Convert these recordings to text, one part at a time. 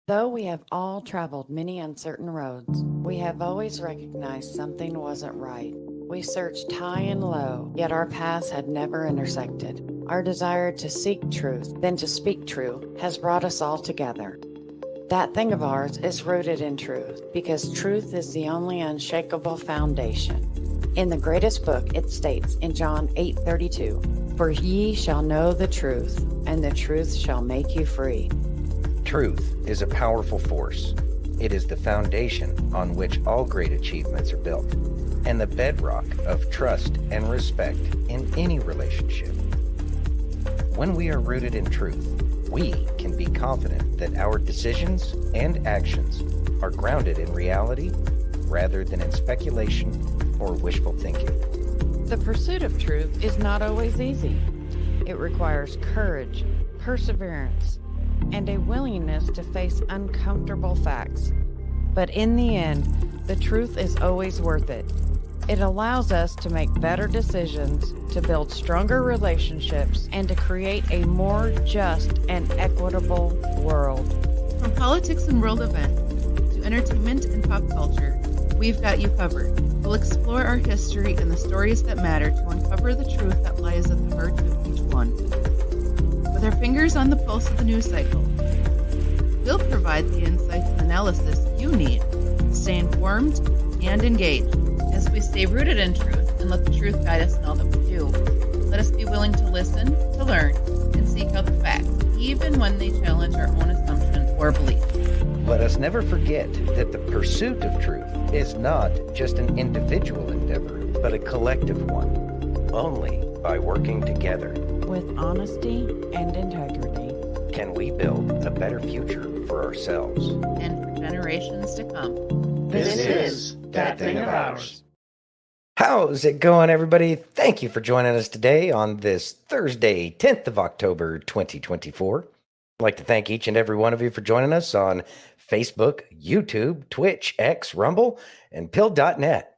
Though we have all traveled many uncertain roads, we have always recognized something wasn't right. We searched high and low, yet our paths had never intersected. Our desire to seek truth, then to speak true, has brought us all together. That thing of ours is rooted in truth, because truth is the only unshakable foundation. In the greatest book, it states in John 8:32, "For ye shall know the truth, and the truth shall make you free." Truth is a powerful force. It is the foundation on which all great achievements are built, and the bedrock of trust and respect in any relationship. When we are rooted in truth, we can be confident that our decisions and actions are grounded in reality rather than in speculation or wishful thinking. The pursuit of truth is not always easy. It requires courage, perseverance, and a willingness to face uncomfortable facts. But in the end, the truth is always worth it. It allows us to make better decisions, to build stronger relationships, and to create a more just and equitable world. From politics and world events to entertainment and pop culture, we've got you covered. We'll explore our history and the stories that matter to uncover the truth that lies at the heart of each one. With our fingers on the pulse of the news cycle, we'll provide the insights and analysis you need to stay informed and engaged. As we stay rooted in truth and let the truth guide us in all that we do, let us be willing to listen, to learn, and seek out the facts, even when they challenge our own assumptions or beliefs. Let us never forget that the pursuit of truth is not just an individual endeavor, but a collective one. Only by working together With honesty and integrity, can we build a better future for ourselves And for generations to come. This is That Thing of Ours. How's it going, everybody? Thank you for joining us today on this Thursday, 10th of October, 2024. I'd like to thank each and every one of you for joining us on Facebook, YouTube, Twitch, X, Rumble, and Pill.net.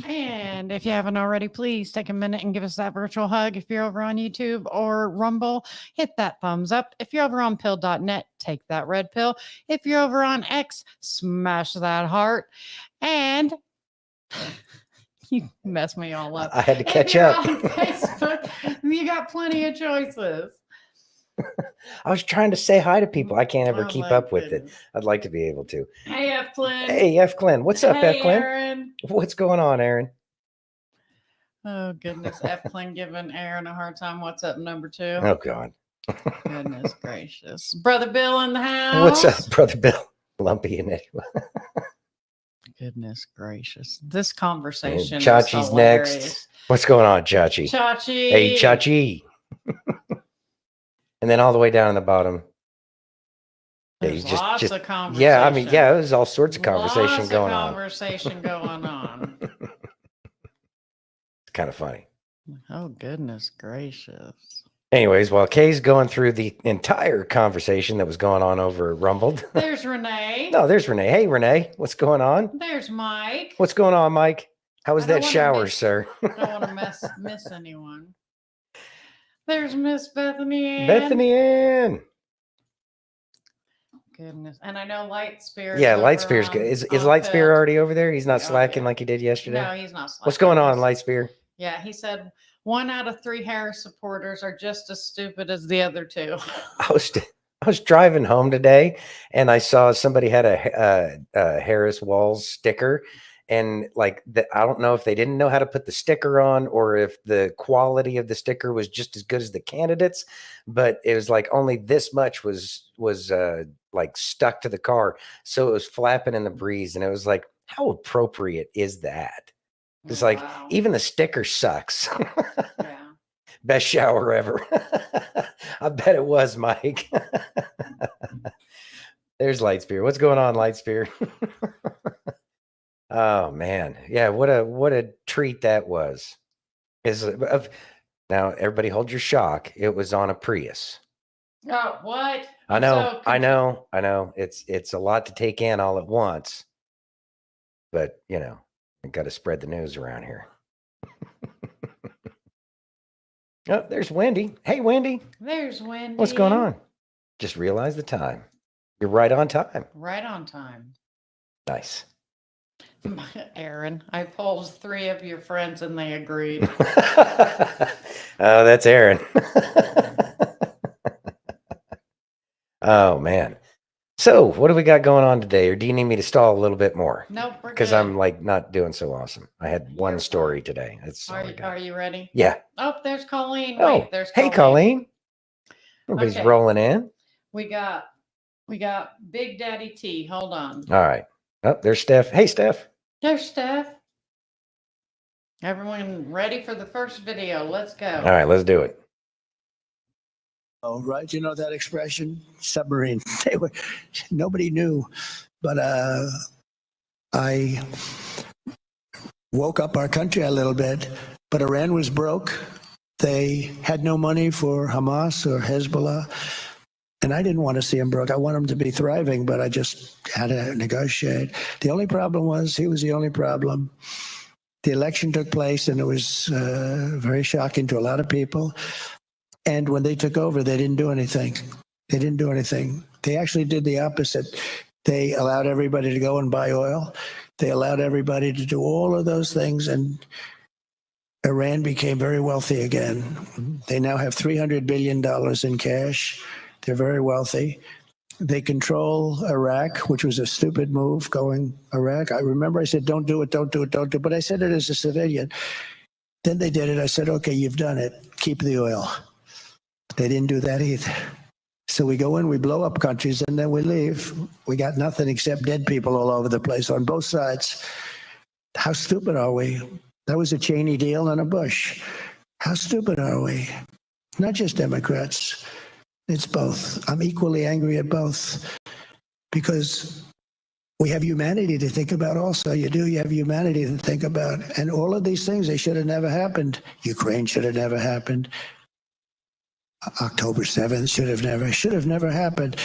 And if you haven't already, please take a minute and give us that virtual hug. If you're over on YouTube or Rumble, hit that thumbs up. If you're over on pill.net, take that red pill. If you're over on X, smash that heart. And you mess me all up. I had to If catch you're up. on Facebook, you got plenty of choices. I was trying to say hi to people. I can't ever Oh, keep my up with it. goodness. I'd like to be able to. Hey, F. Clint. Hey, F. Clint. What's up, Hey, F. Clint? Aaron. What's going on, Aaron? Oh, goodness. F. Clint giving Aaron a hard time. What's up, number 2? Oh, God. Goodness gracious. Brother Bill in the house. What's up, Brother Bill? Lumpy and Eddie. Goodness gracious. This conversation Chachi's is hilarious. next. What's going on, Chachi? Chachi. Hey, Chachi. And then all the way down in the bottom. There's lots of conversation. Yeah, I mean, yeah, it was all sorts of conversation Lots going of on. conversation going on. It's kind of funny. Oh, goodness gracious. Anyways, while Kay's going through the entire conversation that was going on over Rumbled. There's Renee. No, there's Renee. Hey, Renee, what's going on? There's Mike. What's going on, Mike? How was I don't that wanna shower, miss- sir? Don't want to miss anyone. There's Miss Bethany Ann. Bethany Ann. Goodness. And I know Lightspear. Yeah, Lightspear's good. Is Lightspear already over there? He's not Oh, slacking yeah. like he did yesterday? No, he's not slacking. What's going on, Lightspear? Yeah, he said 1 out of 3 Harris supporters are just as stupid as the other 2. I was driving home today and I saw somebody had a Harris Walls sticker, and like I don't know if they didn't know how to put the sticker on or if the quality of the sticker was just as good as the candidates, but it was like only this much was like stuck to the car, so it was flapping in the breeze, and it was like, how appropriate is that? It's like Wow. even the sticker sucks. Yeah. Best shower ever. I bet it was, Mike. There's Lightspear. What's going on, Lightspear? Oh man, yeah. What a treat that was. Now everybody hold your shock. It was on a Prius. Oh, what? I I'm know. so I know. It's a lot to take in all at once, but you know, I got to spread the news around here. Oh, there's Wendy. Hey, Wendy. There's Wendy. What's going on? Just realized the time. You're right on time. Right on time. Nice. Aaron, I polled 3 of your friends and they agreed. Oh, that's Aaron. Oh, man. So, what do we got going on today? Or do you need me to stall a little bit more? Nope, we're Because good. I'm like not doing so awesome. I had one You're story fine. today. That's all I got. Are you ready? Yeah. Oh, there's Colleen. Oh, Wait, there's hey, Colleen. Everybody's Okay. rolling in. We got Big Daddy T. Hold on. All right. Oh, there's Steph. Hey, Steph. There's Steph. Everyone ready for the first video? Let's go. All right, let's do it. Oh, right. You know that expression, submarine. Nobody knew, but I woke up our country a little bit. But Iran was broke. They had no money for Hamas or Hezbollah, and I didn't want to see them broke. I want them to be thriving, but I just had to negotiate. The only problem was he was the only problem. The election took place, and it was very shocking to a lot of people. And when they took over, they didn't do anything. They didn't do anything. They actually did the opposite. They allowed everybody to go and buy oil. They allowed everybody to do all of those things, and Iran became very wealthy again. They now have $300 billion in cash. They're very wealthy. They control Iraq, which was a stupid move, going Iraq. I remember I said, don't do it, don't do it, don't do it. But I said it as a civilian. Then they did it. I said, okay, you've done it. Keep the oil. They didn't do that either. So we go in, we blow up countries, and then we leave. We got nothing except dead people all over the place on both sides. How stupid are we? That was a Cheney deal and a Bush. How stupid are we? Not just Democrats. It's both. I'm equally angry at both because we have humanity to think about also. You do. You have humanity to think about. And all of these things, they should have never happened. Ukraine should have never happened. October 7th should have never happened.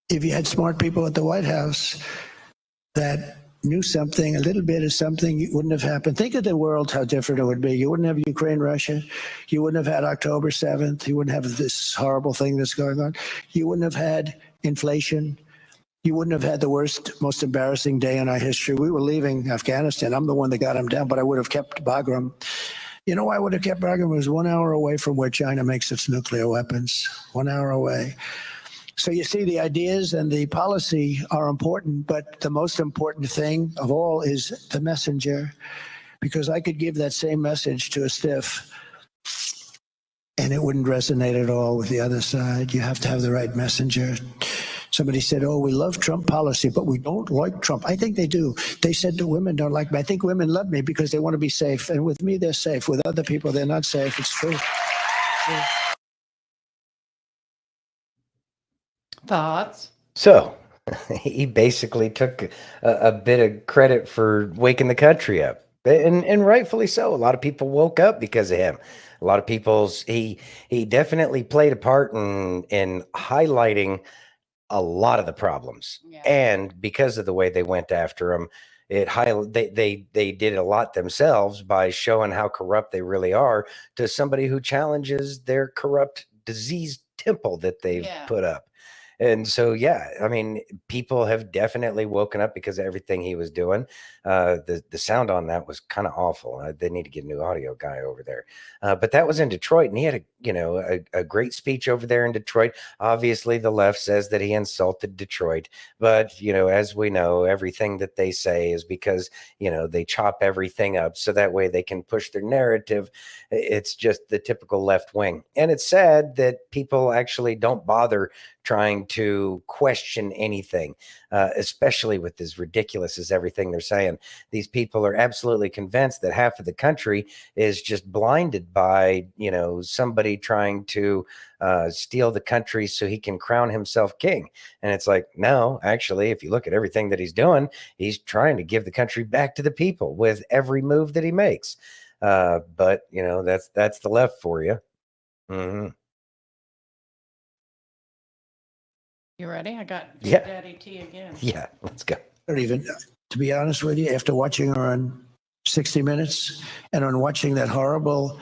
If you had smart people at the White House that knew something, a little bit of something, it wouldn't have happened. Think of the world, how different it would be. You wouldn't have Ukraine, Russia. You wouldn't have had October 7th. You wouldn't have this horrible thing that's going on. You wouldn't have had inflation. You wouldn't have had the worst, most embarrassing day in our history. We were leaving Afghanistan. I'm the one that got him down, but I would have kept Bagram. You know why I would have kept Bagram? It was 1 hour away from where China makes its nuclear weapons. 1 hour away. So you see, the ideas and the policy are important, but the most important thing of all is the messenger. Because I could give that same message to a stiff, and it wouldn't resonate at all with the other side. You have to have the right messenger. Somebody said, oh, we love Trump policy, but we don't like Trump. I think they do. They said the women don't like me. I think women love me because they want to be safe. And with me, they're safe. With other people, they're not safe. It's true. Thoughts? So, he basically took a bit of credit for waking the country up. And rightfully so. A lot of people woke up because of him. A lot of people's he definitely played a part in highlighting a lot of the problems. Yeah. And because of the way they went after him, they did a lot themselves by showing how corrupt they really are to somebody who challenges their corrupt, diseased temple that they've put up. And so, yeah, I mean, people have definitely woken up because of everything he was doing. The sound on that was kind of awful. They need to get a new audio guy over there. But that was in Detroit, and he had a great speech over there in Detroit. Obviously, the left says that he insulted Detroit, but as we know, everything that they say is because they chop everything up so that way they can push their narrative. It's just the typical left wing, and it's sad that people actually don't bother trying to question anything, especially with as ridiculous as everything they're saying. These people are absolutely convinced that half of the country is just blinded by, somebody trying to steal the country so he can crown himself king. And it's like, no, actually, if you look at everything that he's doing, he's trying to give the country back to the people with every move that he makes. But that's the left for you. Mm-hmm. You ready? I got Yeah. Daddy T again. Yeah, let's go. I don't even, to be honest with you, after watching her on 60 Minutes and on watching that horrible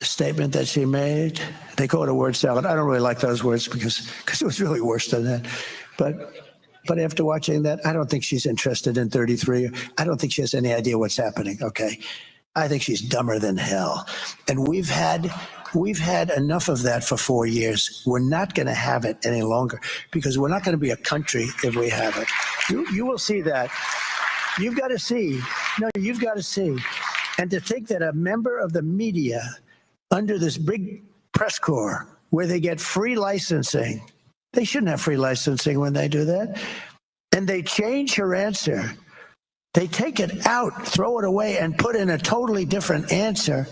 statement that she made, they call it a word salad. I don't really like those words because it was really worse than that. But after watching that, I don't think she's interested in 33. I don't think she has any idea what's happening. Okay. I think she's dumber than hell. And we've had enough of that for 4 years. We're not going to have it any longer because we're not going to be a country if we have it. You will see that. You've got to see. No, you've got to see. And to think that a member of the media under this big press corps where they get free licensing, they shouldn't have free licensing when they do that. And they change her answer. They take it out, throw it away, and put in a totally different answer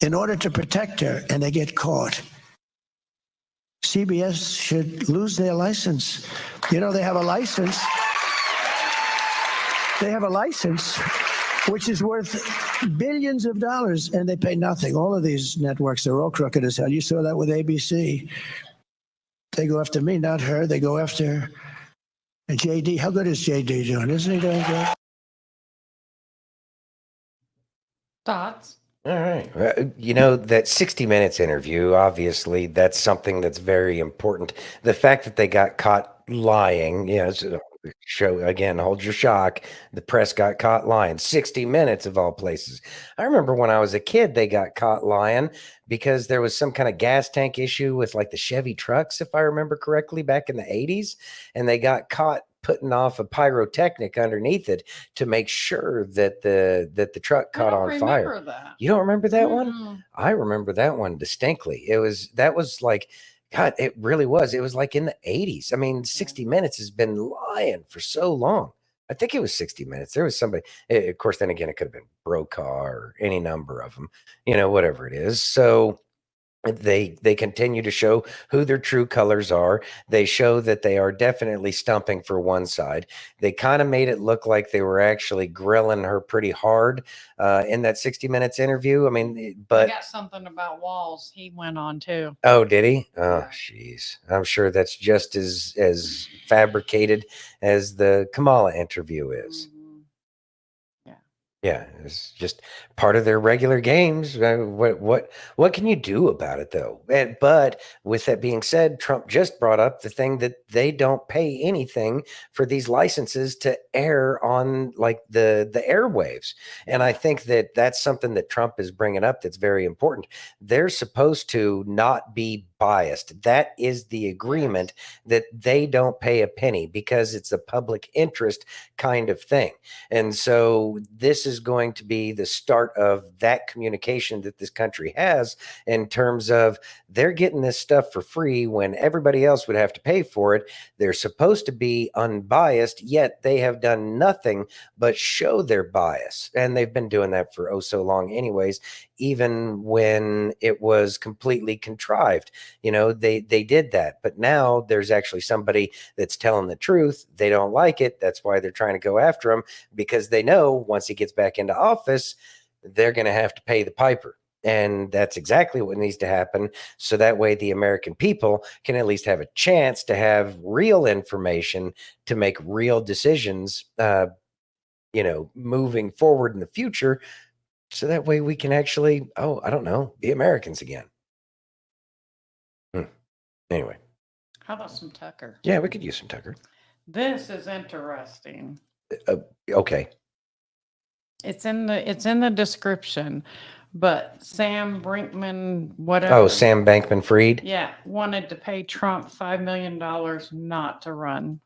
in order to protect her, and they get caught. CBS should lose their license. You know, they have a license. They have a license which is worth billions of dollars, and they pay nothing. All of these networks, they're all crooked as hell. You saw that with ABC. They go after me, not her. They go after JD. How good is JD doing? Isn't he doing good? Thoughts? All right. You know, that 60 Minutes interview, obviously, that's something that's very important. The fact that they got caught lying, show again, hold your shock. The press got caught lying. 60 Minutes of all places. I remember when I was a kid, they got caught lying because there was some kind of gas tank issue with like the Chevy trucks, if I remember correctly, back in the 80s. And they got caught putting off a pyrotechnic underneath it to make sure that the truck caught on fire. You don't remember that one? I remember that one distinctly. That was like, God, it really was. It was like in the 80s. I mean, 60 Minutes has been lying for so long. I think it was 60 Minutes. There was somebody, of course, then again, it could have been Brokaw or any number of them, whatever it is. So they continue to show who their true colors are. They show that they are definitely stumping for one side. They kind of made it look like they were actually grilling her pretty hard in that 60 Minutes interview. I mean, but I got something about Walls. He went on too. Oh, did he? Oh, jeez. I'm sure that's just as fabricated as the Kamala interview is. Yeah, it's just part of their regular games. What can you do about it, though? But with that being said, Trump just brought up the thing that they don't pay anything for these licenses to air on like the airwaves, and I think that that's something that Trump is bringing up that's very important. They're supposed to not be biased. That is the agreement, that they don't pay a penny because it's a public interest kind of thing. And so this is going to be the start of that communication that this country has, in terms of they're getting this stuff for free when everybody else would have to pay for it. They're supposed to be unbiased, yet they have done nothing but show their bias. And they've been doing that for oh so long anyways, even when it was completely contrived. They did that, but now there's actually somebody that's telling the truth. They don't like it. That's why they're trying to go after him, because they know once he gets back into office, they're going to have to pay the piper. And that's exactly what needs to happen. So that way the American people can at least have a chance to have real information to make real decisions, moving forward in the future. So that way we can actually, be Americans again. Anyway. How about some Tucker? Yeah, we could use some Tucker. This is interesting. Okay. It's in the description, but Sam Brinkman, whatever. Oh, Sam Bankman-Fried? Yeah, wanted to pay Trump $5 million not to run.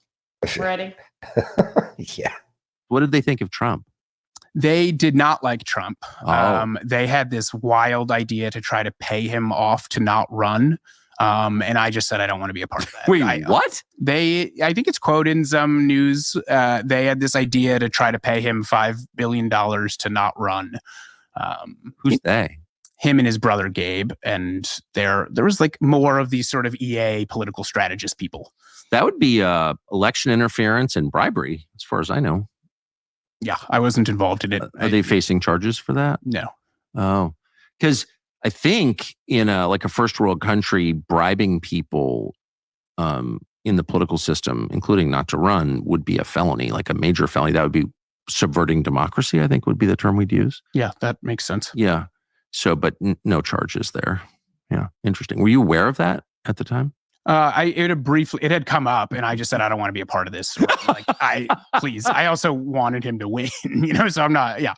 Ready? Yeah. What did they think of Trump? They did not like Trump. Oh. They had this wild idea to try to pay him off to not run. And I just said, I don't want to be a part of that. Wait, what? I think it's quoted in some news. They had this idea to try to pay him $5 billion to not run. Who's they? Him and his brother Gabe. And there was like more of these sort of EA political strategist people. That would be election interference and bribery, as far as I know. Yeah, I wasn't involved in it. Are they facing charges for that? No. Oh, because I think in a first world country, bribing people in the political system, including not to run, would be a felony, like a major felony. That would be subverting democracy, I think would be the term we'd use. Yeah, that makes sense. Yeah. So, but no charges there. Yeah. Interesting. Were you aware of that at the time? It had come up, and I just said I don't want to be a part of this. Like, please. I also wanted him to win, So I'm not. Yeah,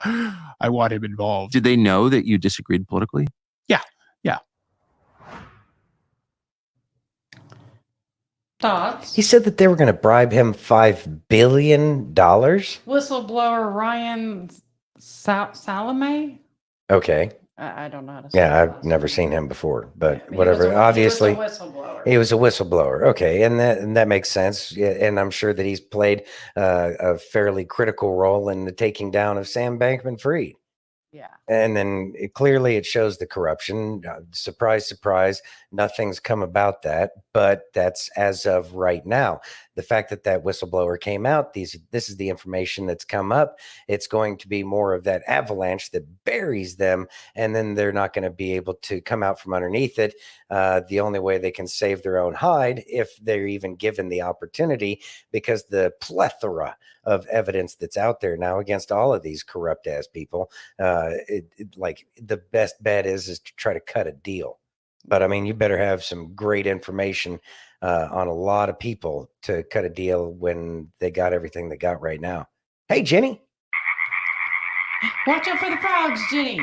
I want him involved. Did they know that you disagreed politically? Yeah. Thoughts? He said that they were going to bribe him $5 billion. Whistleblower Ryan Salame? Okay. I don't know how to say Yeah, his I've last never name. seen him before, but He was whatever. a- Obviously, he was a whistleblower. he was a whistleblower. Okay, and that makes sense. Yeah, and I'm sure that he's played a fairly critical role in the taking down of Sam Bankman-Fried. Yeah. And then clearly it shows the corruption. Surprise, surprise, nothing's come about that. But that's as of right now. The fact that that whistleblower came out, this is the information that's come up. It's going to be more of that avalanche that buries them, and then they're not going to be able to come out from underneath it. The only way they can save their own hide, if they're even given the opportunity, because the plethora of evidence that's out there now against all of these corrupt ass people, like the best bet is to try to cut a deal. But I mean, you better have some great information on a lot of people to cut a deal when they got everything they got right now. Hey, Jenny. Watch out for the frogs, Jenny.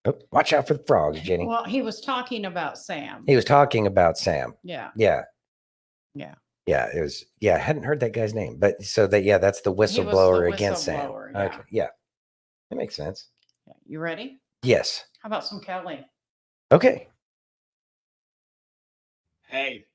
Oh, watch out for the frogs, Jenny. Well, he was talking about Sam. He was talking about Sam. Yeah. Yeah. Yeah. Yeah, it was. Yeah, I hadn't heard that guy's name, but so that that's the was the whistleblower against Sam. whistleblower, yeah. Okay, yeah, that makes sense. You ready? Yes. How about some Kelly? Okay. Hey,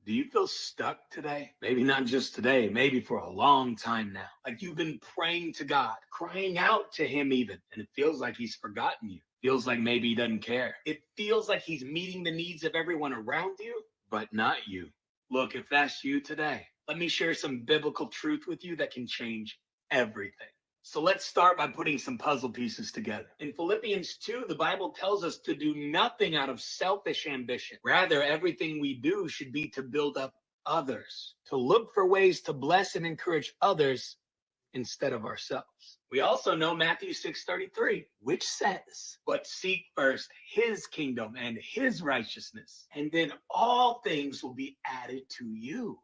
do you feel stuck today? Maybe not just today, maybe for a long time now. Like you've been praying to God, crying out to him even, and it feels like he's forgotten you. Feels like maybe he doesn't care. It feels like he's meeting the needs of everyone around you, but not you. Look, if that's you today, let me share some biblical truth with you that can change everything. So let's start by putting some puzzle pieces together. In Philippians 2, the Bible tells us to do nothing out of selfish ambition. Rather, everything we do should be to build up others, to look for ways to bless and encourage others instead of ourselves. We also know Matthew 6:33, which says, "But seek first his kingdom and his righteousness, and then all things will be added to you."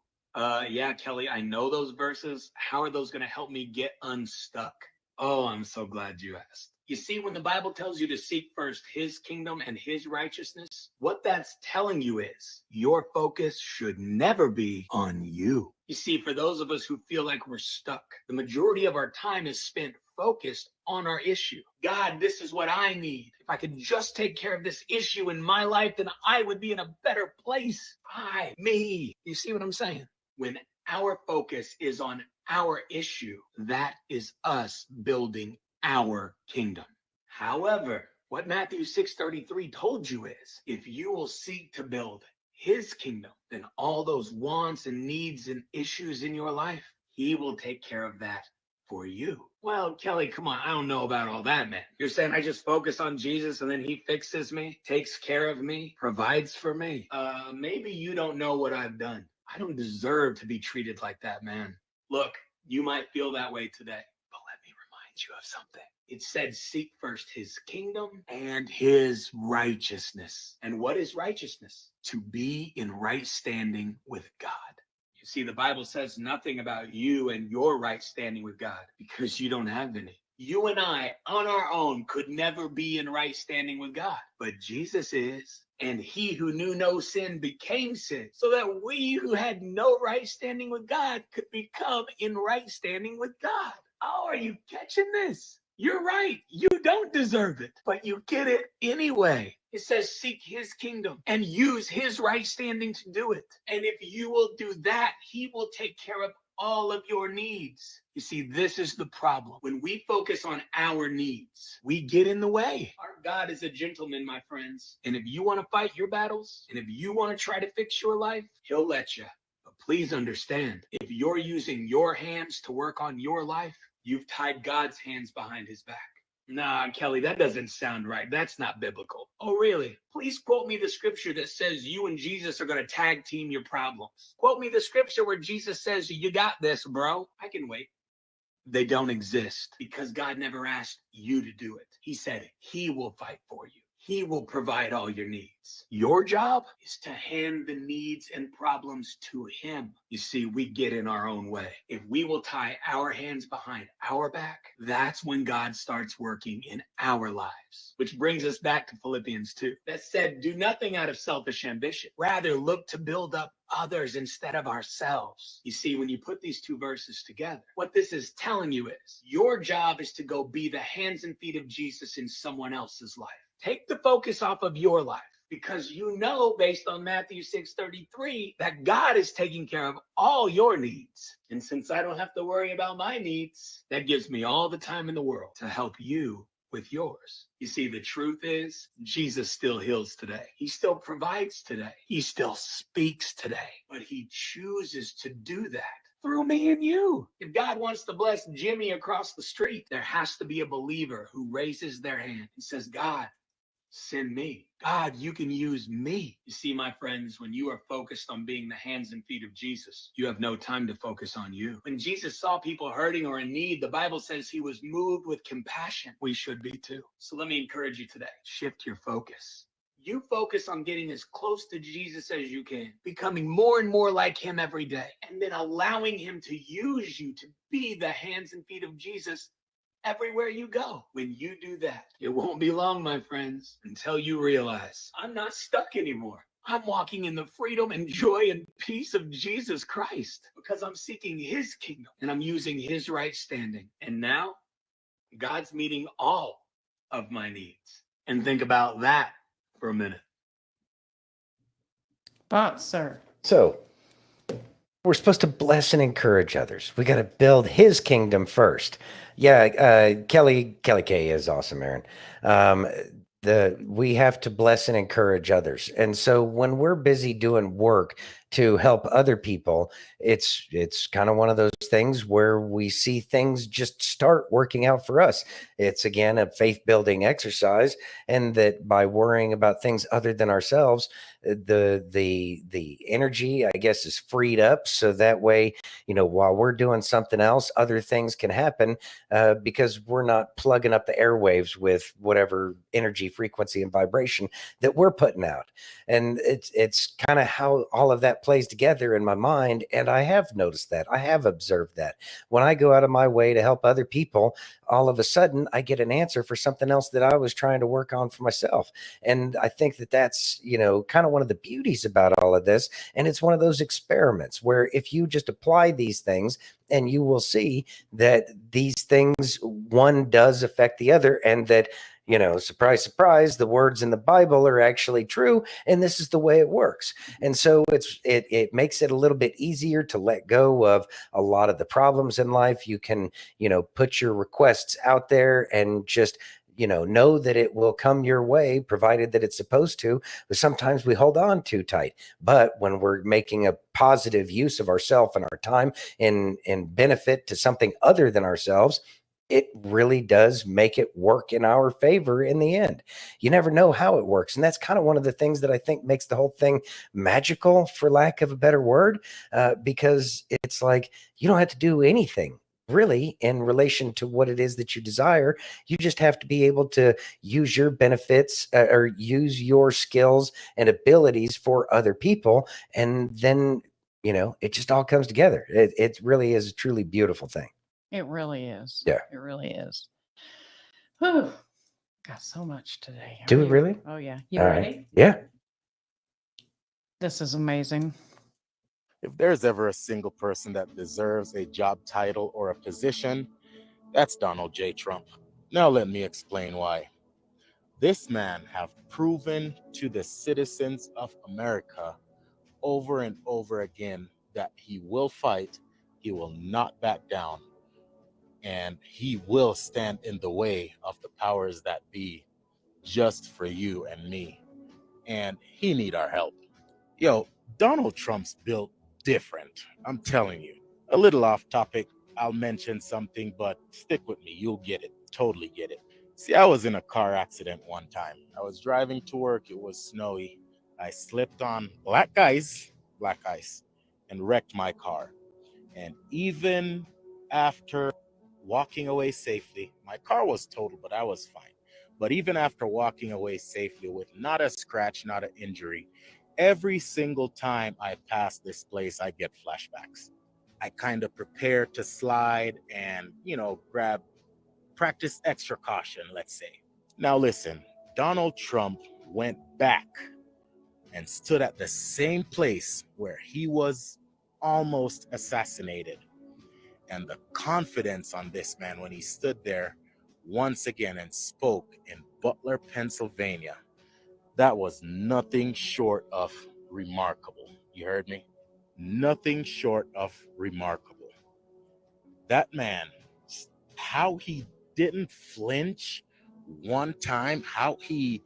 Yeah, Kelly, I know those verses. How are those going to help me get unstuck? Oh, I'm so glad you asked. You see, when the Bible tells you to seek first his kingdom and his righteousness, what that's telling you is your focus should never be on you. You see, for those of us who feel like we're stuck, the majority of our time is spent focused on our issue. God, this is what I need. If I could just take care of this issue in my life, then I would be in a better place. Me. You see what I'm saying? When our focus is on our issue, that is us building our kingdom. However, what Matthew 6:33 told you is, if you will seek to build his kingdom, then all those wants and needs and issues in your life, he will take care of that for you. Well, Kelly, come on. I don't know about all that, man. You're saying I just focus on Jesus and then he fixes me, takes care of me, provides for me. Maybe you don't know what I've done. I don't deserve to be treated like that, man. Look, you might feel that way today, but let me remind you of something. It said, seek first his kingdom and his righteousness. And what is righteousness? To be in right standing with God. You see, the Bible says nothing about you and your right standing with God because you don't have any. You and I, on our own, could never be in right standing with God, but Jesus is. And he who knew no sin became sin, so that we who had no right standing with God could become in right standing with God. Oh, are you catching this? You're right. You don't deserve it, but you get it anyway. It says seek his kingdom and use his right standing to do it. And if you will do that, he will take care of all of your needs. You see, this is the problem. When we focus on our needs, we get in the way. Our God is a gentleman, my friends. And if you want to fight your battles, and if you want to try to fix your life, he'll let you. But please understand, if you're using your hands to work on your life, you've tied God's hands behind his back. Nah, Kelly, that doesn't sound right. That's not biblical. Oh, really? Please quote me the scripture that says you and Jesus are going to tag team your problems. Quote me the scripture where Jesus says, you got this, bro. I can wait. They don't exist because God never asked you to do it. He said he will fight for you. He will provide all your needs. Your job is to hand the needs and problems to him. You see, we get in our own way. If we will tie our hands behind our back, that's when God starts working in our lives. Which brings us back to Philippians 2. That said, do nothing out of selfish ambition. Rather, look to build up others instead of ourselves. You see, when you put these two verses together, what this is telling you is your job is to go be the hands and feet of Jesus in someone else's life. Take the focus off of your life, because you know, based on Matthew 6:33, that God is taking care of all your needs. And since I don't have to worry about my needs, that gives me all the time in the world to help you with yours. You see, the truth is, Jesus still heals today. He still provides today. He still speaks today. But he chooses to do that through me and you. If God wants to bless Jimmy across the street, there has to be a believer who raises their hand and says, God, send me. God, you can use me. You see, my friends, when you are focused on being the hands and feet of Jesus, you have no time to focus on you. When Jesus saw people hurting or in need, the Bible says he was moved with compassion. We should be too. So let me encourage you today. Shift your focus. You focus on getting as close to Jesus as you can, becoming more and more like him every day, and then allowing him to use you to be the hands and feet of Jesus everywhere you go. When you do that, it won't be long, my friends, until you realize I'm not stuck anymore. I'm walking in the freedom and joy and peace of Jesus Christ because I'm seeking his kingdom and I'm using his right standing. And now God's meeting all of my needs. And think about that for a minute. But, sir, So we're supposed to bless and encourage others. We got to build his kingdom first. Yeah, Kelly K is awesome, Aaron. We have to bless and encourage others. And so when we're busy doing work to help other people, it's kind of one of those things where we see things just start working out for us. It's again a faith building exercise, and that by worrying about things other than ourselves, the energy, I guess, is freed up. So that way, while we're doing something else, other things can happen because we're not plugging up the airwaves with whatever energy, frequency, and vibration that we're putting out. And it's kind of how all of that plays together in my mind. And I have noticed that. I have observed that. When I go out of my way to help other people, all of a sudden I get an answer for something else that I was trying to work on for myself. And I think that that's, kind of one of the beauties about all of this. And it's one of those experiments where if you just apply these things, and you will see that these things, one does affect the other, and that, surprise, surprise, the words in the Bible are actually true, and this is the way it works. And so it makes it a little bit easier to let go of a lot of the problems in life. You can, put your requests out there and just know that it will come your way, provided that it's supposed to. But sometimes we hold on too tight. But when we're making a positive use of ourselves and our time in benefit to something other than ourselves, it really does make it work in our favor in the end. You never know how it works. And that's kind of one of the things that I think makes the whole thing magical, for lack of a better word, because it's like you don't have to do anything really in relation to what it is that you desire. You just have to be able to use your benefits or use your skills and abilities for other people. And then, it just all comes together. It really is a truly beautiful thing. it really is. Yeah. It really is. Whew. Got so much today. Do Are we you- really? Oh, yeah. You All ready? right. Yeah. This is amazing. If there's ever a single person that deserves a job title or a position, that's Donald J. Trump. Now let me explain why. This man have proven to the citizens of America over and over again that he will fight, he will not back down, and he will stand in the way of the powers that be just for you and me. And he need our help. Yo, Donald Trump's built different. I'm telling you. A little off topic, I'll mention something, but stick with me. You'll get it. Totally get it. See, I was in a car accident one time. I was driving to work. It was snowy. I slipped on black ice, and wrecked my car. And even after walking away safely, my car was totaled, but I was fine. But even after walking away safely with not a scratch, not an injury, every single time I pass this place, I get flashbacks. I kind of prepare to slide and, practice extra caution, let's say. Now, listen, Donald Trump went back and stood at the same place where he was almost assassinated. And the confidence on this man when he stood there once again and spoke in Butler, Pennsylvania, that was nothing short of remarkable. You heard me? Nothing short of remarkable. That man, how he didn't flinch one time, how he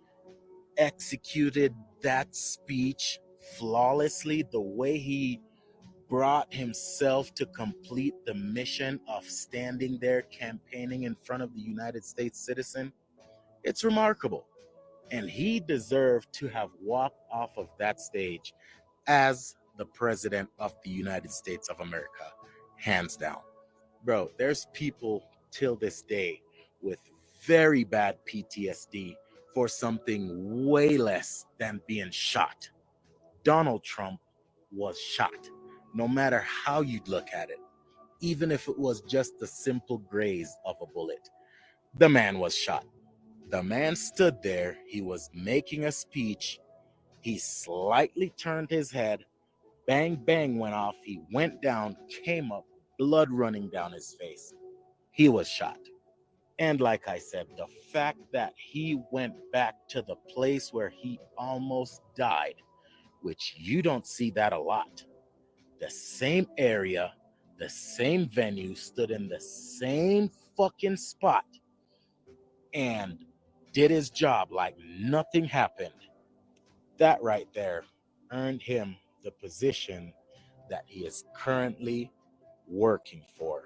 executed that speech flawlessly, the way he brought himself to complete the mission of standing there campaigning in front of the United States citizen, it's remarkable. And he deserved to have walked off of that stage as the president of the United States of America, hands down. Bro, there's people till this day with very bad PTSD for something way less than being shot. Donald Trump was shot, no matter how you'd look at it. Even if it was just the simple graze of a bullet, the man was shot. The man stood there, he was making a speech, he slightly turned his head, bang, bang went off, he went down, came up, blood running down his face. He was shot. And like I said, the fact that he went back to the place where he almost died, which you don't see that a lot. The same area, the same venue, stood in the same fucking spot and did his job like nothing happened. That right there earned him the position that he is currently working for.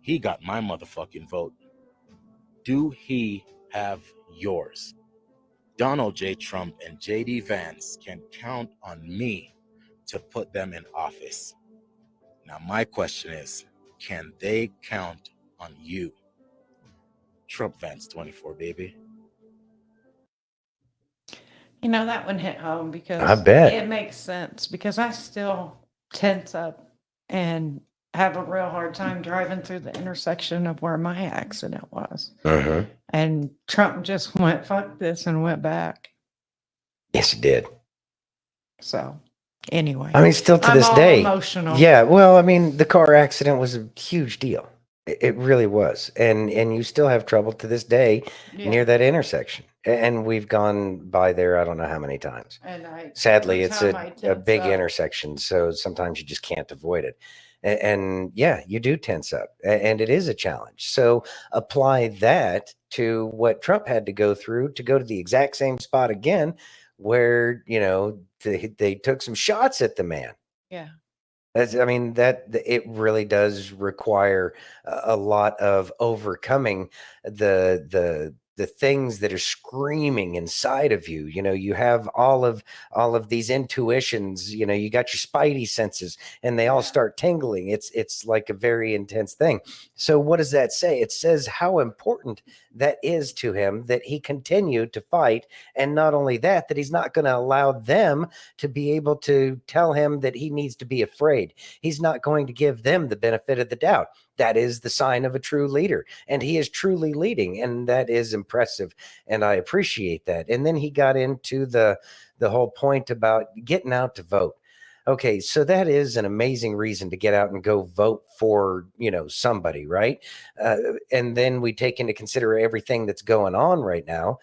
He got my motherfucking vote. Do he have yours? Donald J. Trump and J.D. Vance can count on me to put them in office. Now, my question is, can they count on you? Trump Vance 24, baby. That one hit home because I bet. it makes sense because I still tense up and have a real hard time driving through the intersection of where my accident was. Uh-huh. And Trump just went, fuck this, and went back. Yes, it did. So, anyway. I mean, still to I'm this all day. emotional. Yeah, well, I mean, the car accident was a huge deal. It really was. And you still have trouble to this day Yeah. near that intersection. And we've gone by there, I don't know how many times. And Sadly, every it's time I a tense big up- intersection, so sometimes you just can't avoid it. And yeah, you do tense up, and it is a challenge. So apply that to what Trump had to go through to go to the exact same spot again, where they took some shots at the man. Yeah. I mean, that it really does require a lot of overcoming the things that are screaming inside of you. You have all of these intuitions. You got your spidey senses, and they all start tingling. It's like a very intense thing. So what does that say? It says how important that is to him, that he continued to fight, and not only that he's not going to allow them to be able to tell him that he needs to be afraid. He's not going to give them the benefit of the doubt. That is the sign of a true leader, and he is truly leading, and that is impressive, and I appreciate that. And then he got into the whole point about getting out to vote. Okay, so that is an amazing reason to get out and go vote for, somebody, right? And then we take into consider everything that's going on right now.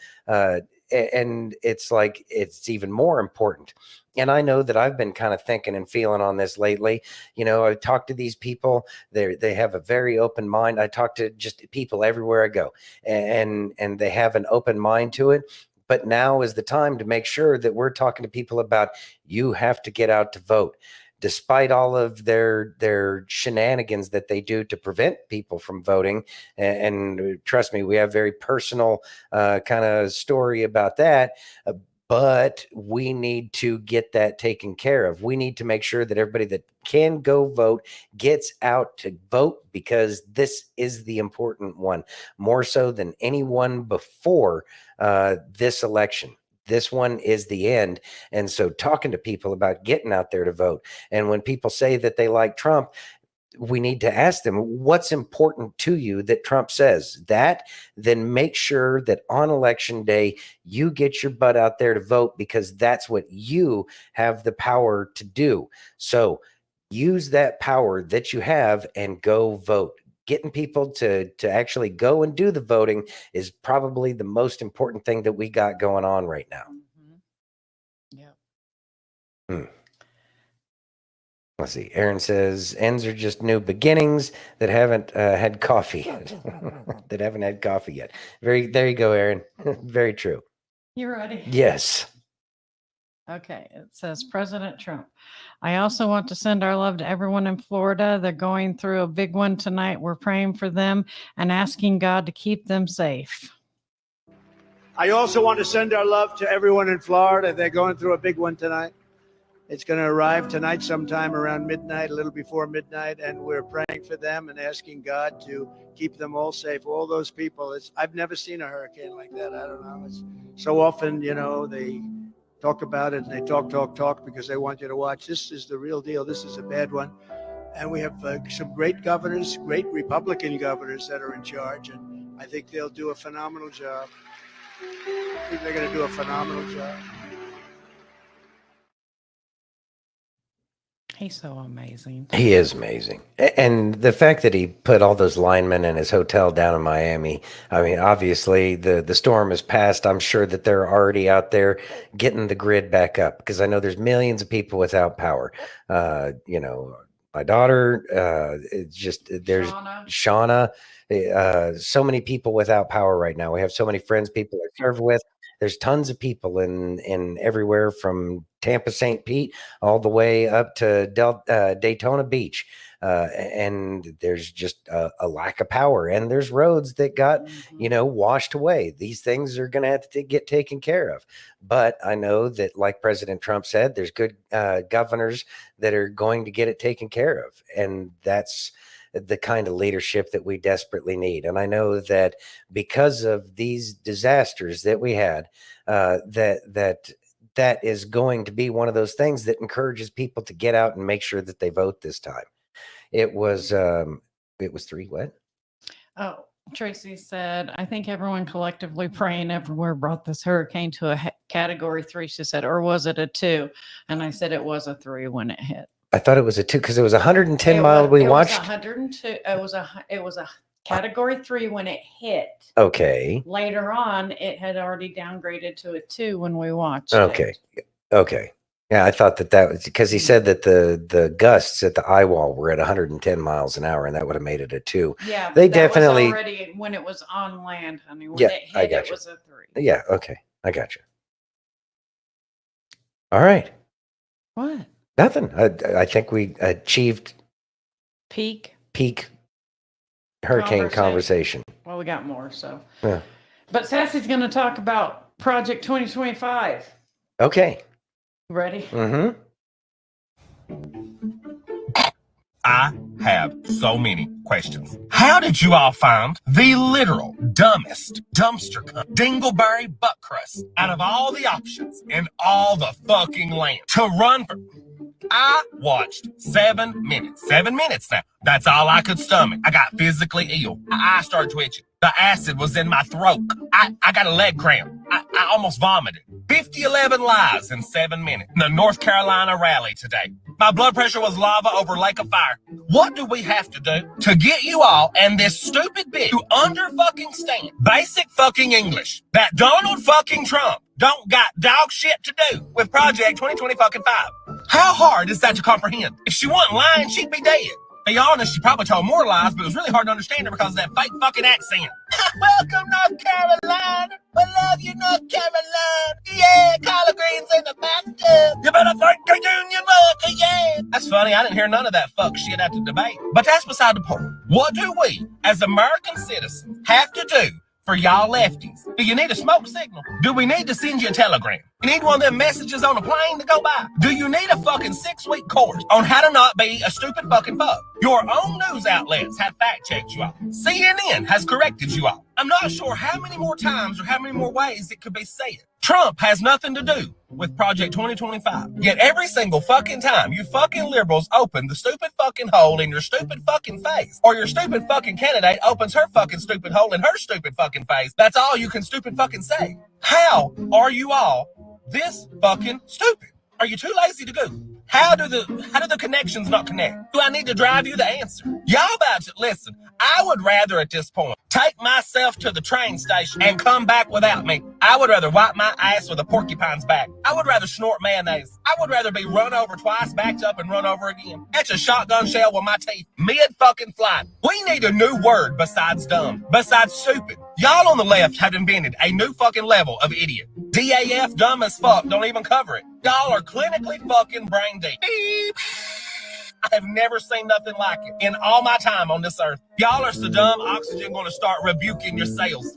And it's like, it's even more important. And I know that I've been kind of thinking and feeling on this lately. I talk to these people, they have a very open mind. I talk to just people everywhere I go, and they have an open mind to it. But now is the time to make sure that we're talking to people about, you have to get out to vote. Despite all of their shenanigans that they do to prevent people from voting. And trust me, we have very personal kind of story about that. but we need to get that taken care of. We need to make sure that everybody that can go vote gets out to vote, because this is the important one, more so than anyone before this election. This one is the end. And so talking to people about getting out there to vote. And when people say that they like Trump, we need to ask them, what's important to you that Trump says that? Then make sure that on election day, you get your butt out there to vote, because that's what you have the power to do. So use that power that you have and go vote. Getting people to actually go and do the voting is probably the most important thing that we got going on right now. Yeah. Let's see. Aaron says ends are just new beginnings that haven't had coffee yet. That haven't had coffee yet. There you go, Aaron. Very true. You ready? Yes. Okay, it says President Trump. I also want to send our love to everyone in Florida. They're going through a big one tonight. We're praying for them and asking God to keep them safe. I also want to send our love to everyone in Florida. They're going through a big one tonight. It's going to arrive tonight sometime around midnight, a little before midnight, and we're praying for them and asking God to keep them all safe. All those people. I've never seen a hurricane like that. I don't know. It's so often, they talk about it and they talk because they want you to watch. This is the real deal. This is a bad one. And we have some great governors, great Republican governors that are in charge, and I think they'll do a phenomenal job. I think they're going to do a phenomenal job. He's so amazing. He is amazing. And the fact that he put all those linemen in his hotel down in Miami, I mean, obviously the storm has passed. I'm sure that they're already out there getting the grid back up, because I know there's millions of people without power. My daughter, it's just, there's Shauna, so many people without power right now. We have so many friends, people I serve with. There's tons of people in everywhere from Tampa, St. Pete, all the way up to Daytona Beach. And there's just a lack of power, and there's roads that got, washed away. These things are going to have to get taken care of. But I know that, like President Trump said, there's good governors that are going to get it taken care of. And that's the kind of leadership that we desperately need. And I know that because of these disasters that we had, that is going to be one of those things that encourages people to get out and make sure that they vote this time. It was 3 what? Oh, Tracy said, I think everyone collectively praying everywhere brought this hurricane to a category 3. She said, or was it a 2? And I said it was a 3 when it hit. I thought it was a 2 because it was 110 miles we watched. It was 102. It was a category 3 when it hit. Okay. Later on, it had already downgraded to a 2 when we watched. Okay. Okay. Yeah, I thought that was because he said that the gusts at the eye wall were at 110 miles an hour, and that would have made it a 2. Yeah, they that definitely was already when it was on land, honey. When yeah, it hit, I got it you. was a 3. Yeah. Okay. I got you. All right. What? Nothing. I think we achieved Peak hurricane conversation. Well, we got more, so. Yeah. But Sassy's going to talk about Project 2025. Okay. Ready? Mm-hmm. I have so many questions. How did you all find the literal dumbest dumpster dingleberry butt crust out of all the options in all the fucking land to run for? I watched 7 minutes. 7 minutes now. That's all I could stomach. I got physically ill. My eyes started twitching. The acid was in my throat. I got a leg cramp. I almost vomited. 50-11 lies in 7 minutes. The North Carolina rally today. My blood pressure was lava over lake of fire. What do we have to do to get you all and this stupid bitch to under-fucking-stand basic fucking English that Donald fucking Trump don't got dog shit to do with Project 2025? How hard is that to comprehend? If she wasn't lying, she'd be dead. To be honest, she probably told more lies, but it was really hard to understand her because of that fake fucking accent. Welcome, North Carolina. We love you, North Carolina. Yeah, collard greens in the bathtub. You better thank the Union Monkey, yeah. That's funny. I didn't hear none of that fuck shit at the debate. But that's beside the point. What do we, as American citizens, have to do for y'all lefties? Do you need a smoke signal? Do we need to send you a telegram? You need one of them messages on a plane to go by? Do you need a fucking 6-week course on how to not be a stupid fucking fuck? Your own news outlets have fact-checked you all. CNN has corrected you all. I'm not sure how many more times or how many more ways it could be said. Trump has nothing to do with Project 2025. Yet every single fucking time you fucking liberals open the stupid fucking hole in your stupid fucking face, or your stupid fucking candidate opens her fucking stupid hole in her stupid fucking face, that's all you can stupid fucking say. How are you all this fucking stupid? Are you too lazy to Google? How do the connections not connect? Do I need to drive you the answer? Y'all about to listen. I would rather at this point take myself to the train station and come back without me. I would rather wipe my ass with a porcupine's back. I would rather snort mayonnaise. I would rather be run over twice, backed up, and run over again. Catch a shotgun shell with my teeth mid fucking flight. We need a new word besides dumb, besides stupid. Y'all on the left have invented a new fucking level of idiot. DAF, dumb as fuck, don't even cover it. Y'all are clinically fucking brain dead. Beep. I have never seen nothing like it in all my time on this earth. Y'all are so dumb, oxygen gonna start rebuking your cells.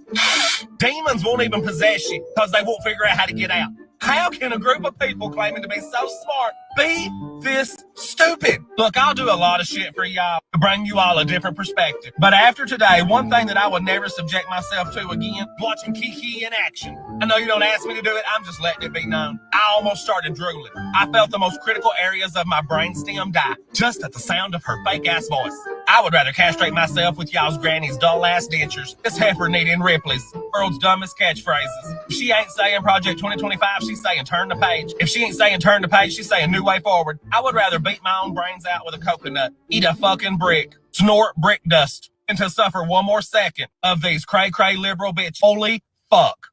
Demons won't even possess you because they won't figure out how to get out. How can a group of people claiming to be so smart be this stupid? Look, I'll do a lot of shit for y'all to bring you all a different perspective. But after today, one thing that I would never subject myself to again, watching Kiki in action. I know you don't ask me to do it, I'm just letting it be known. I almost started drooling. I felt the most critical areas of my brainstem die just at the sound of her fake ass voice. I would rather castrate myself with y'all's granny's dull ass dentures. This heifer needing Ripley's, world's dumbest catchphrases. If she ain't saying Project 2025, she's saying turn the page. If she ain't saying turn the page, she's saying new way forward. I would rather beat my own brains out with a coconut, eat a fucking brick, snort brick dust, and to suffer one more second of these cray-cray liberal bitches. Holy fuck.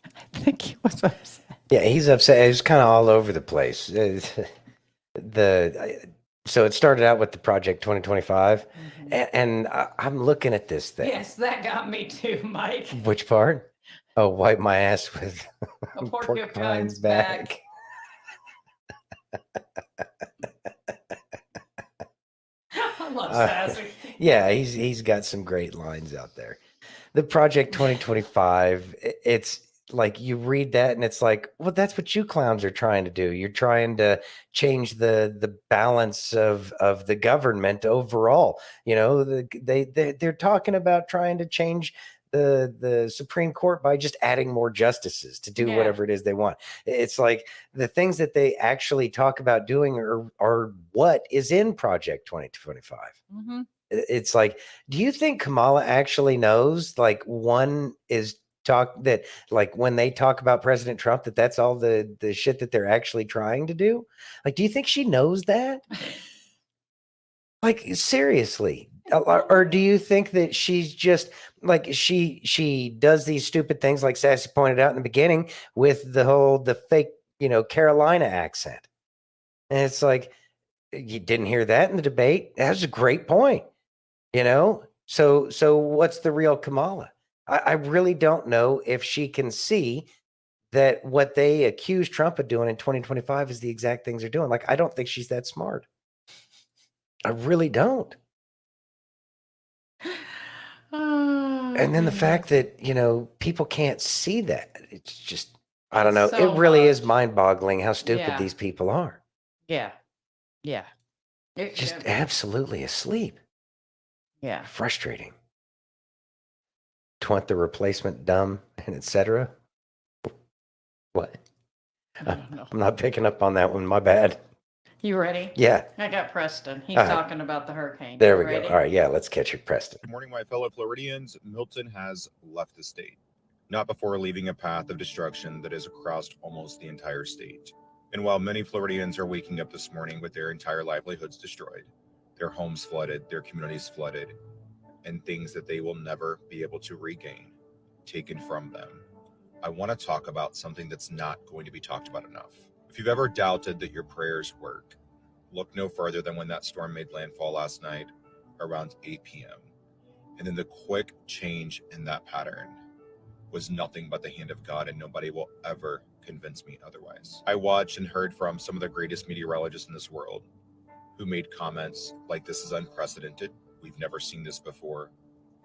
I think he was upset. Yeah, he's upset. He's kind of all over the place. So it started out with the Project 2025, and I'm looking at this thing. Yes, that got me too, Mike. Which part? Oh, wipe my ass with A porcupine's back. I love Sassy. Yeah, he's got some great lines out there. The Project 2025, it's like you read that and it's like, well, that's what you clowns are trying to do. You're trying to change the balance of the government overall. You know, they're talking about trying to change the Supreme Court by just adding more justices to do whatever it is they want. It's like the things that they actually talk about doing are what is in Project 2025. Mm-hmm. It's like, do you think Kamala actually knows, like, one is that like when they talk about President Trump, that's all the shit that they're actually trying to do? Like, do you think she knows that? Like, seriously? Or do you think that she's just like she does these stupid things like Sassy pointed out in the beginning with the fake, Carolina accent? And it's like, you didn't hear that in the debate. That was a great point. So what's the real Kamala? I really don't know if she can see that what they accuse Trump of doing in 2025 is the exact things they're doing. Like, I don't think she's that smart. I really don't. And then the fact that, people can't see that, it's just, I don't know. So it really much. is mind boggling how stupid Yeah. these people are. Yeah. Just absolutely asleep. Yeah. Frustrating. Twent the replacement dumb and etc. What? I don't know. I'm not picking up on that one. My bad. You ready? Yeah, I got Preston. He's All right. talking about the hurricane. there You we ready? go. All right, yeah, let's catch it, Preston. Good morning, my fellow Floridians. Milton has left the state, not before leaving a path of destruction that has crossed almost the entire state. And while many Floridians are waking up this morning with their entire livelihoods destroyed, their homes flooded, their communities flooded, and things that they will never be able to regain taken from them, I want to talk about something that's not going to be talked about enough. If you've ever doubted that your prayers work, look no further than when that storm made landfall last night around 8 p.m. And then the quick change in that pattern was nothing but the hand of God, and nobody will ever convince me otherwise. I watched and heard from some of the greatest meteorologists in this world who made comments like, this is unprecedented. We've never seen this before.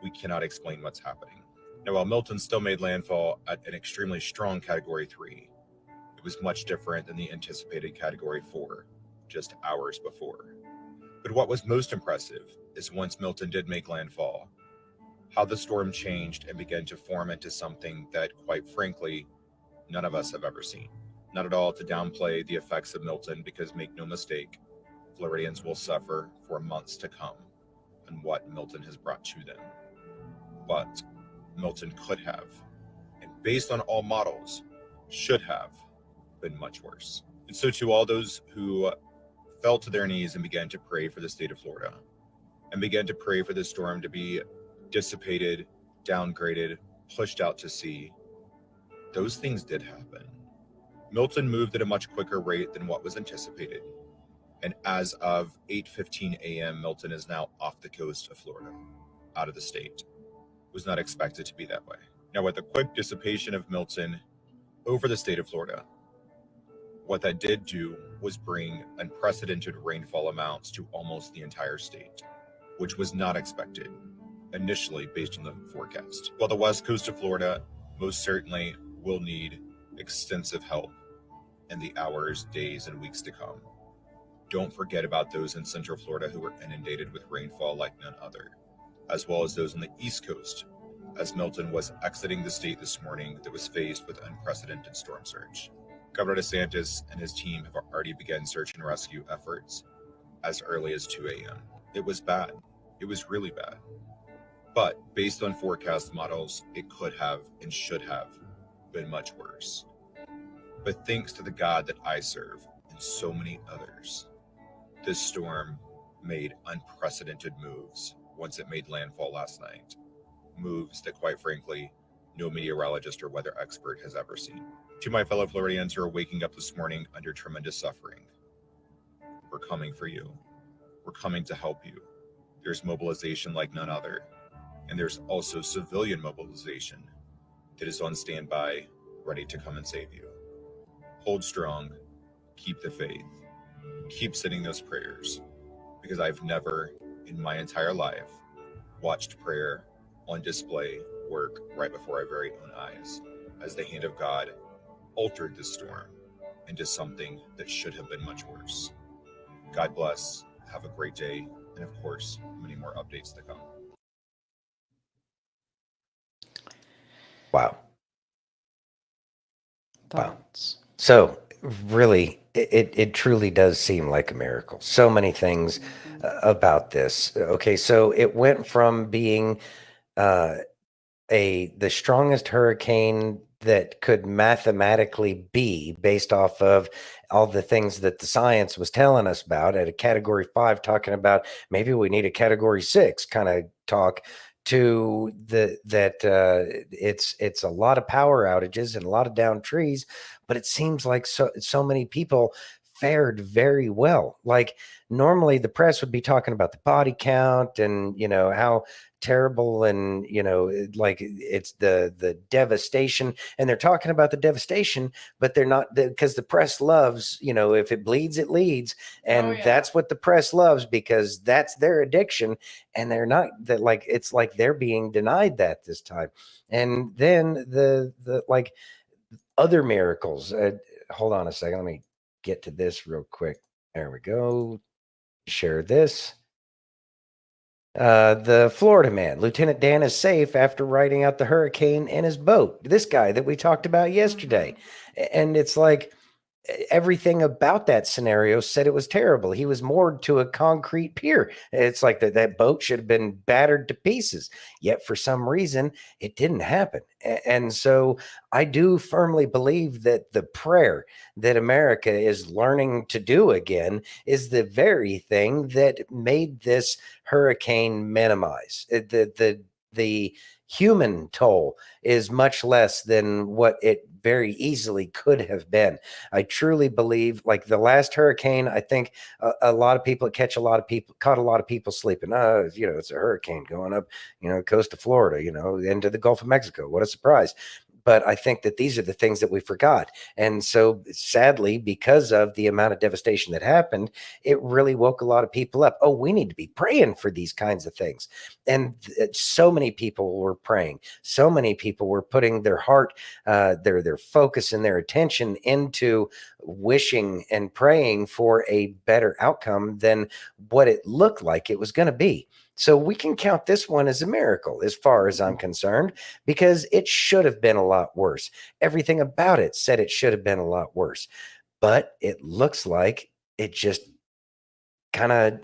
We cannot explain what's happening. Now, while Milton still made landfall at an extremely strong Category 3, it was much different than the anticipated Category 4 just hours before. But what was most impressive is once Milton did make landfall, how the storm changed and began to form into something that, quite frankly, none of us have ever seen. Not at all to downplay the effects of Milton, because make no mistake, Floridians will suffer for months to come on what Milton has brought to them. But Milton could have, and based on all models, should have been much worse. And so to all those who fell to their knees and began to pray for the state of Florida, and began to pray for the storm to be dissipated, downgraded, pushed out to sea, those things did happen. Milton moved at a much quicker rate than what was anticipated. And as of 8:15 a.m., Milton is now off the coast of Florida, out of the state. It was not expected to be that way. Now, with the quick dissipation of Milton over the state of Florida, what that did do was bring unprecedented rainfall amounts to almost the entire state, which was not expected initially based on the forecast. While the west coast of Florida most certainly will need extensive help in the hours, days, and weeks to come, don't forget about those in Central Florida who were inundated with rainfall like none other, as well as those on the East Coast, as Milton was exiting the state this morning that was faced with unprecedented storm surge. Governor DeSantis and his team have already begun search and rescue efforts as early as 2 a.m. It was bad. It was really bad. But based on forecast models, it could have and should have been much worse. But thanks to the God that I serve and so many others, this storm made unprecedented moves once it made landfall last night. Moves that, quite frankly, no meteorologist or weather expert has ever seen. To my fellow Floridians who are waking up this morning under tremendous suffering, we're coming for you. We're coming to help you. There's mobilization like none other. And there's also civilian mobilization that is on standby, ready to come and save you. Hold strong, keep the faith, keep sending those prayers, because I've never in my entire life watched prayer on display work right before our very own eyes, as the hand of God altered this storm into something that should have been much worse. God bless, have a great day, and of course, many more updates to come. Wow. Thoughts? So really, it truly does seem like a miracle. So many things about this. Okay, so it went from being the strongest hurricane that could mathematically be, based off of all the things that the science was telling us about, at a Category 5, talking about maybe we need a Category 6 kind of talk, to it's a lot of power outages and a lot of downed trees, but it seems like so many people fared very well. Like normally the press would be talking about the body count and, you know, how terrible and, you know, like it's the devastation, and they're talking about the devastation, but they're not, because the press loves, you know, if it bleeds, it leads. And that's what the press loves, because that's their addiction. And they're not that, like, it's like they're being denied that this time. And then the like other miracles, hold on a second. Let me get to this real quick. There we go. Share this. The Florida man, Lieutenant Dan, is safe after riding out the hurricane in his boat. This guy that we talked about yesterday. And it's like everything about that scenario said it was terrible. He was moored to a concrete pier. It's like that boat should have been battered to pieces. Yet for some reason, it didn't happen. And so I do firmly believe that the prayer that America is learning to do again is the very thing that made this hurricane minimize. The human toll is much less than what it very easily could have been. I truly believe, like the last hurricane, I think a lot of people caught a lot of people sleeping. You know, it's a hurricane going up, you know, coast of Florida, you know, into the Gulf of Mexico. What a surprise. but I think that these are the things that we forgot. And so sadly, because of the amount of devastation that happened, it really woke a lot of people up. Oh, we need to be praying for these kinds of things. And so many people were praying. So many people were putting their heart, their focus and their attention into wishing and praying for a better outcome than what it looked like it was going to be. So we can count this one as a miracle as far as I'm concerned, because it should have been a lot worse. Everything about it said it should have been a lot worse, but it looks like it just kind of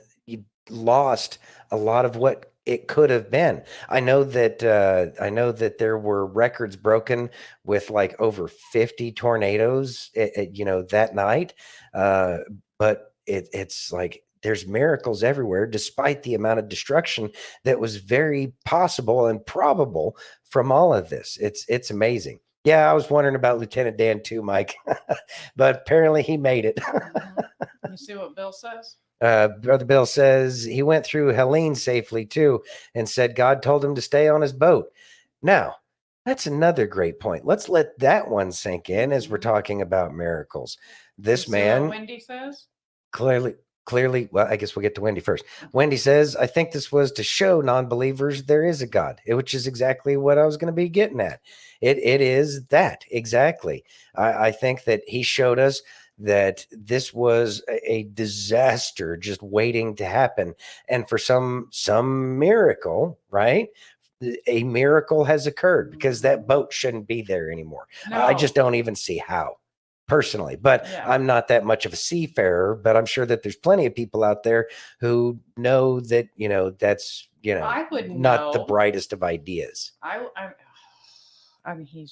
lost a lot of what it could have been. I know that there were records broken with like over 50 tornadoes, that night. But it's like there's miracles everywhere, despite the amount of destruction that was very possible and probable from all of this. It's amazing. Yeah, I was wondering about Lieutenant Dan too, Mike, but apparently he made it. You see what Bill says? Brother Bill says he went through Helene safely too, and said God told him to stay on his boat. Now, that's another great point. Let's let that one sink in as we're talking about miracles. This You see what man Wendy says? clearly, well, I guess we'll get to Wendy first. Wendy says, I think this was to show non-believers there is a God, which is exactly what I was going to be getting at. It is that exactly. I think that he showed us that this was a disaster just waiting to happen. And for some miracle, right? A miracle has occurred because that boat shouldn't be there anymore. I just don't even see how, personally, but Yeah. I'm not that much of a seafarer, but I'm sure that there's plenty of people out there who know that, that's, I would not the know. brightest of ideas. I mean,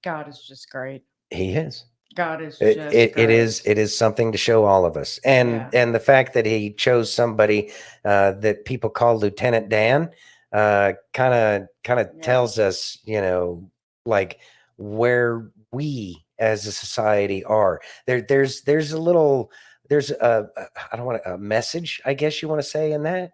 God is just great. He is. God is It, just it, it great. is something to show all of us. And Yeah. and the fact that he chose somebody that people call Lieutenant Dan kind of Yeah. tells us, like where we as a society are. There's a little, there's I don't want a message, I guess you want to say, in that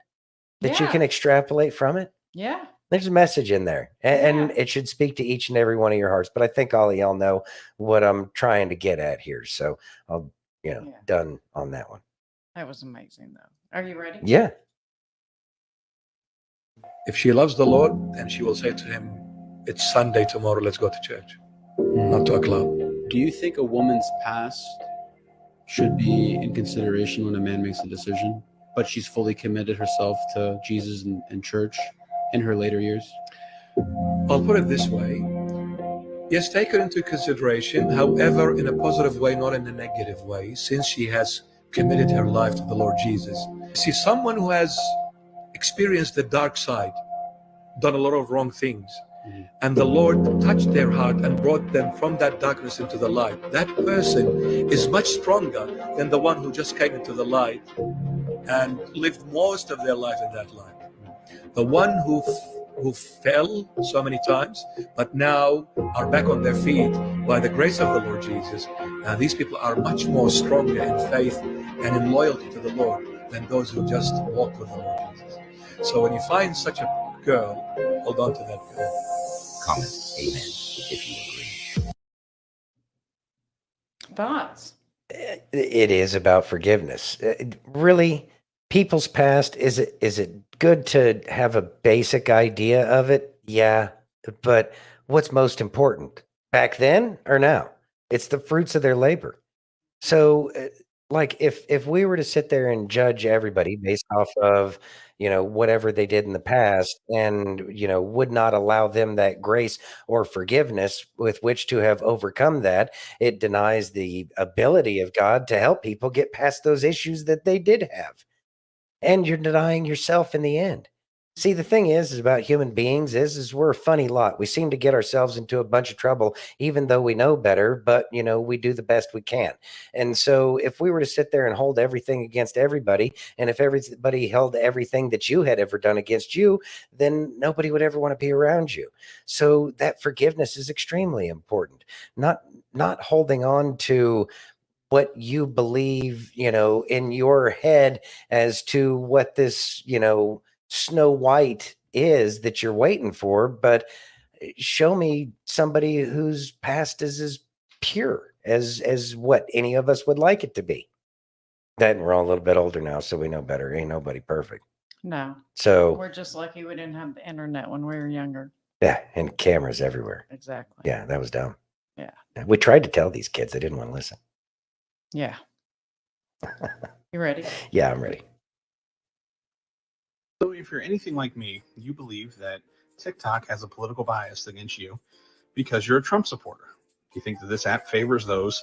you Yeah. can extrapolate from it. Yeah. There's a message in there, and Yeah. it should speak to each and every one of your hearts. But I think all of y'all know what I'm trying to get at here. So I'll, Yeah. done on that one. That was amazing, though. Are you ready? Yeah. If she loves the Lord, then she will say to him, it's Sunday tomorrow, let's go to church, not to a club. Do you think a woman's past should be in consideration when a man makes a decision, but she's fully committed herself to Jesus and church in her later years? I'll put it this way. Yes, take her into consideration, however, in a positive way, not in a negative way, since she has committed her life to the Lord Jesus. See, someone who has experienced the dark side, done a lot of wrong things, and the Lord touched their heart and brought them from that darkness into the light, that person is much stronger than the one who just came into the light and lived most of their life in that light. The one who fell so many times, but now are back on their feet by the grace of the Lord Jesus. Now these people are much more stronger in faith and in loyalty to the Lord than those who just walk with the Lord Jesus. So when you find such a girl, hold on to that girl. Comment amen if you agree. Thoughts? It is about forgiveness. Really, people's past, is it good to have a basic idea of it? Yeah, but what's most important, back then or now? It's the fruits of their labor. So like if we were to sit there and judge everybody based off of whatever they did in the past, and would not allow them that grace or forgiveness with which to have overcome that, it denies the ability of God to help people get past those issues that they did have, and you're denying yourself in the end. See, the thing is about human beings is we're a funny lot. We seem to get ourselves into a bunch of trouble, even though we know better, but we do the best we can. And so if we were to sit there and hold everything against everybody, and if everybody held everything that you had ever done against you, then nobody would ever want to be around you. So that forgiveness is extremely important. Not holding on to what you believe, in your head as to what this, Snow White is that you're waiting for, but show me somebody whose past is as pure as what any of us would like it to be. That we're all a little bit older now, so we know better. Ain't nobody perfect. No, So we're just lucky we didn't have the internet when we were younger. yeah, and cameras everywhere. Exactly. Yeah, that was dumb. Yeah. We tried to tell these kids, they didn't want to listen. Yeah. You ready? Yeah, I'm ready. So, if you're anything like me, you believe that TikTok has a political bias against you because you're a Trump supporter. You think that this app favors those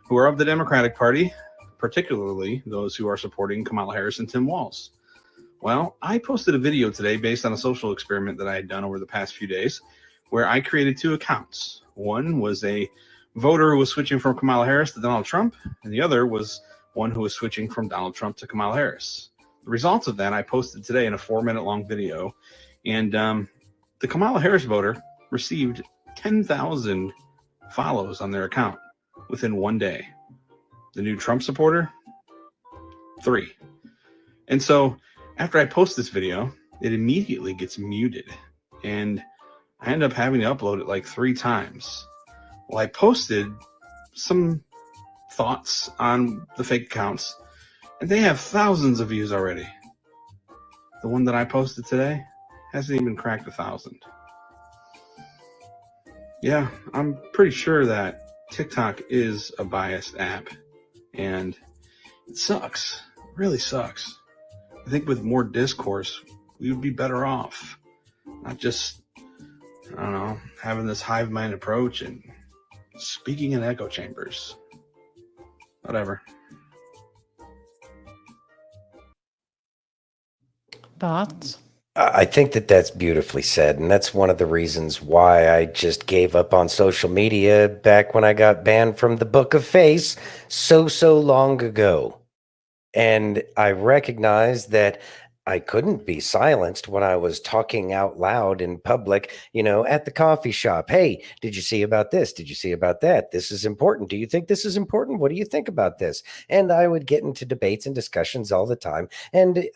who are of the Democratic Party, particularly those who are supporting Kamala Harris and Tim Walz. Well, I posted a video today based on a social experiment that I had done over the past few days where I created 2 accounts. One was a voter who was switching from Kamala Harris to Donald Trump, and the other was one who was switching from Donald Trump to Kamala Harris. The results of that I posted today in a 4-minute long video, and the Kamala Harris voter received 10,000 follows on their account within 1 day. The new Trump supporter, 3. And so after I post this video, it immediately gets muted, and I end up having to upload it like 3 times. Well, I posted some thoughts on the fake accounts, and they have thousands of views already. The one that I posted today hasn't even cracked 1,000. Yeah, I'm pretty sure that TikTok is a biased app, and it sucks. It really sucks. I think with more discourse, we would be better off. Not just, I don't know, having this hive mind approach and speaking in echo chambers. Whatever. Thoughts? I think that that's beautifully said. And that's one of the reasons why I just gave up on social media back when I got banned from the Book of Face so long ago. And I recognized that I couldn't be silenced when I was talking out loud in public, at the coffee shop. Hey, did you see about this? Did you see about that? This is important. Do you think this is important? What do you think about this? And I would get into debates and discussions all the time, and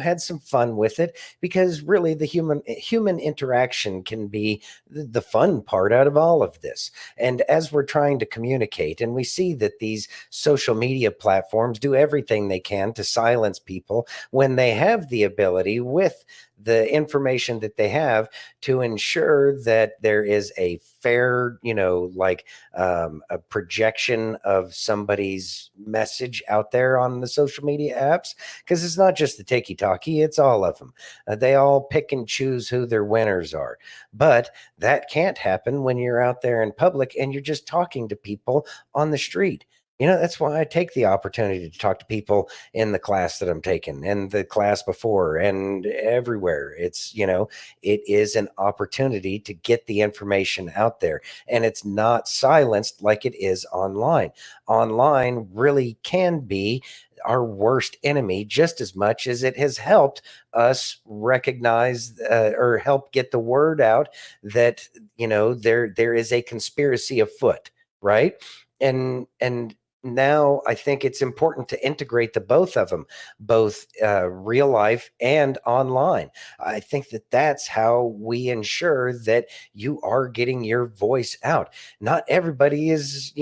had some fun with it, because really the human interaction can be the fun part out of all of this. And as we're trying to communicate, and we see that these social media platforms do everything they can to silence people when they have the ability, with the information that they have, to ensure that there is a fair, a projection of somebody's message out there on the social media apps. Because it's not just the tiki-talkie, it's all of them. They all pick and choose who their winners are. But that can't happen when you're out there in public and you're just talking to people on the street. That's why I take the opportunity to talk to people in the class that I'm taking, and the class before, and everywhere. It's, it is an opportunity to get the information out there, and it's not silenced like it is online. Online really can be our worst enemy, just as much as it has helped us recognize or help get the word out that, there is a conspiracy afoot, right? And now I think it's important to integrate the both of them, both real life and online. I think that that's how we ensure that you are getting your voice out. Not everybody is,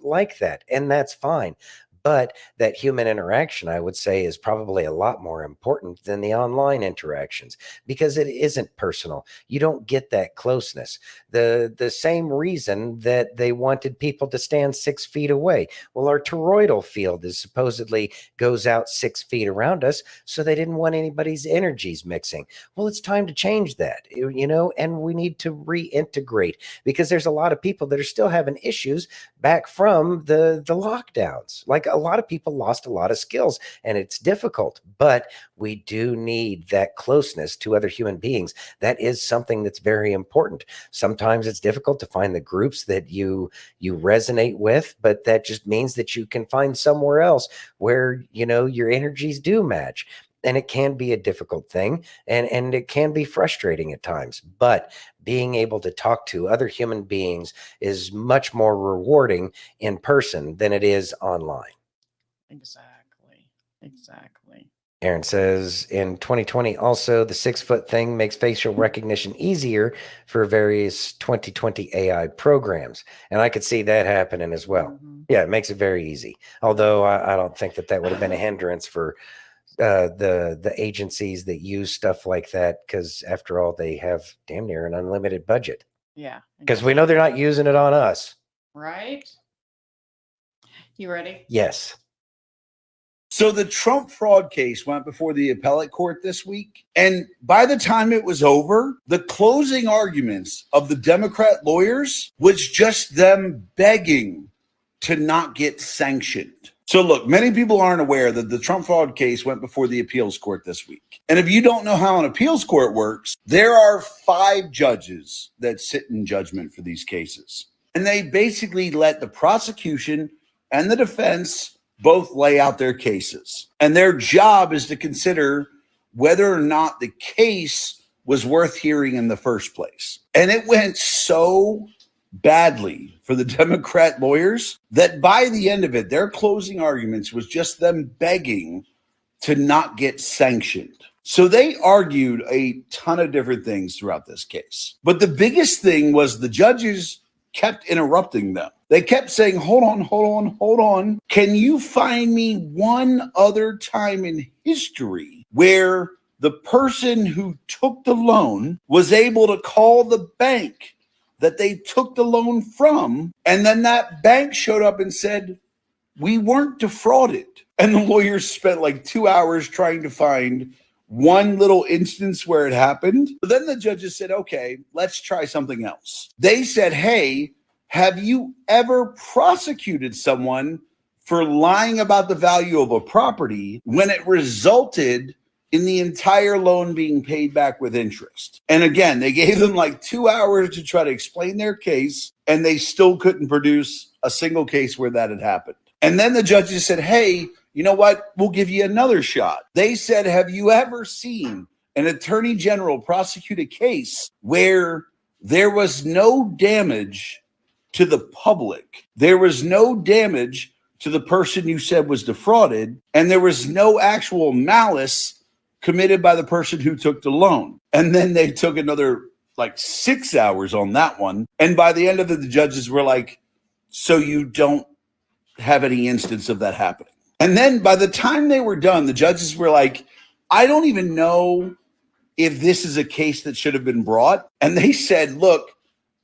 like that, and that's fine. But that human interaction, I would say, is probably a lot more important than the online interactions, because it isn't personal. You don't get that closeness. The same reason that they wanted people to stand 6 feet away. Well, our toroidal field is supposedly goes out 6 feet around us, so they didn't want anybody's energies mixing. Well, it's time to change that, and we need to reintegrate, because there's a lot of people that are still having issues back from the lockdowns. Like, a lot of people lost a lot of skills, and it's difficult, but we do need that closeness to other human beings. That is something that's very important. Sometimes it's difficult to find the groups that you resonate with, but that just means that you can find somewhere else where, your energies do match. And it can be a difficult thing, and it can be frustrating at times, but being able to talk to other human beings is much more rewarding in person than it is online. Exactly. Aaron says in 2020, also the 6-foot thing makes facial recognition easier for various 2020 AI programs. And I could see that happening as well. Yeah, it makes it very easy. Although I don't think that would have been a hindrance for the agencies that use stuff like that, because after all, they have damn near an unlimited budget. Yeah. Because we know they're not using it on us. Right? You ready? Yes. So the Trump fraud case went before the appellate court this week. And by the time it was over, the closing arguments of the Democrat lawyers was just them begging to not get sanctioned. So look, many people aren't aware that the Trump fraud case went before the appeals court this week. And if you don't know how an appeals court works, there are 5 judges that sit in judgment for these cases. And they basically let the prosecution and the defense both lay out their cases. And their job is to consider whether or not the case was worth hearing in the first place. And it went so badly for the Democrat lawyers that by the end of it, their closing arguments was just them begging to not get sanctioned. So they argued a ton of different things throughout this case. But the biggest thing was the judges kept interrupting them. They kept saying, hold on. Can you find me one other time in history where the person who took the loan was able to call the bank that they took the loan from, and then that bank showed up and said, we weren't defrauded? And the lawyers spent like 2 hours trying to find one little instance where it happened. But then the judges said, okay, let's try something else. They said, hey, have you ever prosecuted someone for lying about the value of a property when it resulted in the entire loan being paid back with interest? And again, they gave them like 2 hours to try to explain their case, and they still couldn't produce a single case where that had happened. And then the judges said, hey, you know what? We'll give you another shot. They said, have you ever seen an attorney general prosecute a case where there was no damage to the public? There was no damage to the person you said was defrauded, and there was no actual malice committed by the person who took the loan. And then they took another like 6 hours on that one. And by the end of it, the judges were like, so you don't have any instance of that happening? And then by the time they were done, the judges were like, I don't even know if this is a case that should have been brought. And they said, look,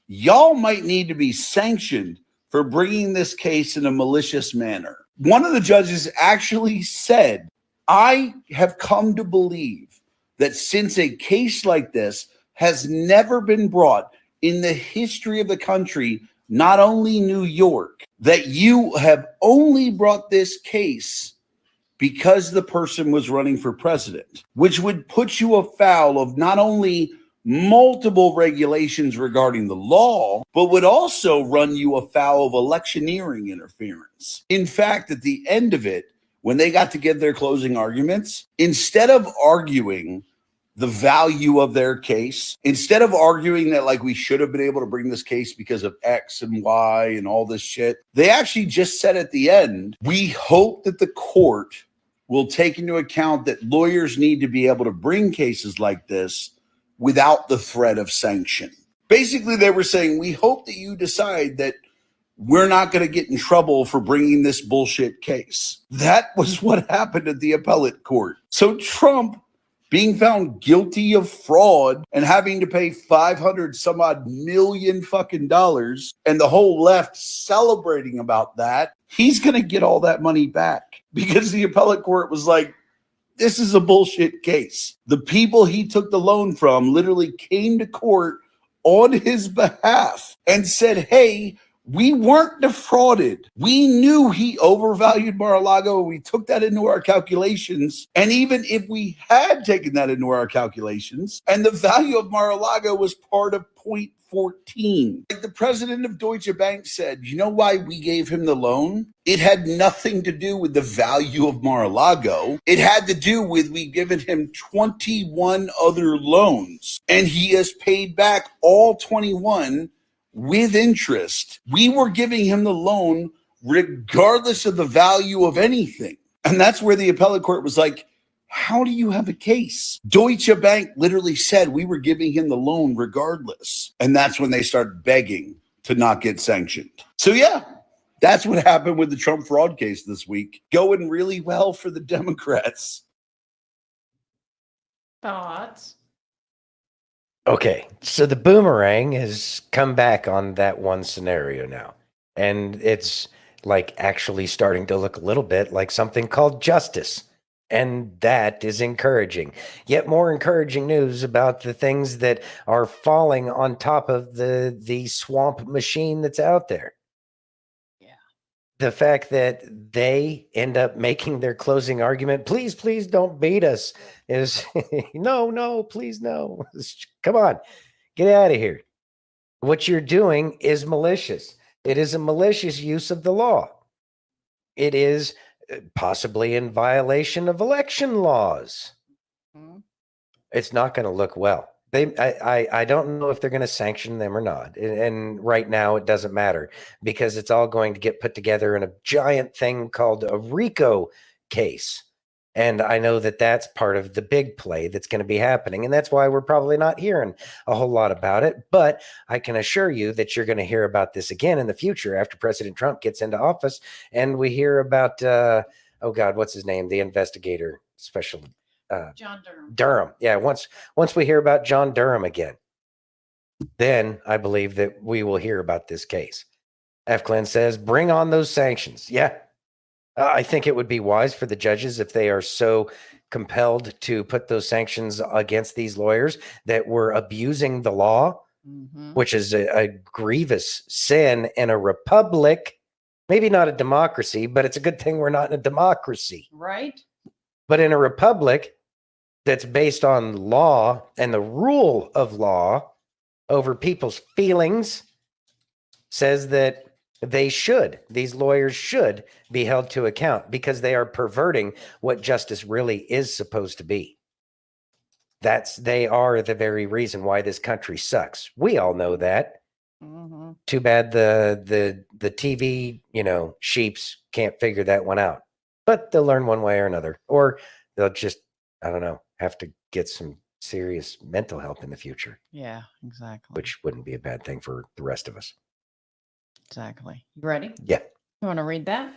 y'all might need to be sanctioned for bringing this case in a malicious manner. One of the judges actually said, I have come to believe that since a case like this has never been brought in the history of the country, not only New York, that you have only brought this case because the person was running for president, which would put you afoul of not only multiple regulations regarding the law, but would also run you afoul of electioneering interference. In fact, at the end of it, when they got to give their closing arguments, instead of arguing the value of their case, instead of arguing that like we should have been able to bring this case because of X and Y and all this shit, they actually just said at the end, we hope that the court will take into account that lawyers need to be able to bring cases like this without the threat of sanction. Basically, they were saying, we hope that you decide that we're not going to get in trouble for bringing this bullshit case. That was what happened at the appellate court. So Trump, being found guilty of fraud and having to pay $500 some odd million fucking dollars, and the whole left celebrating about that, he's going to get all that money back because the appellate court was like, this is a bullshit case. The people he took the loan from literally came to court on his behalf and said, hey, we weren't defrauded. We knew he overvalued Mar-a-Lago. We took that into our calculations. And even if we had taken that into our calculations, and the value of Mar-a-Lago was part of 0.14. Like the president of Deutsche Bank said, you know why we gave him the loan? It had nothing to do with the value of Mar-a-Lago. It had to do with we given him 21 other loans, and he has paid back all 21 with interest. We were giving him the loan regardless of the value of anything. And that's where the appellate court was like, how do you have a case? Deutsche Bank literally said we were giving him the loan regardless. And that's when they started begging to not get sanctioned. So yeah, that's what happened with the Trump fraud case this week. Going really well for the Democrats. Thoughts? Okay, so the boomerang has come back on that one scenario now. And it's like actually starting to look a little bit like something called justice. And that is encouraging. Yet more encouraging news about the things that are falling on top of the swamp machine that's out there. The fact that they end up making their closing argument, please, please don't beat us, is no, please, no. Come on, get out of here. What you're doing is malicious. It is a malicious use of the law. It is possibly in violation of election laws. It's not going to look well. I don't know if they're going to sanction them or not. And right now it doesn't matter because it's all going to get put together in a giant thing called a RICO case. And I know that that's part of the big play that's going to be happening. And that's why we're probably not hearing a whole lot about it. But I can assure you that you're going to hear about this again in the future after President Trump gets into office. And we hear about, oh God, what's his name? The investigator special. John Durham. Durham. Yeah. Once we hear about John Durham again, then I believe that we will hear about this case. F. Glenn says, bring on those sanctions. Yeah. I think it would be wise for the judges if they are so compelled to put those sanctions against these lawyers that were abusing the law, which is a grievous sin in a republic. Maybe not a democracy, but it's a good thing we're not in a democracy. Right? But in a republic that's based on law and the rule of law over people's feelings says that these lawyers should be held to account because they are perverting what justice really is supposed to be. They are the very reason why this country sucks. We all know that. Too bad the TV, sheeps can't figure that one out. But they'll learn one way or another, or they'll just, I don't know, have to get some serious mental help in the future. Yeah, exactly. Which wouldn't be a bad thing for the rest of us. Exactly. You ready? Yeah. You want to read that?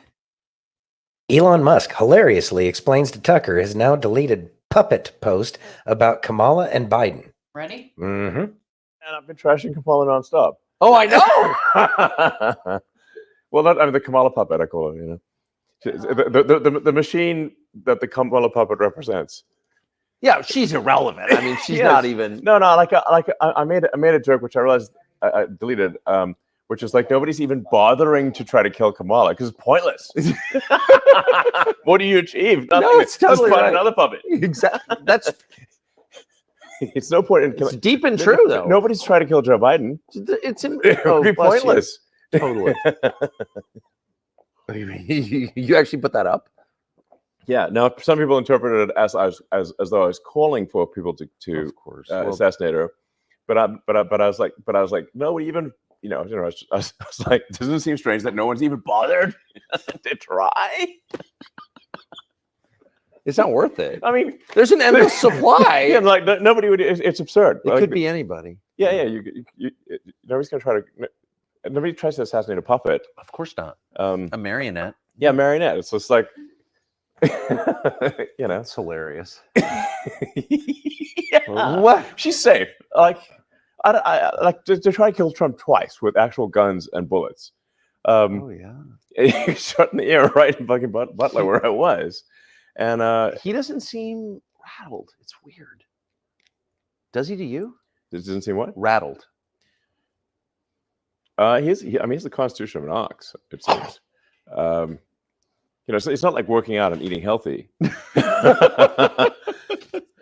Elon Musk hilariously explains to Tucker his now deleted puppet post about Kamala and Biden. Ready? Mm-hmm. And I've been trashing Kamala nonstop. Oh, I know. Well, the Kamala puppet, I call it, the machine that the Kamala puppet represents. Yeah, she's irrelevant. I mean, she's not even. No. I made a joke which I realized I deleted, which is like nobody's even bothering to try to kill Kamala because it's pointless. What do you achieve? Nothing. No, it's totally Just find right. another puppet. Exactly. That's. It's no point in It's killing. deep and true, though. Nobody's trying to kill Joe Biden. It's It would be bless you. pointless. Totally. You actually put that up? Yeah. Now, some people interpreted it as though I was calling for people to Of course. Well, assassinate her, but I was like, no, even I was like, doesn't it seem strange that no one's even bothered to try? it's not worth it. I mean, There's an endless supply. yeah, like nobody would. It's absurd. It Like, could be anybody. Yeah. Nobody's gonna try to. Nobody tries to assassinate a puppet. Of course not. A marionette. Yeah, marionette. It's just like, It's hilarious. Yeah. What? She's safe. Like, I like to try to kill Trump twice with actual guns and bullets. Oh yeah. Shot in the air right in fucking Butler where I was, and He doesn't seem rattled. It's weird. Does he to you? it doesn't seem what? Rattled. He's the constitution of an ox. It seems. So it's not like working out and eating healthy.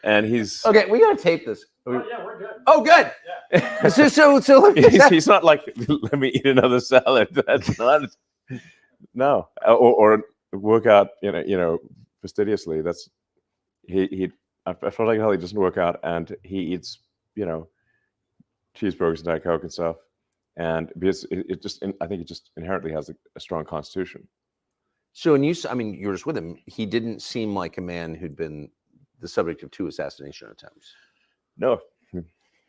And he's Okay, we gotta tape this. yeah, we're good. Oh, good. Yeah. So he's not like, let me eat another salad. That's not. No, or work out. Fastidiously. That's he. I feel like hell he doesn't work out, and he eats cheeseburgers and Diet Coke and stuff. And because I think it just inherently has a strong constitution. So, and you were just with him. He didn't seem like a man who'd been the subject of 2 assassination attempts? No,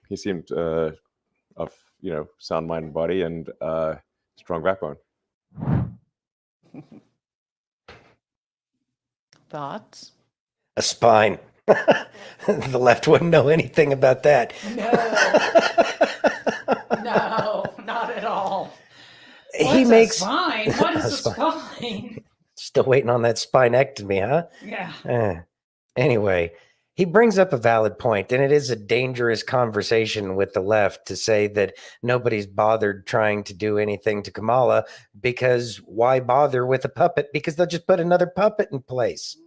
he seemed of sound mind and body and strong backbone. Thoughts? A spine. The left wouldn't know anything about that. No, not at all. He makes a spine? What is A a spine. spine? Still waiting on that spinectomy, huh? Yeah. Anyway, he brings up a valid point, and it is a dangerous conversation with the left to say that nobody's bothered trying to do anything to Kamala, because why bother with a puppet? Because they'll just put another puppet in place.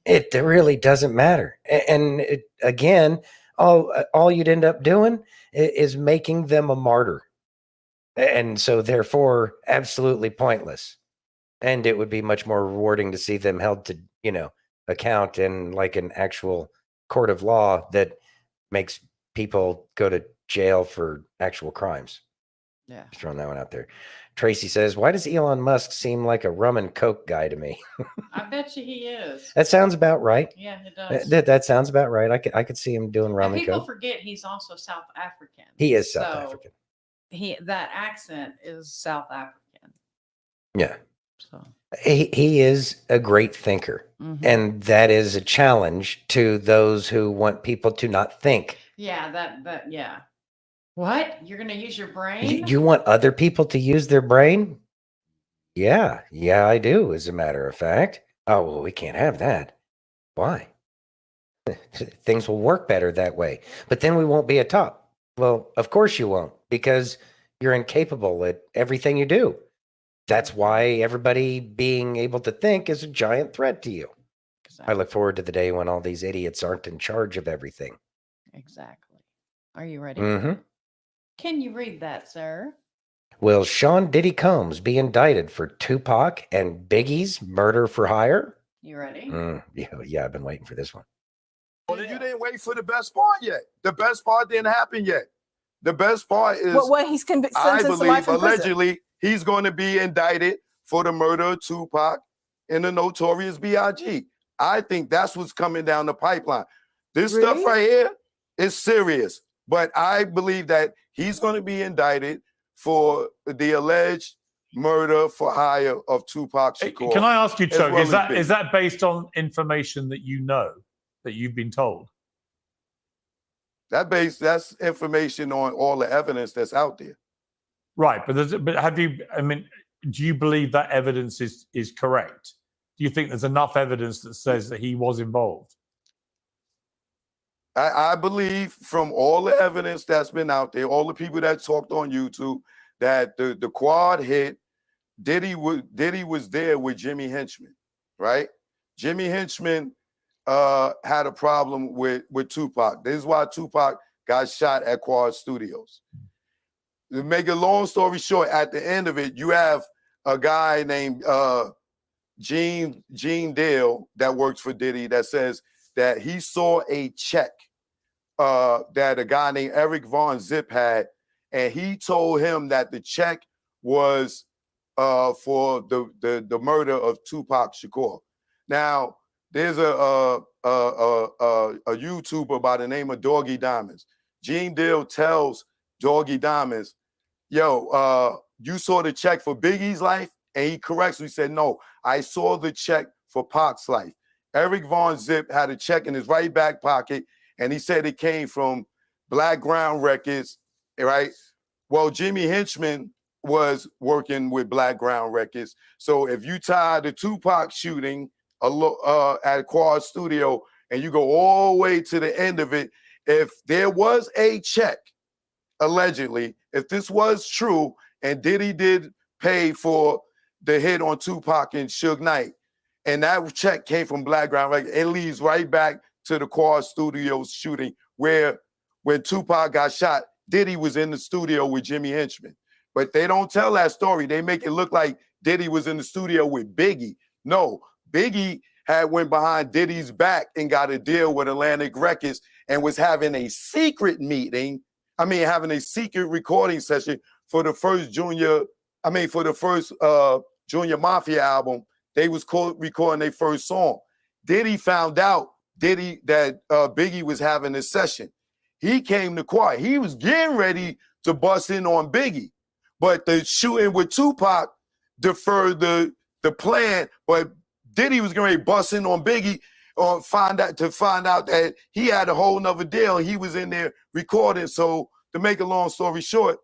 It really doesn't matter. And again, all you'd end up doing is making them a martyr. And so therefore, absolutely pointless. And it would be much more rewarding to see them held to, account in like an actual court of law that makes people go to jail for actual crimes. Yeah. Just throwing that one out there. Tracy says, why does Elon Musk seem like a rum and coke guy to me? I bet you he is. That sounds about right. Yeah, it does. That sounds about right. I could see him doing rum And and people coke. forget he's also South African. He is South So African. That accent is South African. Yeah. So He is a great thinker. Mhm. And that is a challenge to those who want people to not think. yeah, yeah. What? You're gonna use your brain? You want other people to use their brain? Yeah, I do, as a matter of fact. Oh, well, we can't have that. Why? Things will work better that way. But then we won't be at top. Well, of course you won't, because you're incapable at everything you do. That's why everybody being able to think is a giant threat to you. I look forward to the day when all these idiots aren't in charge of everything. Exactly. Are you ready? Mm-hmm. Can you read that, sir? Will Sean Diddy Combs be indicted for Tupac and Biggie's murder for hire? You ready? Yeah, I've been waiting for this one. Well, you didn't wait for the best part yet. The best part didn't happen yet. The best part is What he's I sentenced to believe life in prison. allegedly he's going to be indicted for the murder of Tupac and the Notorious B.I.G. I think that's what's coming down the pipeline. This stuff right here is serious, but I believe that he's going to be indicted for the alleged murder for hire of Tupac Shakur. Can I ask you, as Chuck, well is as that Biggie. based on information that you know, that you've been told? That's information on all the evidence that's out there. Right, but have you? I mean, do you believe that evidence is correct? Do you think there's enough evidence that says that he was involved? I believe from all the evidence that's been out there, all the people that talked on YouTube, that the quad hit, Diddy was there with Jimmy Henchman, right? Jimmy Henchman had a problem with Tupac. This is why Tupac got shot at Quad Studios. To make a long story short, at the end of it, you have a guy named Gene Dale that works for Diddy that says that he saw a check that a guy named Eric Von Zip had, and he told him that the check was for the murder of Tupac Shakur. Now, there's a YouTuber by the name of Doggy Diamonds. Gene Dale tells Doggy Diamonds, yo, you saw the check for Biggie's life? And he corrects me, he said, no, I saw the check for Pac's life. Eric Von Zip had a check in his right back pocket, and he said it came from Black Ground Records, right? Well, Jimmy Henchman was working with Black Ground Records. So if you tie the Tupac shooting at Quad Studio and you go all the way to the end of it, if there was a check, allegedly, if this was true and Diddy did pay for the hit on Tupac and Suge Knight, and that check came from Black Ground Records, it leads right back to the Quad Studios shooting, where when Tupac got shot, Diddy was in the studio with Jimmy Henchman. But they don't tell that story. They make it look like Diddy was in the studio with Biggie. No, Biggie had went behind Diddy's back and got a deal with Atlantic Records and was having a secret meeting. Having a secret recording session for the first Junior Mafia album. They was recording their first song. Diddy found out Biggie was having a session. He came to quiet. He was getting ready to bust in on Biggie, but the shooting with Tupac deferred the plan. But Diddy was going to bust in on Biggie find out that he had a whole nother deal. He was in there recording. So to make a long story short,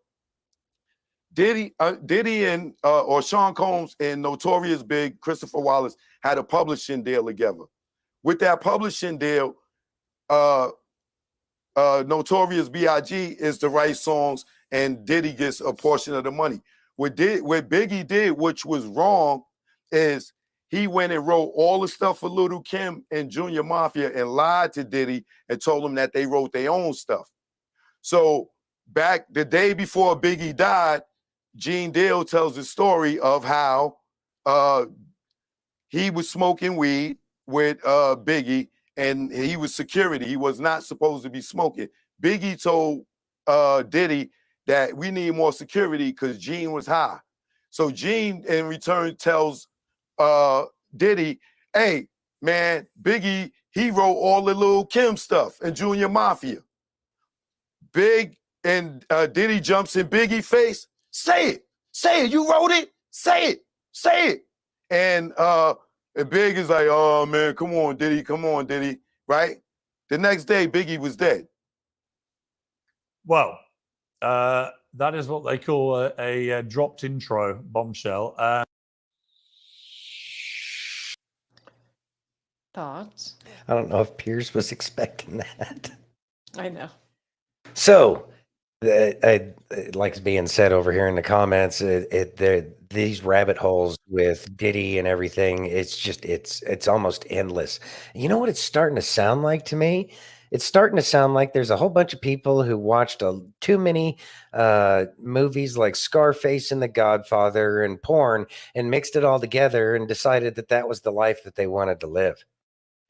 Diddy and or Sean Combs and Notorious Big Christopher Wallace had a publishing deal together. With that publishing deal, Notorious B.I.G. is to write songs and Diddy gets a portion of the money. What Biggie did, which was wrong, is he went and wrote all the stuff for Lil' Kim and Junior Mafia and lied to Diddy and told him that they wrote their own stuff. So back the day before Biggie died, Gene Deal tells the story of how he was smoking weed with Biggie and he was security. He was not supposed to be smoking. Biggie told Diddy that we need more security because Gene was high. So Gene in return tells Diddy, hey, man, Biggie, he wrote all the Lil' Kim stuff and Junior Mafia. Big and Diddy jumps in Biggie's face. Say it, you wrote it, say it. And Big is like, oh man, come on, Diddy, right? The next day, Biggie was dead. Well, that is what they call a dropped intro bombshell. Thoughts? I don't know if Piers was expecting that. I know. So, like being said over here in the comments, these rabbit holes with Diddy and everything, it's almost endless. You know what it's starting to sound like to me? It's starting to sound like there's a whole bunch of people who watched too many movies like Scarface and The Godfather and porn and mixed it all together and decided that that was the life that they wanted to live.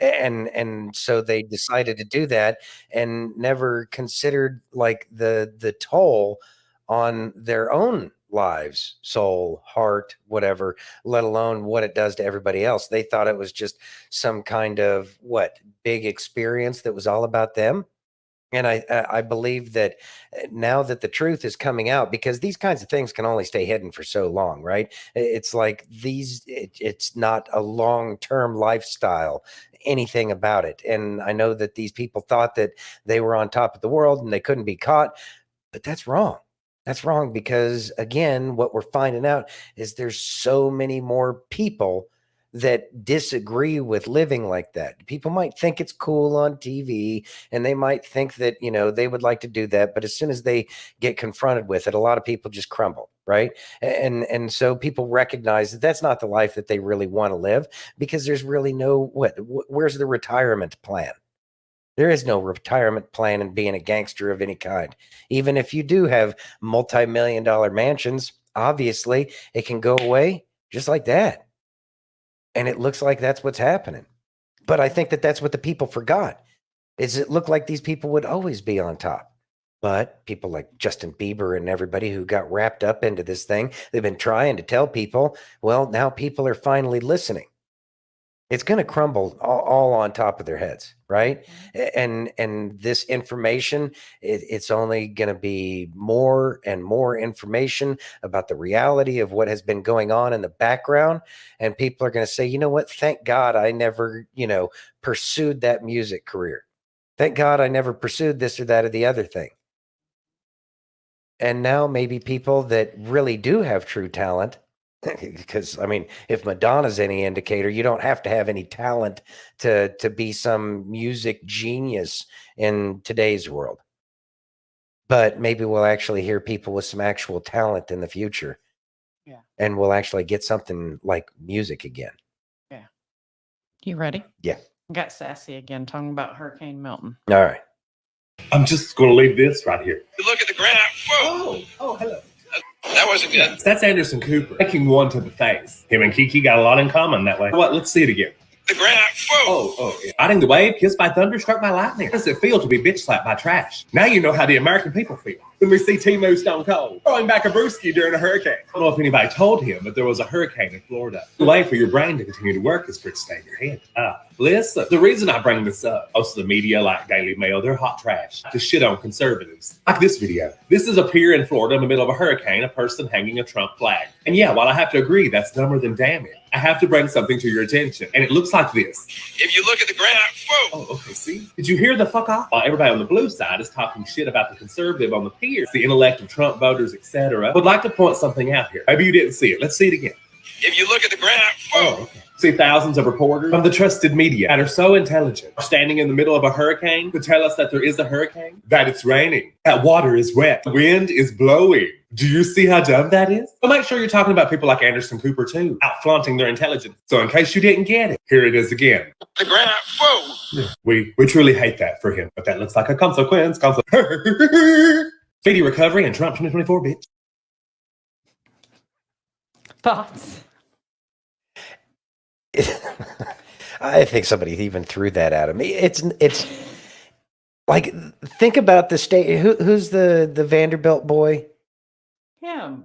And so they decided to do that and never considered like the toll on their own lives, soul, heart, whatever, let alone what it does to everybody else. They thought it was just some kind of big experience that was all about them. And I believe that now that the truth is coming out, because these kinds of things can only stay hidden for so long, right? It's like it's not a long-term lifestyle, anything about it. And I know that these people thought that they were on top of the world and they couldn't be caught, but that's wrong. That's wrong because, again, what we're finding out is there's so many more people that disagree with living like that. People might think it's cool on TV and they might think that, they would like to do that. But as soon as they get confronted with it, a lot of people just crumble, right? And so people recognize that that's not the life that they really want to live because there's really no, where's the retirement plan? There is no retirement plan in being a gangster of any kind. Even if you do have multi-million-dollar mansions, obviously it can go away just like that. And it looks like that's what's happening. But I think that that's what the people forgot, is it looked like these people would always be on top. But people like Justin Bieber and everybody who got wrapped up into this thing, they've been trying to tell people, well, now people are finally listening. It's going to crumble all on top of their heads, right? And this information, it's only going to be more and more information about the reality of what has been going on in the background. And people are going to say, you know what? Thank God I never, pursued that music career. Thank God I never pursued this or that or the other thing. And now maybe people that really do have true talent, because if Madonna's any indicator, you don't have to have any talent to be some music genius in today's world. But maybe we'll actually hear people with some actual talent in the future. Yeah. And we'll actually get something like music again. Yeah. You ready? Yeah. Got sassy again talking about Hurricane Milton. All right. I'm just going to leave this right here. Look at the ground. Whoa. Oh, hello. That wasn't good. That's Anderson Cooper taking one to the face. Him and Kiki got a lot in common that way. Let's see it again. The ground. Whoa. Oh, yeah. Riding the wave, kissed by thunder, struck by lightning. How does it feel to be bitch slapped by trash? Now you know how the American people feel. when we see Timo Stone Cold throwing back a brewski during a hurricane. I don't know if anybody told him that there was a hurricane in Florida. The way for your brain to continue to work is for it to stay in your head. Listen, the reason I bring this up, most of the media like Daily Mail, they're hot trash to shit on conservatives. Like this video. This is a pier in Florida in the middle of a hurricane, a person hanging a Trump flag. And yeah, while I have to agree that's dumber than damn it, I have to bring something to your attention. And it looks like this. If you look at the ground, whoa. Oh, okay, see? Did you hear the fuck off? While everybody on the blue side is talking shit about the conservative on the pier, the intellect of Trump voters, etc., would like to point something out here. Maybe you didn't see it. Let's see it again. If you look at the ground, whoa. Oh, okay. See thousands of reporters from the trusted media that are so intelligent, standing in the middle of a hurricane to tell us that there is a hurricane, that it's raining, that water is wet, wind is blowing. Do you see how dumb that is? But make sure you're talking about people like Anderson Cooper too, out flaunting their intelligence. So in case you didn't get it, here it is again. The ground, whoa. We truly hate that for him, but that looks like a consequence. Speedy recovery and Trump 2024, bitch. Thoughts? I think somebody even threw that at him. It's like, think about the state. Who's the Vanderbilt boy? Him.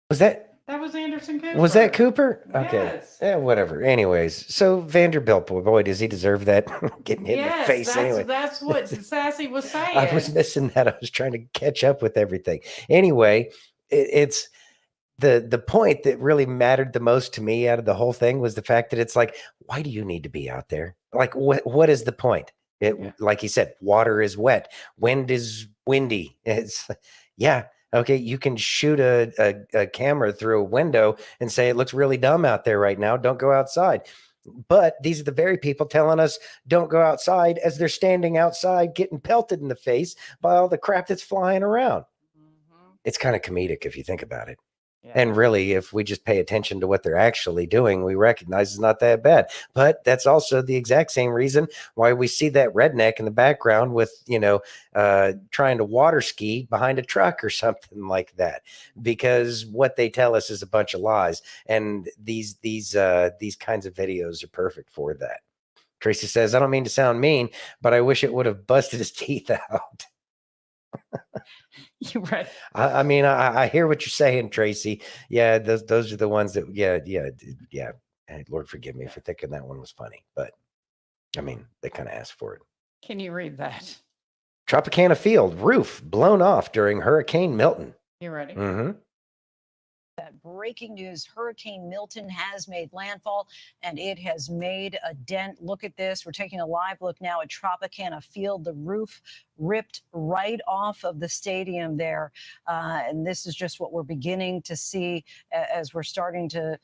Was that was Anderson Cooper. Was that Cooper? Okay. Yes. Yeah, whatever. Anyways, so Vanderbilt boy, does he deserve that? Getting hit in the face that's, anyway. That's what Sassy was saying. I was missing that. I was trying to catch up with everything. Anyway, it's the point that really mattered the most to me out of the whole thing was the fact that it's like, why do you need to be out there? Like, what is the point? Like he said, water is wet, wind is windy. It's yeah. Okay, you can shoot a camera through a window and say it looks really dumb out there right now. Don't go outside. But these are the very people telling us don't go outside as they're standing outside getting pelted in the face by all the crap that's flying around. It's kind of comedic if you think about it. And really, if we just pay attention to what they're actually doing, we recognize it's not that bad. But that's also the exact same reason why we see that redneck in the background with, trying to water ski behind a truck or something like that, because what they tell us is a bunch of lies. And these kinds of videos are perfect for that. Tracy says, I don't mean to sound mean, but I wish it would have busted his teeth out. You're right. I mean, I hear what you're saying, Tracy. Yeah, those are the ones that, yeah. And Lord forgive me for thinking that one was funny, but I mean, they kind of asked for it. Can you read that? Tropicana Field roof blown off during Hurricane Milton. You ready? Mm-hmm. That breaking news, Hurricane Milton has made landfall and it has made a dent. Look at this. We're taking a live look now at Tropicana Field. The roof ripped right off of the stadium there. And this is just what we're beginning to see as we're starting to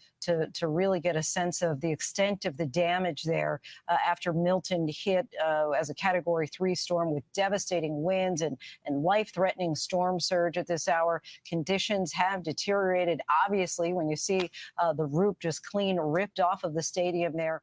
really get a sense of the extent of the damage there after Milton hit as a Category 3 storm with devastating winds and life-threatening storm surge at this hour. Conditions have deteriorated, obviously, when you see the roof just clean ripped off of the stadium there.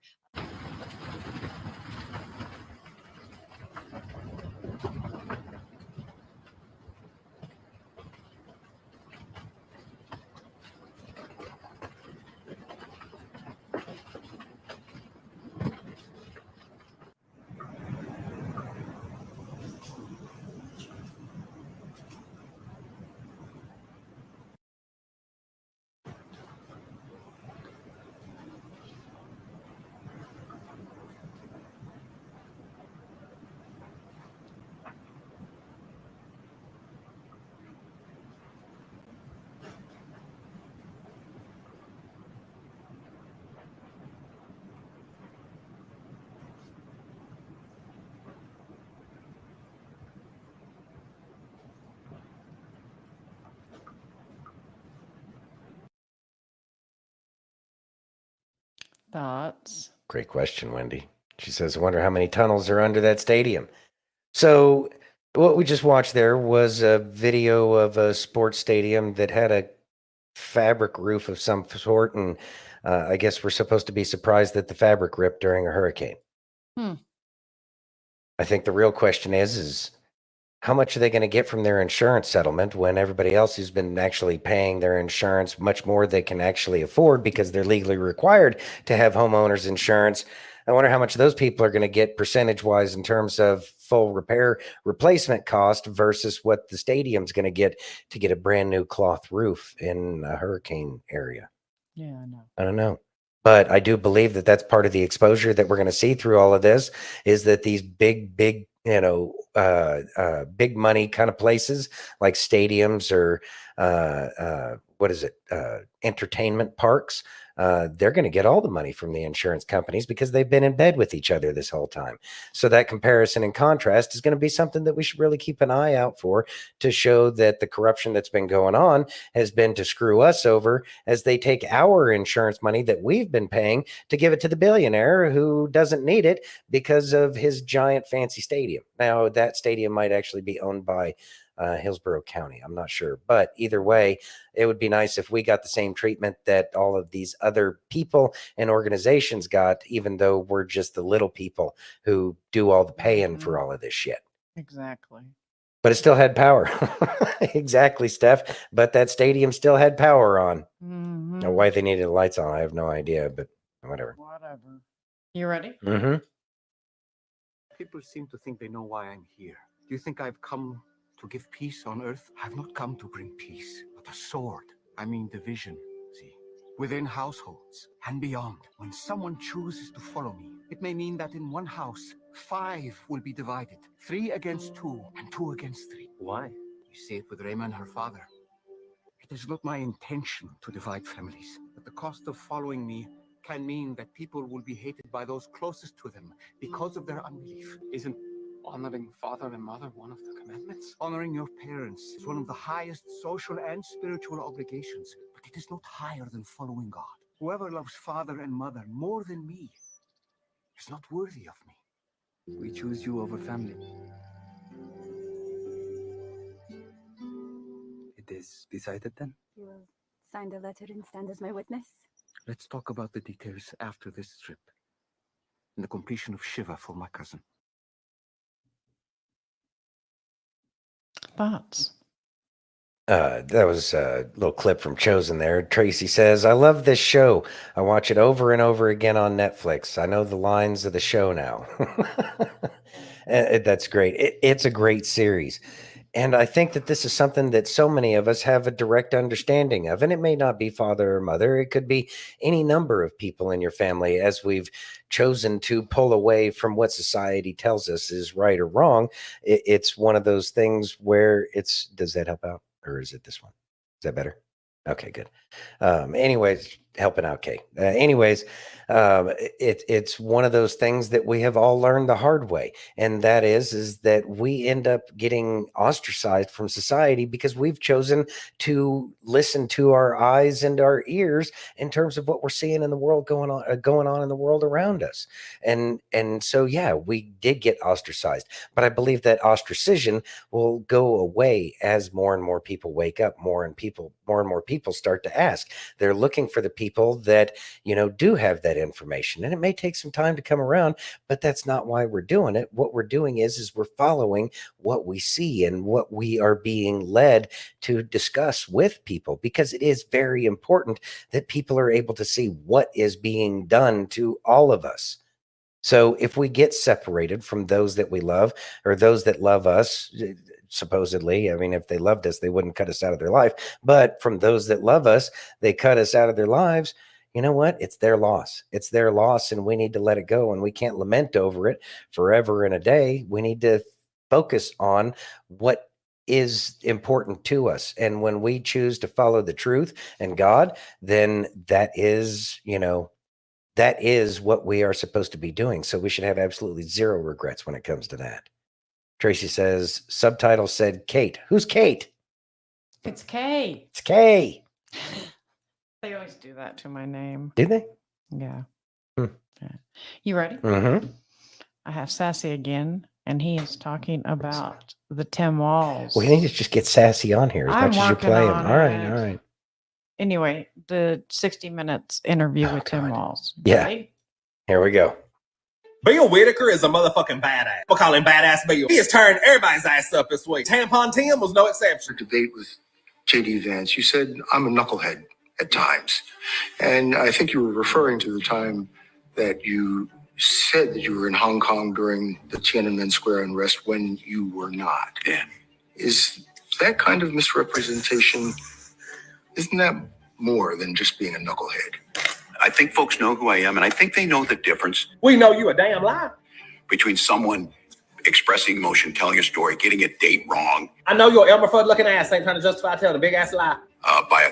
Thoughts? Great question, Wendy. She says, I wonder how many tunnels are under that stadium. So what we just watched there was a video of a sports stadium that had a fabric roof of some sort. And I guess we're supposed to be surprised that the fabric ripped during a hurricane. I think the real question is how much are they going to get from their insurance settlement when everybody else who's been actually paying their insurance much more they can actually afford because they're legally required to have homeowners insurance? I wonder how much those people are going to get percentage wise in terms of full repair replacement cost versus what the stadium's going to get a brand new cloth roof in a hurricane area. Yeah, I know. I don't know. But I do believe that that's part of the exposure that we're going to see through all of this, is that these big, big money kind of places like stadiums or entertainment parks, they're going to get all the money from the insurance companies because they've been in bed with each other this whole time. So that comparison and contrast is going to be something that we should really keep an eye out for, to show that the corruption that's been going on has been to screw us over as they take our insurance money that we've been paying to give it to the billionaire who doesn't need it because of his giant fancy stadium. Now, that stadium might actually be owned by Hillsborough County. I'm not sure. But either way, it would be nice if we got the same treatment that all of these other people and organizations got, even though we're just the little people who do all the paying for all of this shit. Exactly. But it still had power. Exactly, Steph. But that stadium still had power on. Now, why they needed the lights on, I have no idea, but whatever. Whatever. You ready? Mm-hmm. People seem to think they know why I'm here. Do you think I've come to give peace on earth? I've not come to bring peace, but a sword. I mean division, see? Within households and beyond. When someone chooses to follow me, it may mean that in one house, 5 will be divided. 3 against 2 and 2 against 3. Why? You see it with Raymond, her father. It is not my intention to divide families, but the cost of following me can mean that people will be hated by those closest to them because of their unbelief. Isn't honoring father and mother one of the commandments? Honoring your parents is one of the highest social and spiritual obligations, but it is not higher than following God. Whoever loves father and mother more than me is not worthy of me. We choose you over family. It is decided then? You will sign the letter and stand as my witness? Let's talk about the details after this trip and the completion of Shiva for my cousin. Thoughts? That was a little clip from Chosen there. Tracy says, I love this show. I watch it over and over again on Netflix. I know the lines of the show now. That's great. It's a great series. And I think that this is something that so many of us have a direct understanding of. And it may not be father or mother. It could be any number of people in your family, as we've chosen to pull away from what society tells us is right or wrong. It's one of those things where it's, does that help out? Or is it this one? Is that better? Okay, good. Anyways, helping out, Kay. It's one of those things that we have all learned the hard way, and that is that we end up getting ostracized from society because we've chosen to listen to our eyes and our ears in terms of what we're seeing in the world going on in the world around us, and so yeah, we did get ostracized. But I believe that ostracism will go away as more and more people wake up, more and more people start to ask. They're looking for the people that, do have that information. And it may take some time to come around, but that's not why we're doing it. What we're doing is we're following what we see and what we are being led to discuss with people, because it is very important that people are able to see what is being done to all of us. So if we get separated from those that we love, or those that love us, supposedly, I mean, if they loved us, they wouldn't cut us out of their life. But from those that love us, they cut us out of their lives. You know what? It's their loss. It's their loss, and we need to let it go. And we can't lament over it forever and a day. We need to focus on what is important to us. And when we choose to follow the truth and God, then that is, that is what we are supposed to be doing. So we should have absolutely zero regrets when it comes to that. Tracy says, subtitle said Kate. Who's Kate? It's Kay. It's Kay. They always do that to my name. Did they? Yeah. Hmm. Yeah. You ready? Mm-hmm. I have Sassy again, and he is talking about the Tim Walls. We need to just get Sassy on here as I'm much as you working play him. on All right, it. all right. Anyway, the 60 Minutes interview with Tim Walls. Yeah. Ready? Here we go. Bill Whitaker is a motherfucking badass. We'll call him Badass Bill. He has turned everybody's ass up this week. Tampon Tim was no exception. Debate with J.D. Vance, you said I'm a knucklehead at times. And I think you were referring to the time that you said that you were in Hong Kong during the Tiananmen Square unrest when you were not. Yeah. Is that kind of misrepresentation, isn't that more than just being a knucklehead? I think folks know who I am, and I think they know the difference We know you a damn lie. between someone expressing emotion, telling a story, getting a date wrong, I know your Elmer Fudd looking ass ain't trying to justify telling a big ass lie. by a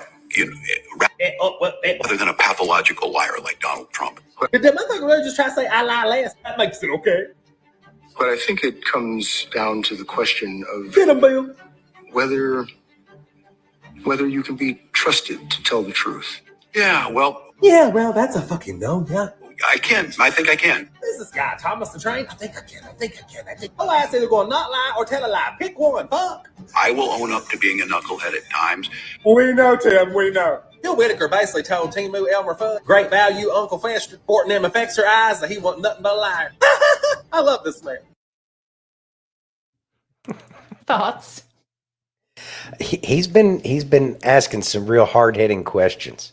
other than a pathological liar like Donald Trump. Did that motherfucker really just try to say I lie last? That makes it okay. But I think it comes down to the question of Get him, Bill. whether you can be trusted to tell the truth. Yeah, well, Yeah, well, that's a fucking no, yeah. I can. I think I can. This is Guy Thomas the Train. I think I can. Oh, I say they're going to not lie or tell a lie. Pick one. Fuck. I will own up to being a knucklehead at times. We know, Tim. We know. Bill Whitaker basically told Timu Elmer Fudd, great value, Uncle Fester, sporting them affects her eyes, that he wasn't nothing but a liar. I love this man. Thoughts? He's been asking some real hard hitting questions.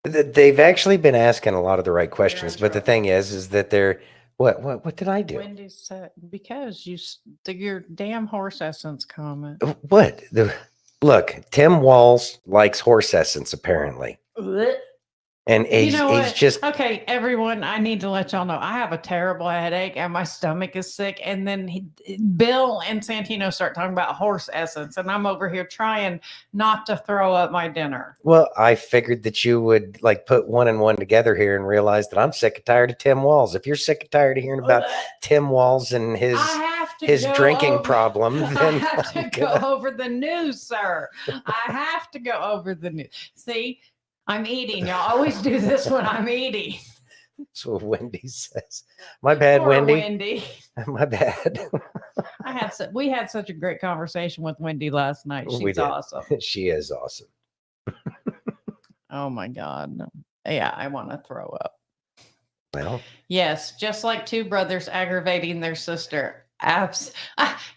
They've actually been asking a lot of the right questions, but the thing is that they're what did I do? Wendy said because your damn horse essence comment. What look? Tim Walz likes horse essence apparently, and he's what? just Okay, everyone. I need to let y'all know I have a terrible headache and my stomach is sick. And then Bill and Santino start talking about horse essence, and I'm over here trying not to throw up my dinner. Well, I figured that you would like put one and one together here and realize that I'm sick and tired of Tim Walz. If you're sick and tired of hearing about Tim Walz and his go drinking over- problem, I then have to I'm go gonna- over the news, sir. I have to go over the news. See, I'm eating. Y'all always do this when I'm eating. That's what Wendy says. My bad, Poor Wendy. Wendy. My bad. We had such a great conversation with Wendy last night. We She's did. awesome. She is awesome. Oh my God. Yeah, I want to throw up. Well, Yes, just like two brothers aggravating their sister.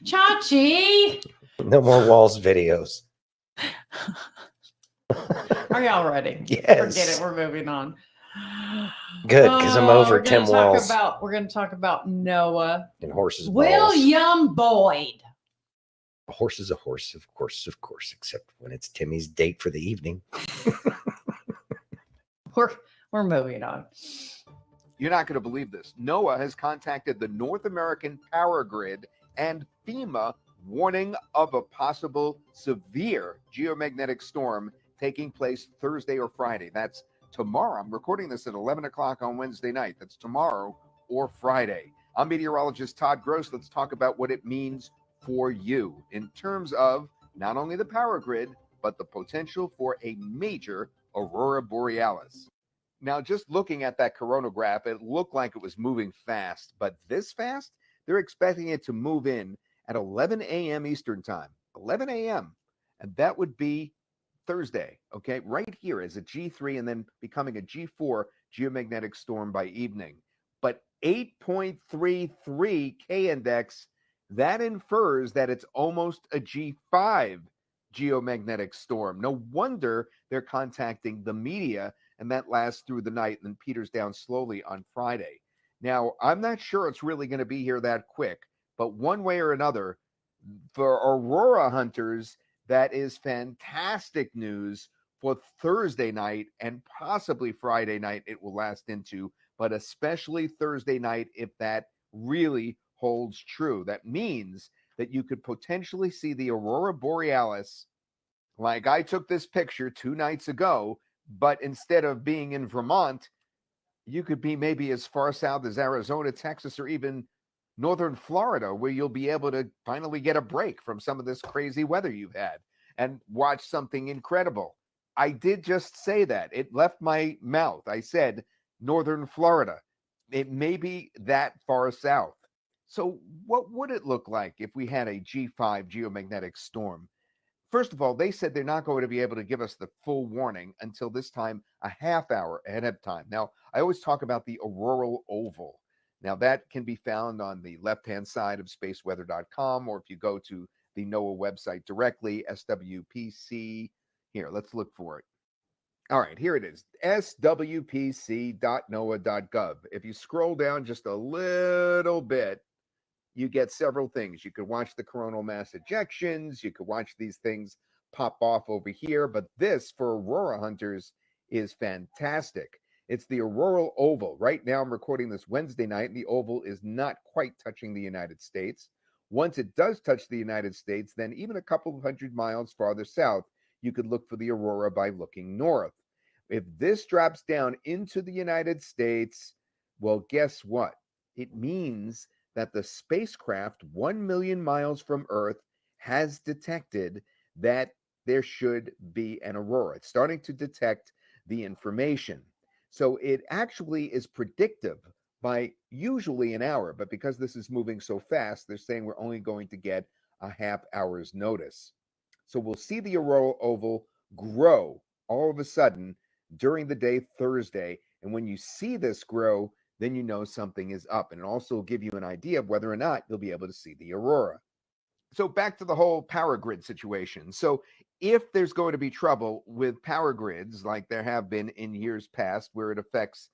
Chachi, no more Walz videos. are y'all ready? Yes. Forget it. We're moving on. Good, because I'm over we're gonna Tim talk Walz We're going to talk about Noah. and horses. balls. William Boyd. A horse is a horse, of course, except when it's Timmy's date for the evening. We're moving on. You're not going to believe this. NOAA has contacted the North American Power Grid and FEMA, warning of a possible severe geomagnetic storm taking place Thursday or Friday. That's tomorrow. I'm recording this at 11 o'clock on Wednesday night. That's tomorrow or Friday. I'm meteorologist Todd Gross. Let's talk about what it means for you in terms of not only the power grid, but the potential for a major aurora borealis. Now, just looking at that coronagraph, it looked like it was moving fast, but this fast, they're expecting it to move in at 11 a.m. Eastern time, 11 a.m. And that would be Thursday, okay? Right here as a G3 and then becoming a G4 geomagnetic storm by evening. But 8.33 K index, that infers that it's almost a G5 geomagnetic storm. No wonder they're contacting the media, and that lasts through the night and then peters down slowly on Friday. Now, I'm not sure it's really going to be here that quick, but one way or another, for aurora hunters, that is fantastic news for Thursday night and possibly Friday night it will last into, but especially Thursday night if that really holds true. That means that you could potentially see the aurora borealis like I took this picture 2 nights ago, but instead of being in Vermont, you could be maybe as far south as Arizona, Texas, or even northern Florida, where you'll be able to finally get a break from some of this crazy weather you've had and watch something incredible. I did just say that. It left my mouth. I said northern Florida. It may be that far south. So what would it look like if we had a G5 geomagnetic storm? First of all, they said they're not going to be able to give us the full warning until this time a half hour ahead of time. Now, I always talk about the auroral oval. Now, that can be found on the left-hand side of spaceweather.com, or if you go to the NOAA website directly, SWPC. Here, let's look for it. All right, here it is, swpc.noaa.gov. If you scroll down just a little bit, you get several things. You could watch the coronal mass ejections. You could watch these things pop off over here. But this, for aurora hunters, is fantastic. It's the auroral oval. Right now, I'm recording this Wednesday night, and the oval is not quite touching the United States. Once it does touch the United States, then even a couple of hundred miles farther south, you could look for the aurora by looking north. If this drops down into the United States, well, guess what? It means that the spacecraft 1 million miles from Earth has detected that there should be an aurora. It's starting to detect the information. So it actually is predictive by usually an hour, but because this is moving so fast, they're saying we're only going to get a half hour's notice. So we'll see the auroral oval grow all of a sudden during the day Thursday. And when you see this grow, then you know something is up. And it also will give you an idea of whether or not you'll be able to see the aurora. So back to the whole power grid situation. So if there's going to be trouble with power grids, like there have been in years past, where it affects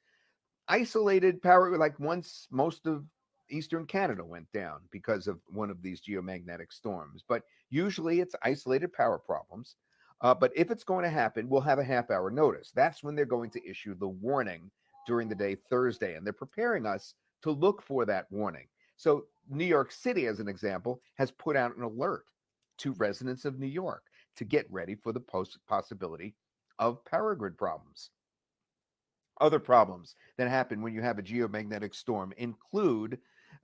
isolated power, like once most of Eastern Canada went down because of one of these geomagnetic storms. But usually it's isolated power problems. But if it's going to happen, we'll have a half-hour notice. That's when they're going to issue the warning during the day Thursday, and they're preparing us to look for that warning. So New York City, as an example, has put out an alert to residents of New York to get ready for the possibility of power grid problems. Other problems that happen when you have a geomagnetic storm include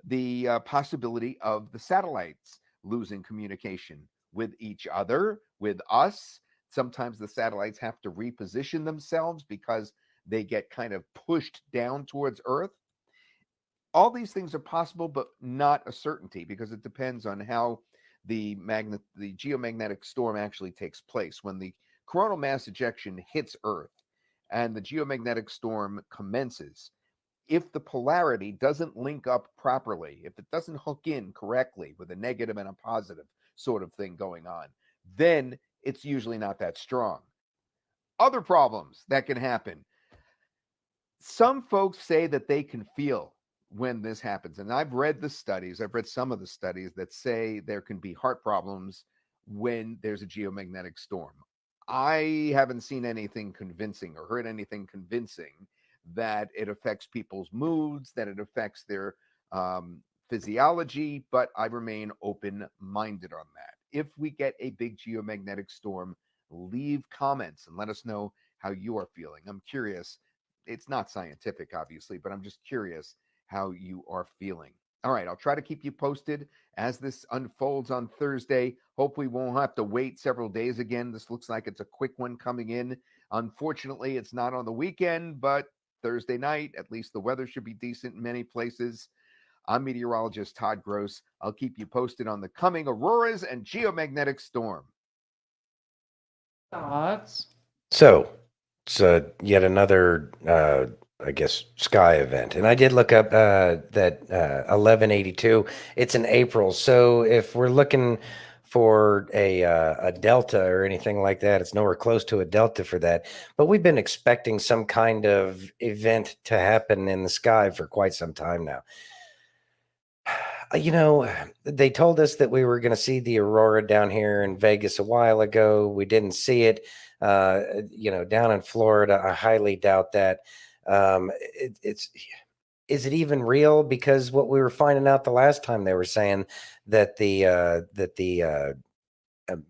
the possibility of the satellites losing communication with each other, with us. Sometimes the satellites have to reposition themselves because they get kind of pushed down towards Earth. All these things are possible, but not a certainty, because it depends on how the geomagnetic storm actually takes place. When the coronal mass ejection hits Earth and the geomagnetic storm commences, if the polarity doesn't link up properly, if it doesn't hook in correctly with a negative and a positive sort of thing going on, then it's usually not that strong. Other problems that can happen. Some folks say that they can feel when this happens. And I've read the studies, I've read some of the studies that say there can be heart problems when there's a geomagnetic storm. I haven't seen anything convincing or heard anything convincing that it affects people's moods, that it affects their physiology, but I remain open-minded on that. If we get a big geomagnetic storm, leave comments and let us know how you are feeling. I'm curious. It's not scientific, obviously, but I'm just curious how you are feeling. All right, I'll try to keep you posted as this unfolds on Thursday. Hopefully, we won't have to wait several days again. This looks like it's a quick one coming in. Unfortunately, it's not on the weekend, but Thursday night, at least the weather should be decent in many places. I'm meteorologist Todd Gross. I'll keep you posted on the coming auroras and geomagnetic storm. Thoughts? So it's yet another, I guess, sky event. And I did look up that 1182. It's in April. So if we're looking for a delta or anything like that, it's nowhere close to a delta for that. But we've been expecting some kind of event to happen in the sky for quite some time now. You know, they told us that we were going to see the aurora down here in Vegas a while ago. We didn't see it. You know, down in Florida, I highly doubt that. Is it even real? Because what we were finding out the last time, they were saying that the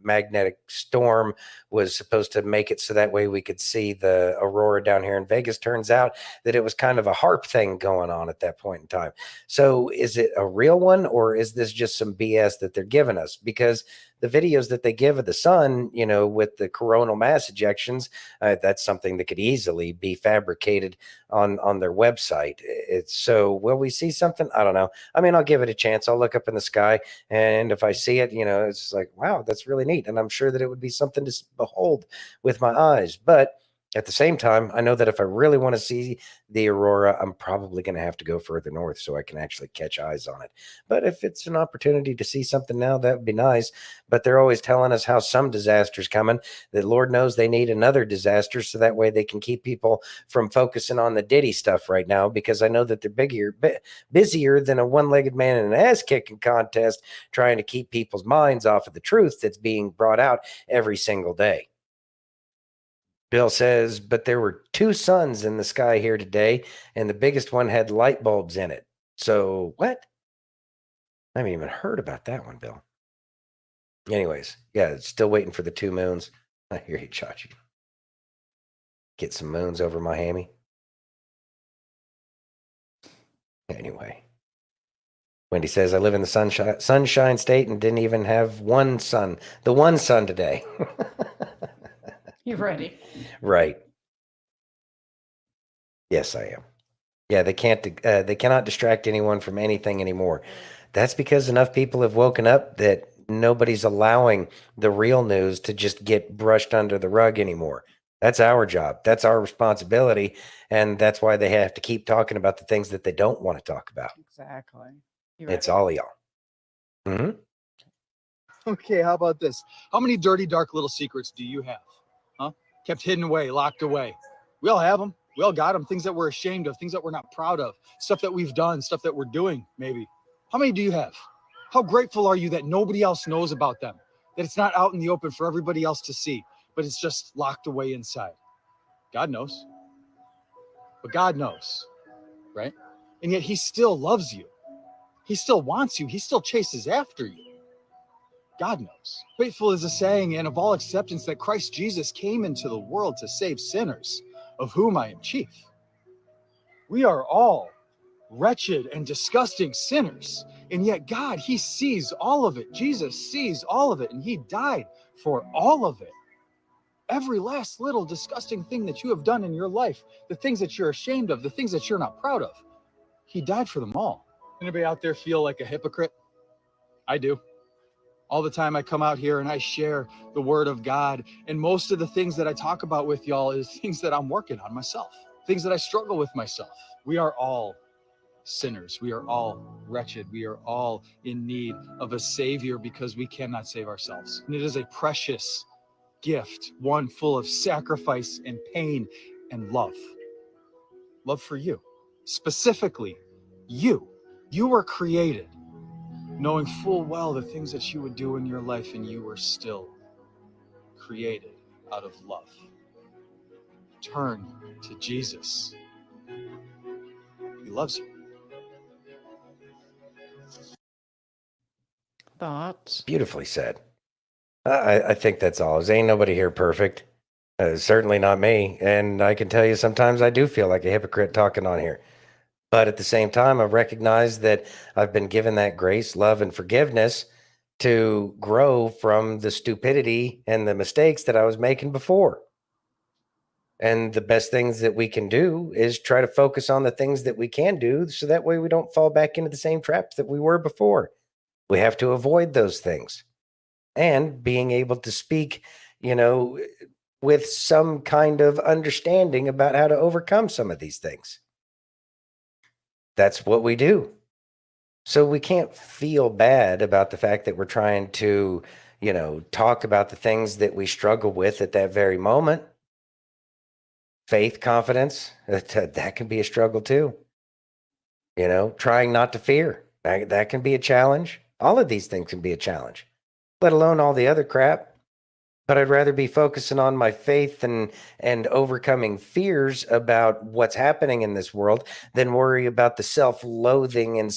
magnetic storm was supposed to make it so that way we could see the aurora down here in Vegas. Turns out that it was kind of a HARP thing going on at that point in time. So is it a real one, or is this just some BS that they're giving us? Because the videos that they give of the sun, you know, with the coronal mass ejections, that's something that could easily be fabricated on their website. It's so, will we see something? I don't know. I mean, I'll give it a chance. I'll look up in the sky, and if I see it, you know, it's like, wow, that's really neat. And I'm sure that it would be something to behold with my eyes. But At the same time, I know that if I really want to see the aurora, I'm probably going to have to go further north so I can actually catch eyes on it. But if it's an opportunity to see something now, that would be nice. But they're always telling us how some disaster's coming, that Lord knows they need another disaster so that way they can keep people from focusing on the Diddy stuff right now, because I know that they're busier than a one-legged man in an ass-kicking contest trying to keep people's minds off of the truth that's being brought out every single day. Bill says, but there were 2 suns in the sky here today, and the biggest one had light bulbs in it. So what? I haven't even heard about that one, Bill. Anyways, yeah, still waiting for the 2 moons. I hear you, Chachi. Get some moons over Miami. Anyway. Wendy says, I live in the sunshine state and didn't even have one sun. The one sun today. You ready? Right. Yes, I am. Yeah, they cannot distract anyone from anything anymore. That's because enough people have woken up that nobody's allowing the real news to just get brushed under the rug anymore. That's our job. That's our responsibility. And that's why they have to keep talking about the things that they don't want to talk about. Exactly. It's all of y'all. Mm-hmm. Okay, how about this? How many dirty, dark little secrets do you have? Huh? Kept hidden away, locked away. We all have them. We all got them. Things that we're ashamed of, things that we're not proud of, stuff that we've done, stuff that we're doing, maybe. How many do you have? How grateful are you that nobody else knows about them? That it's not out in the open for everybody else to see, but it's just locked away inside? God knows. But God knows, right? And yet he still loves you. He still wants you. He still chases after you. God knows. Faithful is a saying, and of all acceptance, that Christ Jesus came into the world to save sinners, of whom I am chief. We are all wretched and disgusting sinners, and yet God, he sees all of it. Jesus sees all of it, and he died for all of it. Every last little disgusting thing that you have done in your life, the things that you're ashamed of, the things that you're not proud of, he died for them all. Anybody out there feel like a hypocrite? I do. All the time I come out here and I share the word of God. And most of the things that I talk about with y'all is things that I'm working on myself, things that I struggle with myself. We are all sinners. We are all wretched. We are all in need of a savior because we cannot save ourselves. And it is a precious gift, one full of sacrifice and pain and love. Love for you. Specifically, you. You were created knowing full well the things that you would do in your life, and you were still created out of love. Turn to Jesus. He loves you. Thoughts? Beautifully said. I think that's all. Ain't nobody here perfect. Certainly not me. And I can tell you sometimes I do feel like a hypocrite talking on here. But at the same time, I recognize that I've been given that grace, love, and forgiveness to grow from the stupidity and the mistakes that I was making before. And the best things that we can do is try to focus on the things that we can do so that way we don't fall back into the same traps that we were before. We have to avoid those things. And being able to speak, with some kind of understanding about how to overcome some of these things. That's what we do. So we can't feel bad about the fact that we're trying to, talk about the things that we struggle with at that very moment. Faith, confidence, that can be a struggle too. Trying not to fear, that can be a challenge. All of these things can be a challenge, let alone all the other crap. But I'd rather be focusing on my faith and overcoming fears about what's happening in this world than worry about the self-loathing and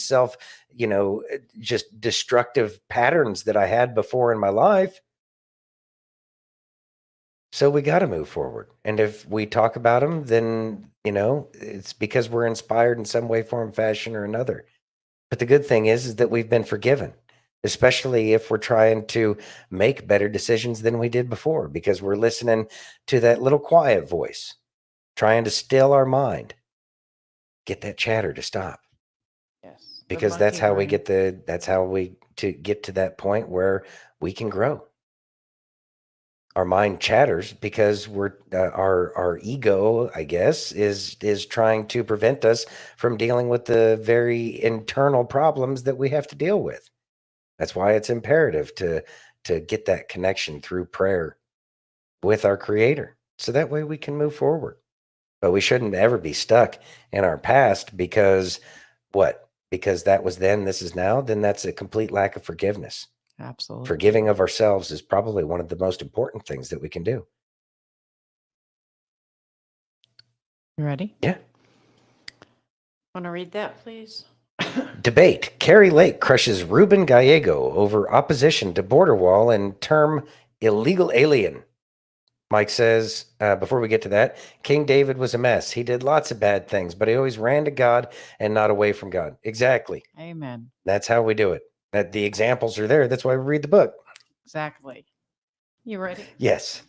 just destructive patterns that I had before in my life. So we got to move forward. And if we talk about them, then, it's because we're inspired in some way, form, fashion, or another. But the good thing is that we've been forgiven. Especially if we're trying to make better decisions than we did before, because we're listening to that little quiet voice, trying to still our mind, get that chatter to stop. Yes. Because that's how we get to get to that point where we can grow. Our mind chatters because we're our ego, I guess, is trying to prevent us from dealing with the very internal problems that we have to deal with. That's why it's imperative to get that connection through prayer with our Creator, so that way we can move forward. But we shouldn't ever be stuck in our past because what? Because that was then, this is now. Then that's a complete lack of forgiveness. Absolutely. Forgiving of ourselves is probably one of the most important things that we can do. You ready? Yeah. Want to read that, please? Debate. Carrie Lake crushes Ruben Gallego over opposition to border wall and term illegal alien. Mike says, before we get to that, King David was a mess. He did lots of bad things, but he always ran to God and not away from God. Exactly. Amen. That's how we do it. That the examples are there. That's why we read the book. Exactly. You ready? Yes.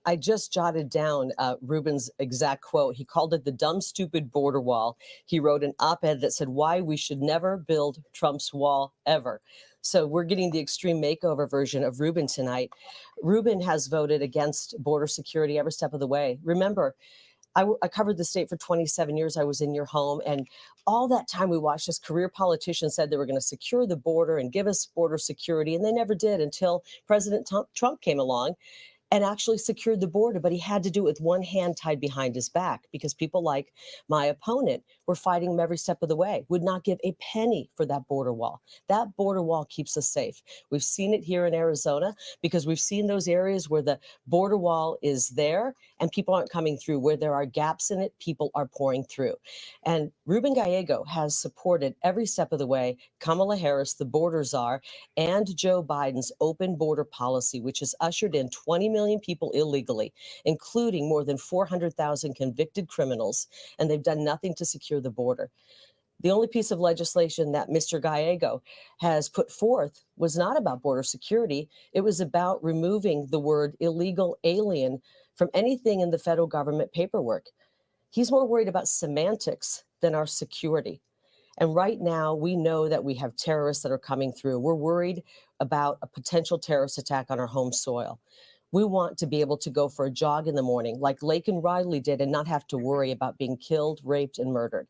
I just jotted down Ruben's exact quote. He called it the dumb, stupid border wall. He wrote an op-ed that said why we should never build Trump's wall ever. So we're getting the extreme makeover version of Ruben tonight. Ruben has voted against border security every step of the way. Remember, I covered the state for 27 years. I was in your home. And all that time we watched as career politicians said they were going to secure the border and give us border security. And they never did until President Trump came along and actually secured the border. But he had to do it with one hand tied behind his back because people like my opponent were fighting him every step of the way, would not give a penny for that border wall. That border wall keeps us safe. We've seen it here in Arizona because we've seen those areas where the border wall is there and people aren't coming through. Where there are gaps in it, people are pouring through. And Ruben Gallego has supported every step of the way Kamala Harris, the border czar, and Joe Biden's open border policy, which has ushered in 20 million people illegally, including more than 400,000 convicted criminals, and they've done nothing to secure the border. The only piece of legislation that Mr. Gallego has put forth was not about border security. It was about removing the word illegal alien from anything in the federal government paperwork. He's more worried about semantics than our security. And right now, we know that we have terrorists that are coming through. We're worried about a potential terrorist attack on our home soil. We want to be able to go for a jog in the morning like Lake and Riley did and not have to worry about being killed, raped, and murdered.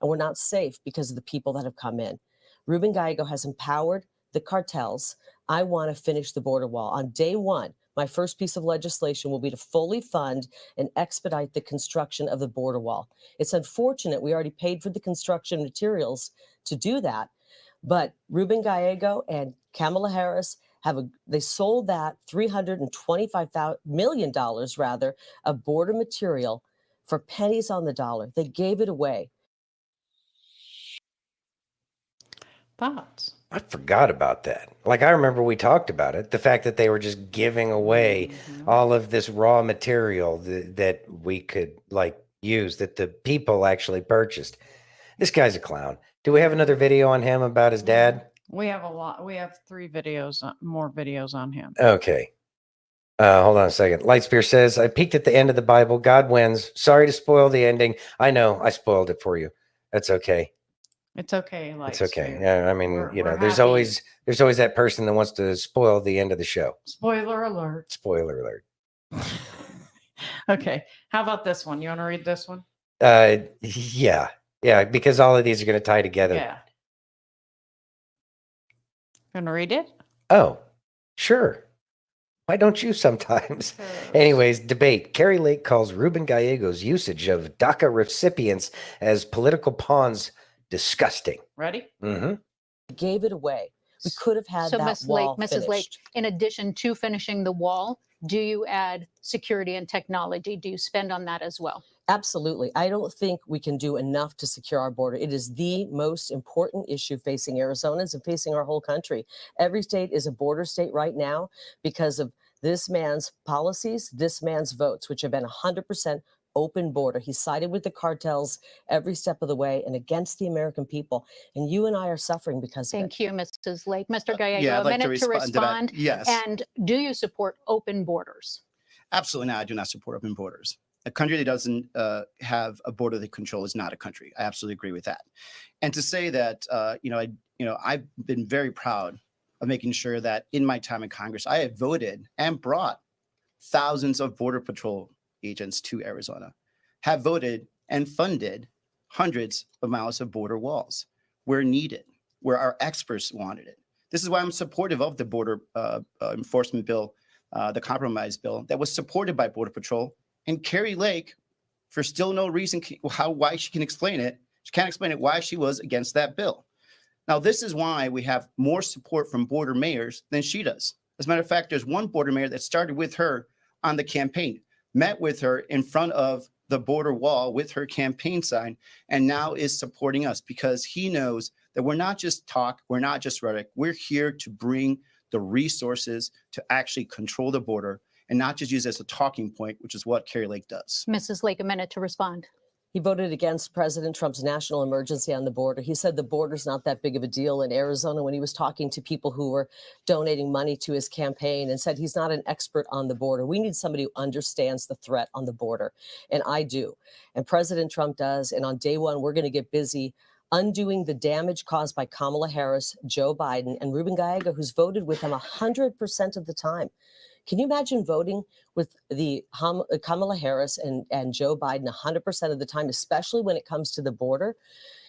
And we're not safe because of the people that have come in. Ruben Gallego has empowered the cartels. I want to finish the border wall. On day one, my first piece of legislation will be to fully fund and expedite the construction of the border wall. It's unfortunate we already paid for the construction materials to do that, but Ruben Gallego and Kamala Harris they sold that $325 million rather of border material for pennies on the dollar. They gave it away. Thoughts? I forgot about that. Like, I remember we talked about it. The fact that they were just giving away all of this raw material that we could like use, that the people actually purchased. This guy's a clown. Do we have another video on him about his dad? We have a lot. We have 3 videos, more videos on him. Okay. Hold on a second. Lightspear says, I peeked at the end of the Bible. God wins. Sorry to spoil the ending. I know I spoiled it for you. That's okay. It's okay. It's okay. Yeah, I mean, We're there's happy. always that person that wants to spoil the end of the show. Spoiler alert. Spoiler alert. Okay. How about this one? You want to read this one? Yeah, because all of these are going to tie together. Yeah. Going to read it? Oh, sure. Why don't you sometimes? Anyways, debate. Carrie Lake calls Ruben Gallego's usage of DACA recipients as political pawns disgusting. Ready? Mm-hmm. Gave it away. We could have had So, that Ms. Lake, wall Mrs. Lake, finished. in addition to finishing the wall, do you add security and technology? Do you spend on that as well? Absolutely. I don't think we can do enough to secure our border. It is the most important issue facing Arizonans and facing our whole country. Every state is a border state right now because of this man's policies, this man's votes, which have been 100% open border. He sided with the cartels every step of the way and against the American people. And you and I are suffering because of it. Thank you, Mrs. Lake. Mr. Gallego, yeah, I'd a like to minute to respond to that. respond. Yes. And do you support open borders? Absolutely not. I do not support open borders. A country that doesn't have a border they control is not a country. I absolutely agree with that. And to say that, I've been very proud of making sure that in my time in Congress, I have voted and brought thousands of Border Patrol agents to Arizona, have voted and funded hundreds of miles of border walls where needed, where our experts wanted it. This is why I'm supportive of the border enforcement bill, the compromise bill that was supported by Border Patrol. And Carrie Lake, for still no reason why she can explain it, she can't explain it why she was against that bill. Now, this is why we have more support from border mayors than she does. As a matter of fact, there's one border mayor that started with her on the campaign, met with her in front of the border wall with her campaign sign, and now is supporting us because he knows that we're not just talk, we're not just rhetoric. We're here to bring the resources to actually control the border and not just use it as a talking point, which is what Carrie Lake does. Mrs. Lake, a minute to respond. He voted against President Trump's national emergency on the border. He said the border's not that big of a deal in Arizona when he was talking to people who were donating money to his campaign, and said he's not an expert on the border. We need somebody who understands the threat on the border. And I do. And President Trump does. And on day one, we're going to get busy undoing the damage caused by Kamala Harris, Joe Biden, and Ruben Gallego, who's voted with him 100% of the time. Can you imagine voting with the Kamala Harris and Joe Biden 100% of the time, especially when it comes to the border?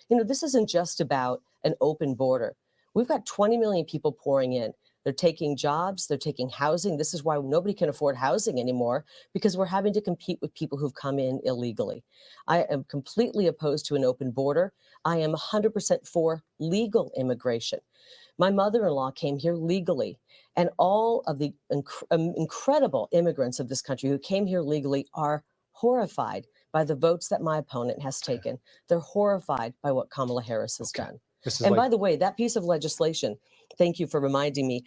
You know, this isn't just about an open border. We've got 20 million people pouring in. They're taking jobs, they're taking housing. This is why nobody can afford housing anymore, because we're having to compete with people who've come in illegally. I am completely opposed to an open border. I am 100% for legal immigration. My mother-in-law came here legally, and all of the incredible immigrants of this country who came here legally are horrified by the votes that my opponent has taken. They're horrified by what Kamala Harris has done. And by the way, that piece of legislation, thank you for reminding me,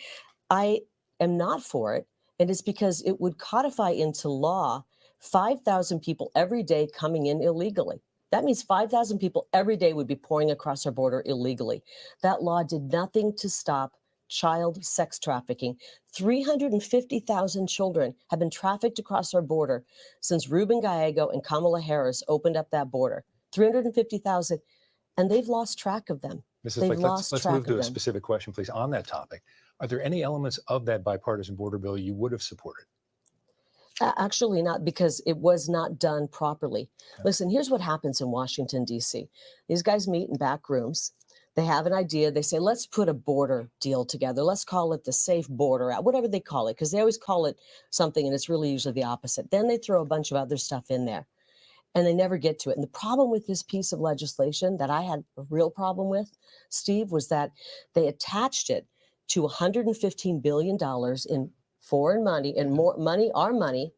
I am not for it. And it's because it would codify into law 5,000 people every day coming in illegally. That means 5,000 people every day would be pouring across our border illegally. That law did nothing to stop child sex trafficking. 350,000 children have been trafficked across our border since Ruben Gallego and Kamala Harris opened up that border. 350,000, and they've lost track of them. Mrs. They've Fleck, lost let's track move to of a them. specific question, please, on that topic. Are there any elements of that bipartisan border bill you would have supported? Actually not, because it was not done properly. Listen, here's what happens in Washington, D.C. These guys meet in back rooms. They have an idea. They say, let's put a border deal together. Let's call it the Safe Border Act, whatever they call it, because they always call it something, and it's really usually the opposite. Then they throw a bunch of other stuff in there, and they never get to it. And the problem with this piece of legislation that I had a real problem with, Steve, was that they attached it to $115 billion in foreign money and more money, our money,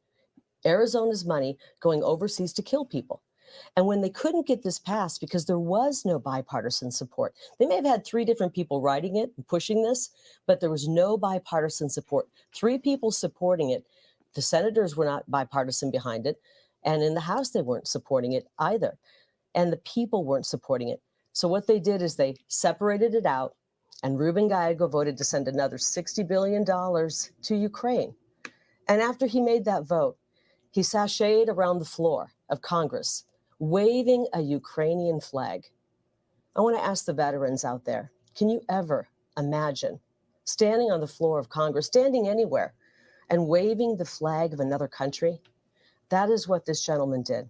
Arizona's money, going overseas to kill people. And when they couldn't get this passed because there was no bipartisan support, they may have had 3 different people writing it and pushing this, but there was no bipartisan support. 3 people supporting it. The senators were not bipartisan behind it. And in the House, they weren't supporting it either. And the people weren't supporting it. So what they did is they separated it out, and Ruben Gallego voted to send another $60 billion to Ukraine. And after he made that vote, he sashayed around the floor of Congress, waving a Ukrainian flag. I want to ask the veterans out there, can you ever imagine standing on the floor of Congress, standing anywhere, and waving the flag of another country? That is what this gentleman did.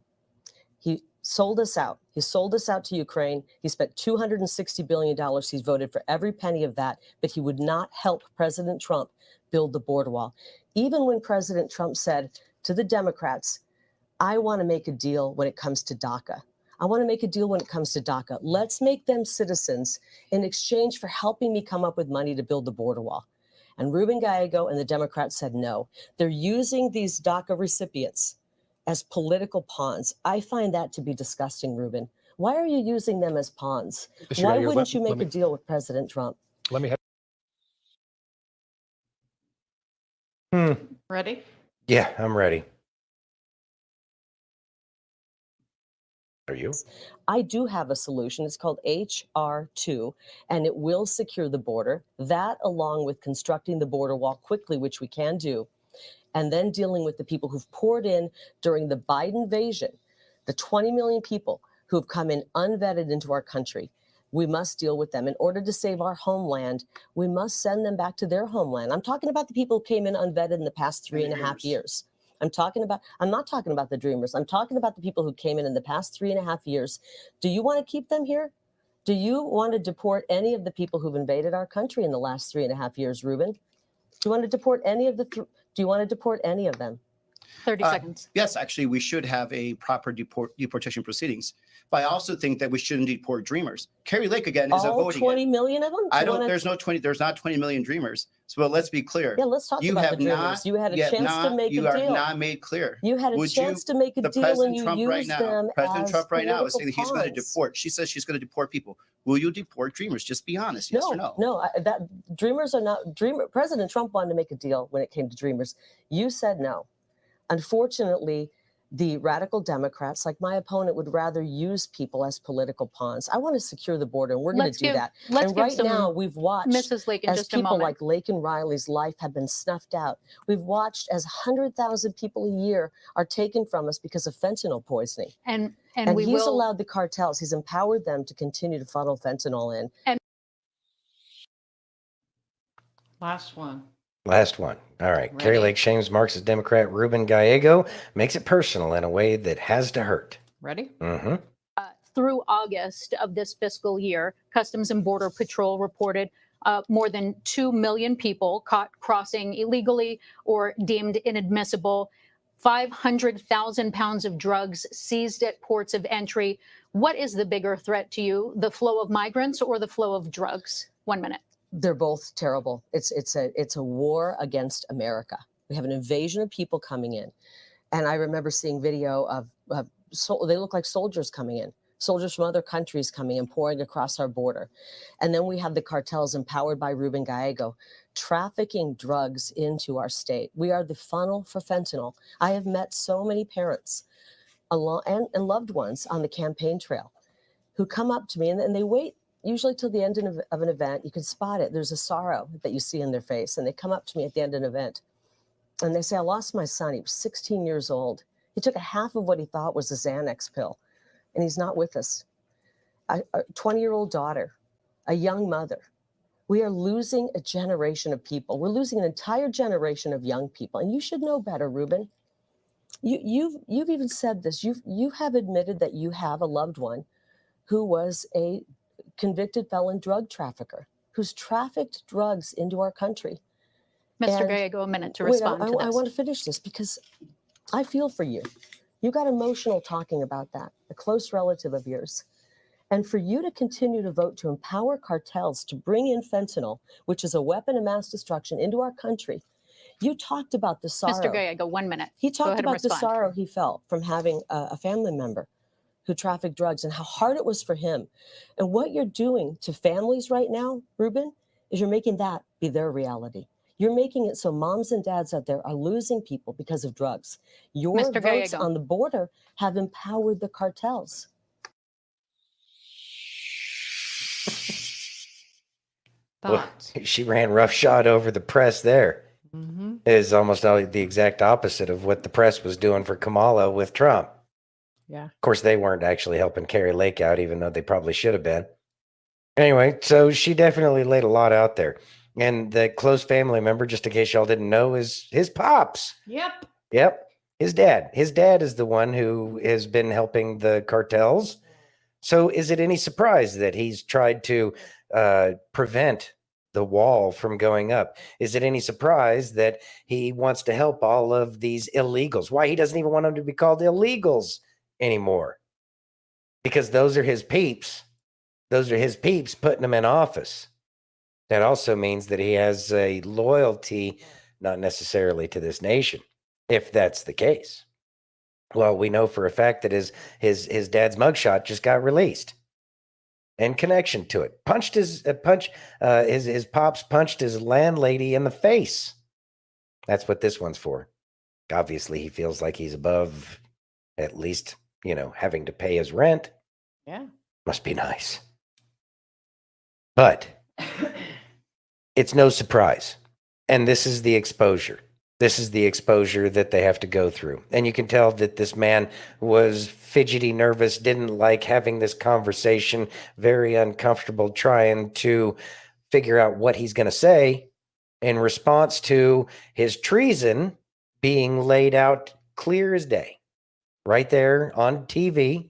He sold us out. He sold us out to Ukraine. He spent $260 billion. He's voted for every penny of that, but he would not help President Trump build the border wall. Even when President Trump said to the Democrats, I want to make a deal when it comes to DACA. I want to make a deal when it comes to DACA. Let's make them citizens in exchange for helping me come up with money to build the border wall. And Ruben Gallego and the Democrats said no. They're using these DACA recipients as political pawns. I find that to be disgusting, Ruben. Why are you using them as pawns? Mr. Why Gallego, wouldn't you let make me- a deal with President Trump? Let me have. Ready? Yeah, I'm ready. Are you? I do have a solution. It's called HR2, and it will secure the border. That, along with constructing the border wall quickly, which we can do, and then dealing with the people who've poured in during the Biden invasion, the 20 million people who've come in unvetted into our country. We must deal with them. In order to save our homeland, we must send them back to their homeland. I'm talking about the people who came in unvetted in the past 3.5 years. I'm not talking about the dreamers. I'm talking about the people who came in the past 3.5 years. Do you want to keep them here? Do you want to deport any of the people who've invaded our country in the last 3.5 years, Ruben? Do you want to deport any of do you want to deport any of them? 30 seconds. Yes, actually, we should have a proper deportation proceedings. But I also think that we shouldn't deport dreamers. Carrie Lake again is All voting. 20 million of them? I don't. There's not 20 million dreamers. So let's be clear. Yeah, let's talk about the dreamers. You had a chance to make a deal. You have not made clear. You had a chance to make a deal and you used them President as Trump right now is saying that he's going to political deport. She says she's going to deport people. Will you deport dreamers? Just be honest. Yes or no? No, that dreamers are not President Trump wanted to make a deal when it came to dreamers. You said no. Unfortunately, the radical Democrats, like my opponent, would rather use people as political pawns. I want to secure the border, and we're going to do that. And right now, we've watched Mrs. Lake in as just a people moment. like Laken Riley's life have been snuffed out. We've watched as 100,000 people a year are taken from us because of fentanyl poisoning. And And we he's will allowed the cartels, he's empowered them to continue to funnel fentanyl in. Last one. Last one. All right. Carrie Lake shames Marxist Democrat Ruben Gallego, makes it personal in a way that has to hurt. Ready? Mm-hmm. through August of this fiscal year, Customs and Border Patrol reported more than 2 million people caught crossing illegally or deemed inadmissible, 500,000 pounds of drugs seized at ports of entry. What is the bigger threat to you, the flow of migrants or the flow of drugs? 1 minute. They're both terrible. It's a war against America. We have an invasion of people coming in. And I remember seeing video of they look like soldiers coming in, soldiers from other countries coming in, pouring across our border. And then we have the cartels empowered by Ruben Gallego trafficking drugs into our state. We are the funnel for fentanyl. I have met so many parents and loved ones on the campaign trail who come up to me and they wait usually till the end of an event. You can spot it. There's a sorrow that you see in their face. And they come up to me at the end of an event and they say, I lost my son. He was 16 years old. He took a half of what he thought was a Xanax pill, and he's not with us. A 20-year-old daughter, a young mother. We are losing a generation of people. We're losing an entire generation of young people. And you should know better, Ruben. You've even said this. You have admitted that you have a loved one who was a convicted felon drug trafficker who's trafficked drugs into our country. Mr. And Gallego, a minute to wait, respond to this. I want to finish this because I feel for you. You got emotional talking about that, a close relative of yours. And for you to continue to vote to empower cartels to bring in fentanyl, which is a weapon of mass destruction, into our country. You talked about the sorrow. Mr. Gallego, 1 minute. He Go talked ahead and about the respond. sorrow he felt from having a family member who trafficked drugs and how hard it was for him. And what you're doing to families right now, Ruben, is you're making that be their reality. You're making it so moms and dads out there are losing people because of drugs. Your Mr. votes Gallego. on the border have empowered the cartels. Well, she ran roughshod over the press there. It is almost the exact opposite of what the press was doing for Kamala with Trump. Yeah. Of course, they weren't actually helping Carrie Lake out, even though they probably should have been. Anyway, so she definitely laid a lot out there. And the close family member, just in case y'all didn't know, is his pops. Yep. Yep. His dad. His dad is the one who has been helping the cartels. So is it any surprise that he's tried to prevent the wall from going up? Is it any surprise that he wants to help all of these illegals? Why he doesn't even want them to be called illegals anymore? Because those are his peeps. Those are his peeps putting them in office. That also means that he has a loyalty, not necessarily to this nation, if that's the case. Well, we know for a fact that his dad's mugshot just got released. In connection to it, his pops punched his landlady in the face. That's what this one's for. Obviously, he feels like he's above, at least, having to pay his rent. Yeah. Must be nice. But it's no surprise. And this is the exposure. This is the exposure that they have to go through. And you can tell that this man was fidgety, nervous, didn't like having this conversation, very uncomfortable, trying to figure out what he's going to say in response to his treason being laid out clear as day, right there on TV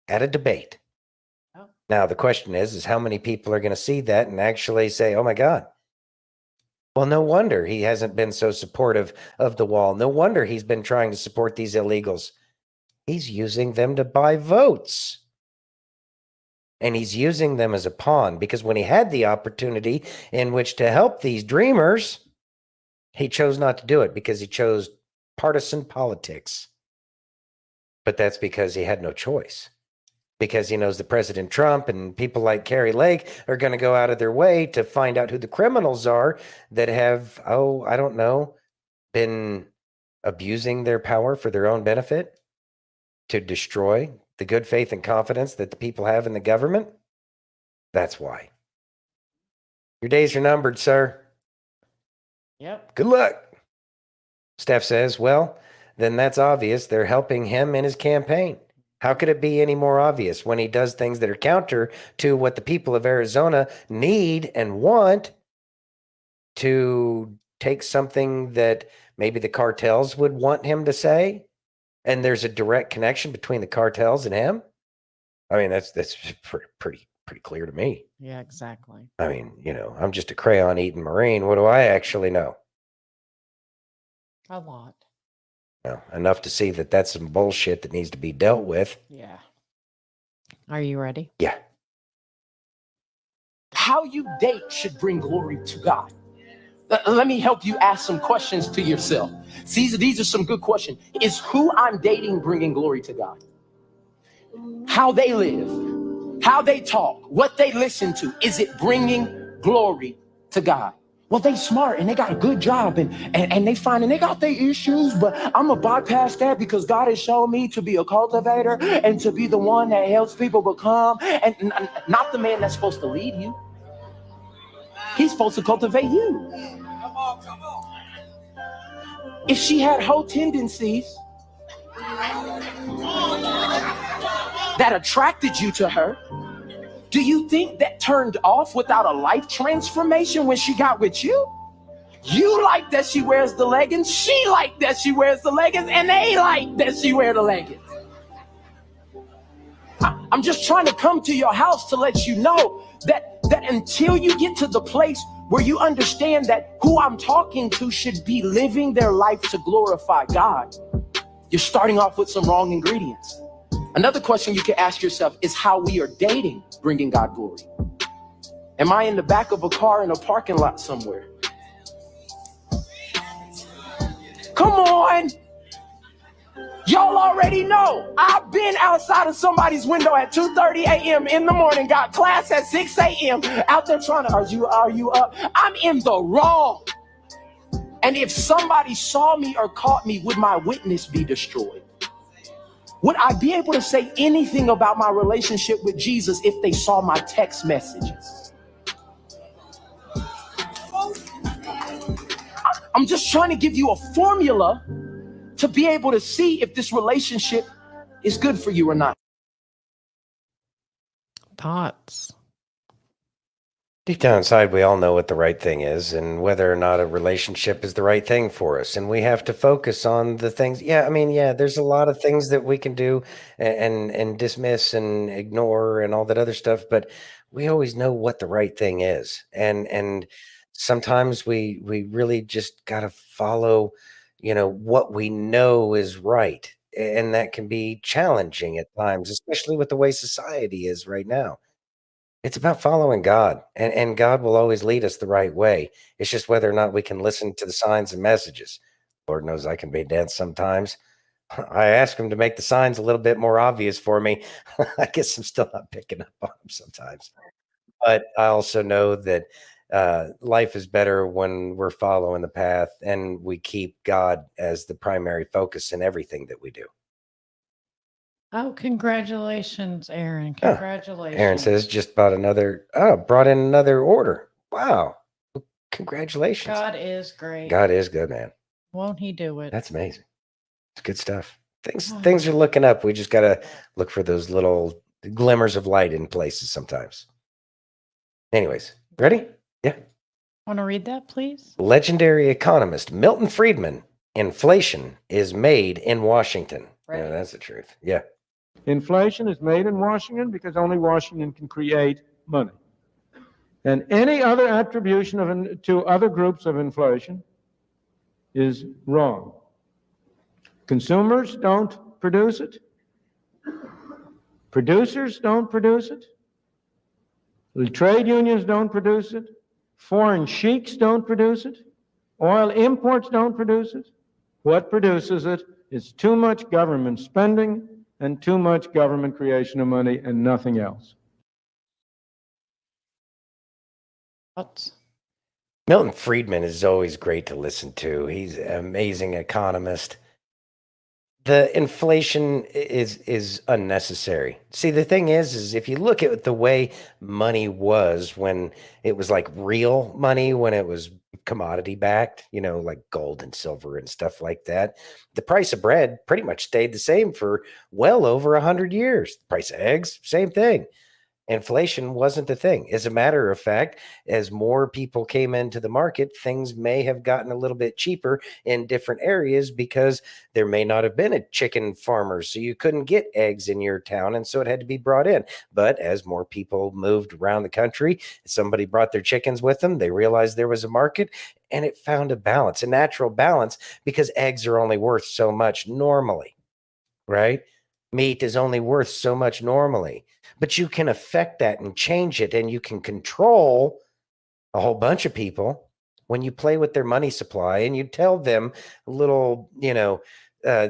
at a debate. Oh. Now, the question is how many people are going to see that and actually say, oh my God. Well, no wonder he hasn't been so supportive of the wall. No wonder he's been trying to support these illegals. He's using them to buy votes. And he's using them as a pawn, because when he had the opportunity in which to help these dreamers, he chose not to do it because he chose partisan politics. But that's because he had no choice. Because he knows that President Trump and people like Carrie Lake are going to go out of their way to find out who the criminals are that have, I don't know, been abusing their power for their own benefit to destroy the good faith and confidence that the people have in the government. That's why. Your days are numbered, sir. Yep. Good luck. Steph says, well, then that's obvious. They're helping him in his campaign. How could it be any more obvious when he does things that are counter to what the people of Arizona need and want, to take something that maybe the cartels would want him to say? And there's a direct connection between the cartels and him. I mean, that's pretty clear to me. Yeah, exactly. I mean, I'm just a crayon eating Marine. What do I actually know? A lot. Enough to see that that's some bullshit that needs to be dealt with. Yeah. Are you ready? Yeah. How you date should bring glory to God. Let me help you ask some questions to yourself. These are some good questions. Is who I'm dating bringing glory to God? How they live, how they talk, what they listen to, is it bringing glory to God? Well, they smart and they got a good job and they find and they got their issues, but I'm gonna bypass that because God has shown me to be a cultivator and to be the one that helps people become, and not the man that's supposed to lead you. He's supposed to cultivate you. Come on. If she had whole tendencies that attracted you to her, do you think that turned off without a life transformation when she got with you? You like that she wears the leggings, she like that she wears the leggings, and they like that she wear the leggings. I'm just trying to come to your house to let you know that until you get to the place where you understand that who I'm talking to should be living their life to glorify God, you're starting off with some wrong ingredients. Another question you can ask yourself is how we are dating bringing God glory. Am I in the back of a car in a parking lot somewhere? Come on. Y'all already know. I've been outside of somebody's window at 2:30 a.m. in the morning, got class at 6 a.m. out there trying to, are you up? I'm in the wrong. And if somebody saw me or caught me, would my witness be destroyed? Would I be able to say anything about my relationship with Jesus if they saw my text messages? I'm just trying to give you a formula to be able to see if this relationship is good for you or not. Thoughts? Deep down inside, we all know what the right thing is and whether or not a relationship is the right thing for us. And we have to focus on the things. Yeah, I mean, there's a lot of things that we can do and dismiss and ignore and all that other stuff. But we always know what the right thing is. And sometimes we really just got to follow, what we know is right. And that can be challenging at times, especially with the way society is right now. It's about following God, and God will always lead us the right way. It's just whether or not we can listen to the signs and messages. Lord knows I can be dense sometimes. I ask him to make the signs a little bit more obvious for me. I guess I'm still not picking up on them sometimes. But I also know that life is better when we're following the path and we keep God as the primary focus in everything that we do. Oh, congratulations, Aaron. Congratulations. Aaron says just brought in another order. Wow. Congratulations. God is great. God is good, man. Won't he do it? That's amazing. It's good stuff. Things are looking up. We just got to look for those little glimmers of light in places sometimes. Anyways, ready? Yeah. Want to read that, please? Legendary economist Milton Friedman. Inflation is made in Washington. Yeah, that's the truth. Yeah. Inflation is made in Washington because only Washington can create money. And any other attribution to other groups of inflation is wrong. Consumers don't produce it. Producers don't produce it. The trade unions don't produce it. Foreign sheiks don't produce it. Oil imports don't produce it. What produces it is too much government spending and too much government creation of money and nothing else. Milton Friedman is always great to listen to. He's an amazing economist. The inflation is unnecessary. See, the thing is if you look at the way money was when it was like real money, when it was commodity backed, like gold and silver and stuff like that, the price of bread pretty much stayed the same for well over 100 years. The price of eggs, same thing. Inflation wasn't the thing. As a matter of fact, as more people came into the market, things may have gotten a little bit cheaper in different areas because there may not have been a chicken farmer, so you couldn't get eggs in your town, and so it had to be brought in. But as more people moved around the country, somebody brought their chickens with them, they realized there was a market, and it found a balance, a natural balance, because eggs are only worth so much normally, right? Meat is only worth so much normally. But you can affect that and change it, and you can control a whole bunch of people when you play with their money supply and you tell them little,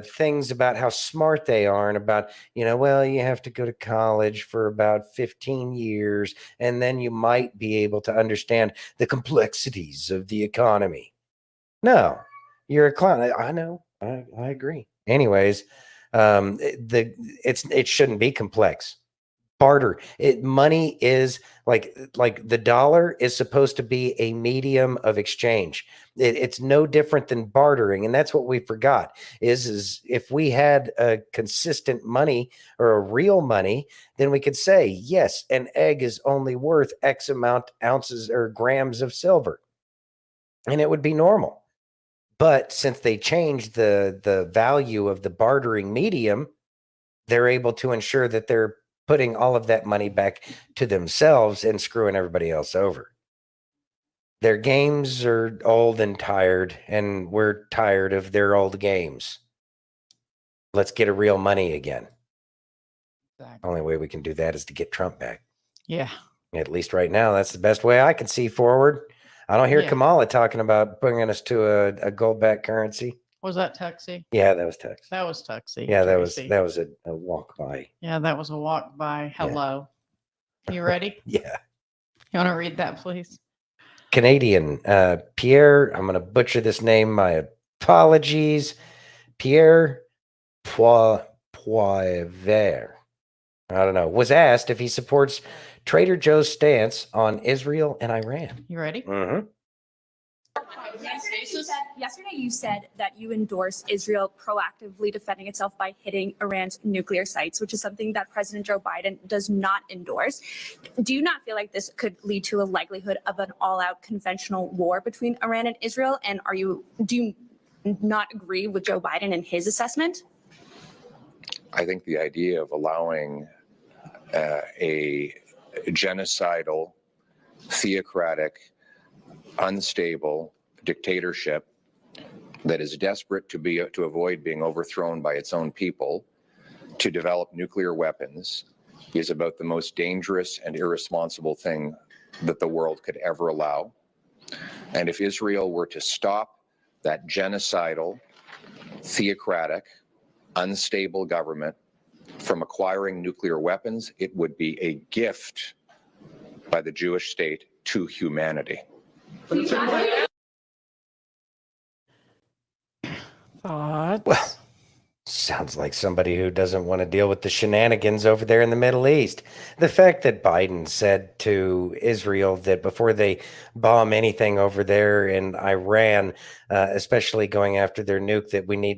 things about how smart they are and about, well, you have to go to college for about 15 years, and then you might be able to understand the complexities of the economy. No, you're a clown. I know. I agree. Anyways, it shouldn't be complex. Barter. Money is like the dollar is supposed to be a medium of exchange. It's no different than bartering, and that's what we forgot. Is if we had a consistent money or a real money, then we could say yes, an egg is only worth X amount ounces or grams of silver, and it would be normal. But since they changed the value of the bartering medium, they're able to ensure that they're putting all of that money back to themselves and screwing everybody else over. Their games are old and tired, and we're tired of their old games. Let's get a real money again. Exactly. Only way we can do that is to get Trump back. Yeah. At least right now, that's the best way I can see forward. I don't hear Kamala talking about bringing us to a gold-backed currency. Was that Tuxie? Yeah, that was Tuxie. That was Tuxie. Yeah, that Tracy. was a walk by. Yeah, that was a walk by. Hello. You ready? Yeah. You want to read that, please? Canadian Pierre, I'm going to butcher this name. My apologies. Pierre Poilievre, I don't know, was asked if he supports Trader Joe's stance on Israel and Iran. You ready? Mm-hmm. Yesterday, you said that you endorse Israel proactively defending itself by hitting Iran's nuclear sites, which is something that President Joe Biden does not endorse. Do you not feel like this could lead to a likelihood of an all-out conventional war between Iran and Israel? And do you not agree with Joe Biden and his assessment? I think the idea of allowing a genocidal, theocratic, unstable dictatorship that is desperate to avoid being overthrown by its own people to develop nuclear weapons is about the most dangerous and irresponsible thing that the world could ever allow. And if Israel were to stop that genocidal, theocratic, unstable government from acquiring nuclear weapons, it would be a gift by the Jewish state to humanity. Thoughts? Well, Sounds like somebody who doesn't want to deal with the shenanigans over there in the Middle East. The fact that Biden said to Israel that before they bomb anything over there in Iran, especially going after their nuke,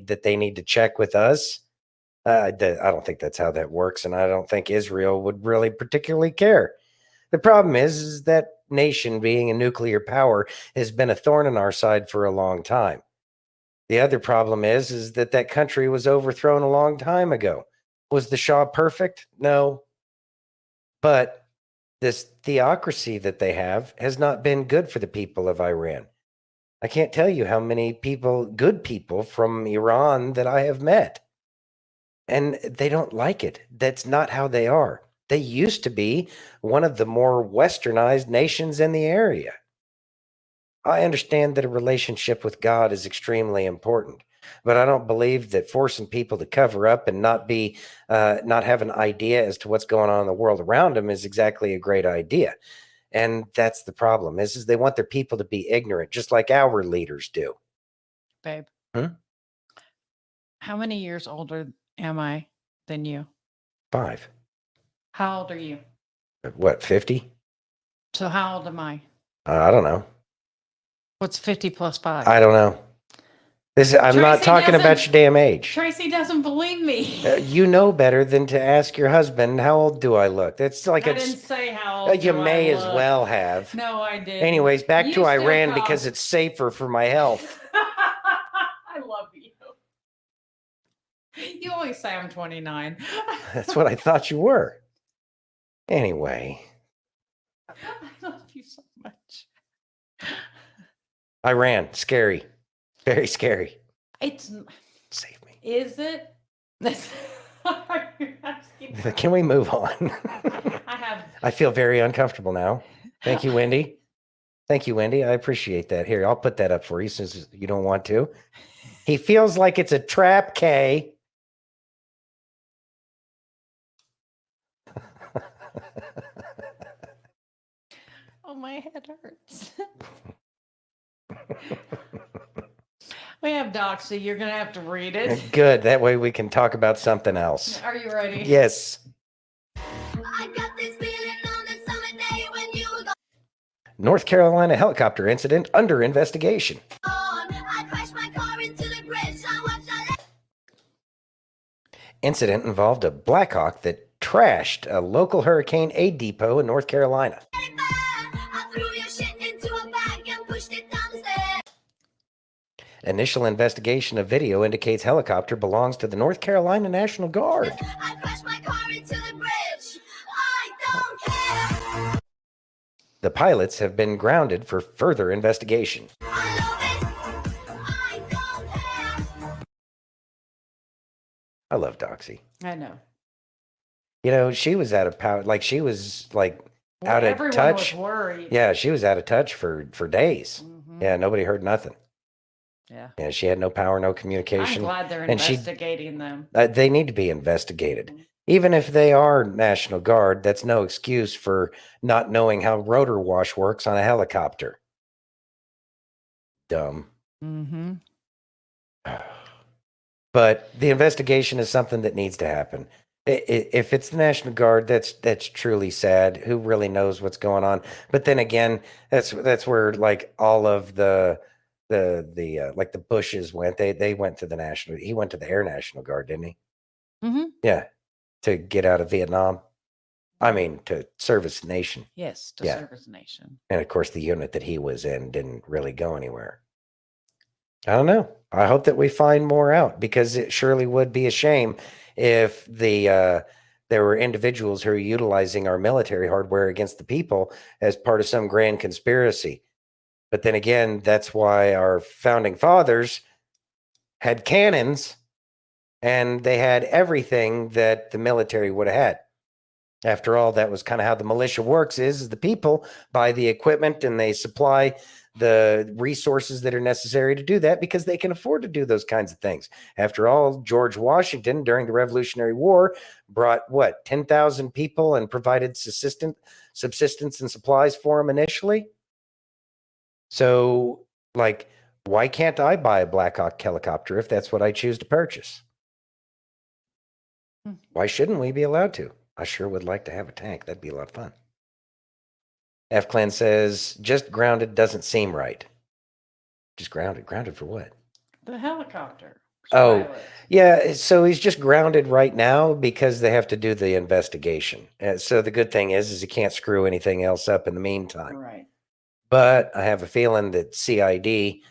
that they need to check with us. I don't think that's how that works, and I don't think Israel would really particularly care. The problem is that nation being a nuclear power has been a thorn in our side for a long time. The other problem is that country was overthrown a long time ago. Was the Shah perfect? No. But this theocracy that they have has not been good for the people of Iran. I can't tell you how many people, good people from Iran that I have met. And they don't like it. That's not how they are. They used to be one of the more westernized nations in the area. I understand that a relationship with God is extremely important, but I don't believe that forcing people to cover up and not have an idea as to what's going on in the world around them is exactly a great idea. And that's the problem is they want their people to be ignorant, just like our leaders do. Babe. Hmm? How many years older am I than you? 5. How old are you? What, 50? So how old am I? I don't know. What's 50 plus 5? I don't know. I'm not Tracy talking about doesn't- your damn age. Tracy doesn't believe me. You know better than to ask your husband, how old do I look? That's like I didn't say how old you do I may as look. well have. No, I didn't. Anyways, back You to still Iran call- because it's safer for my health. I love you. You always say I'm 29. That's what I thought you were. Anyway, I love you so much. Iran, scary. Very scary. It's save me. Is it? Are you asking? Can we move on? I have. I feel very uncomfortable now. Thank you, Wendy. Thank you, Wendy. I appreciate that. Here, I'll put that up for you since you don't want to. He feels like it's a trap, Kay. Oh, my head hurts. We have Doxy. You're going to have to read it. Good. That way we can talk about something else. Are you ready? Yes. North Carolina helicopter incident under investigation. Incident involved a Blackhawk that trashed a local hurricane aid depot in North Carolina. Initial investigation of video indicates helicopter belongs to the North Carolina National Guard. The pilots have been grounded for further investigation. I love Doxy. I know. You know, she was out of power. Like she was like Well, out of everyone touch. was worried. Yeah, she was out of touch for days. Yeah, nobody heard nothing. Yeah. Yeah, she had no power, no I'm communication. glad they're and she investigating them. they need to be investigated. Even if they are National Guard, that's no excuse for not knowing how rotor wash works on a helicopter. Dumb. Mm-hmm. But the investigation is something that needs to happen. If it's the National Guard, that's truly sad. Who really knows what's going on? But then again, that's where like all of the like the Bushes went. They went to the National. He went to the Air National Guard, didn't he? Mm-hmm. Yeah, to get out of Vietnam. I mean, to service the nation. Yes, to Yeah. service the nation. And of course, the unit that he was in didn't really go anywhere. I don't know. I hope that we find more out because it surely would be a shame if there were individuals who are utilizing our military hardware against the people as part of some grand conspiracy. But then again, that's why our founding fathers had cannons and they had everything that the military would have had. After all, that was kind of how the militia works is the people buy the equipment and they supply the resources that are necessary to do that because they can afford to do those kinds of things. After all, George Washington during the Revolutionary War brought 10,000 people and provided subsistence and supplies for them initially. So like, why can't I buy a Blackhawk helicopter if that's what I choose to purchase? Why shouldn't we be allowed to? I sure would like to have a tank. That'd be a lot of fun. F Clan says, just grounded doesn't seem right. Just grounded. Grounded for what? The helicopter. Oh, pilot. yeah. So he's just grounded right now because they have to do the investigation. So the good thing is he can't screw anything else up in the meantime. Right. But I have a feeling that CID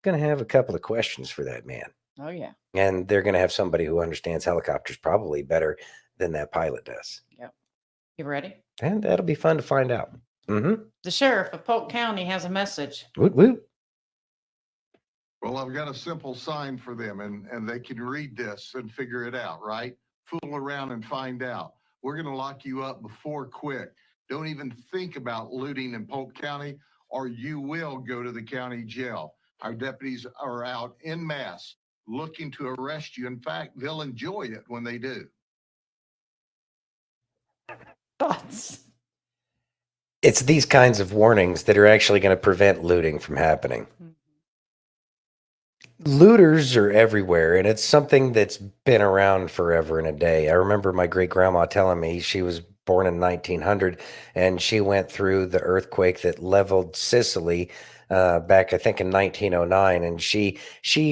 going to have a couple of questions for that man. Oh, yeah. And they're going to have somebody who understands helicopters probably better than that pilot does. Yep. You ready? And that'll be fun to find out. Mm-hmm. The sheriff of Polk County has a message. Woot woot. Well, I've got a simple sign for them, and they can read this and figure it out, right? Fool around and find out. We're going to lock you up before quick. Don't even think about looting in Polk County, or you will go to the county jail. Our deputies are out en masse looking to arrest you. In fact, they'll enjoy it when they do. Thoughts? It's these kinds of warnings that are actually going to prevent looting from happening. Looters are everywhere, and it's something that's been around forever and a day. I remember my great grandma telling me she was born in 1900, and she went through the earthquake that leveled Sicily back, I think, in 1909. And she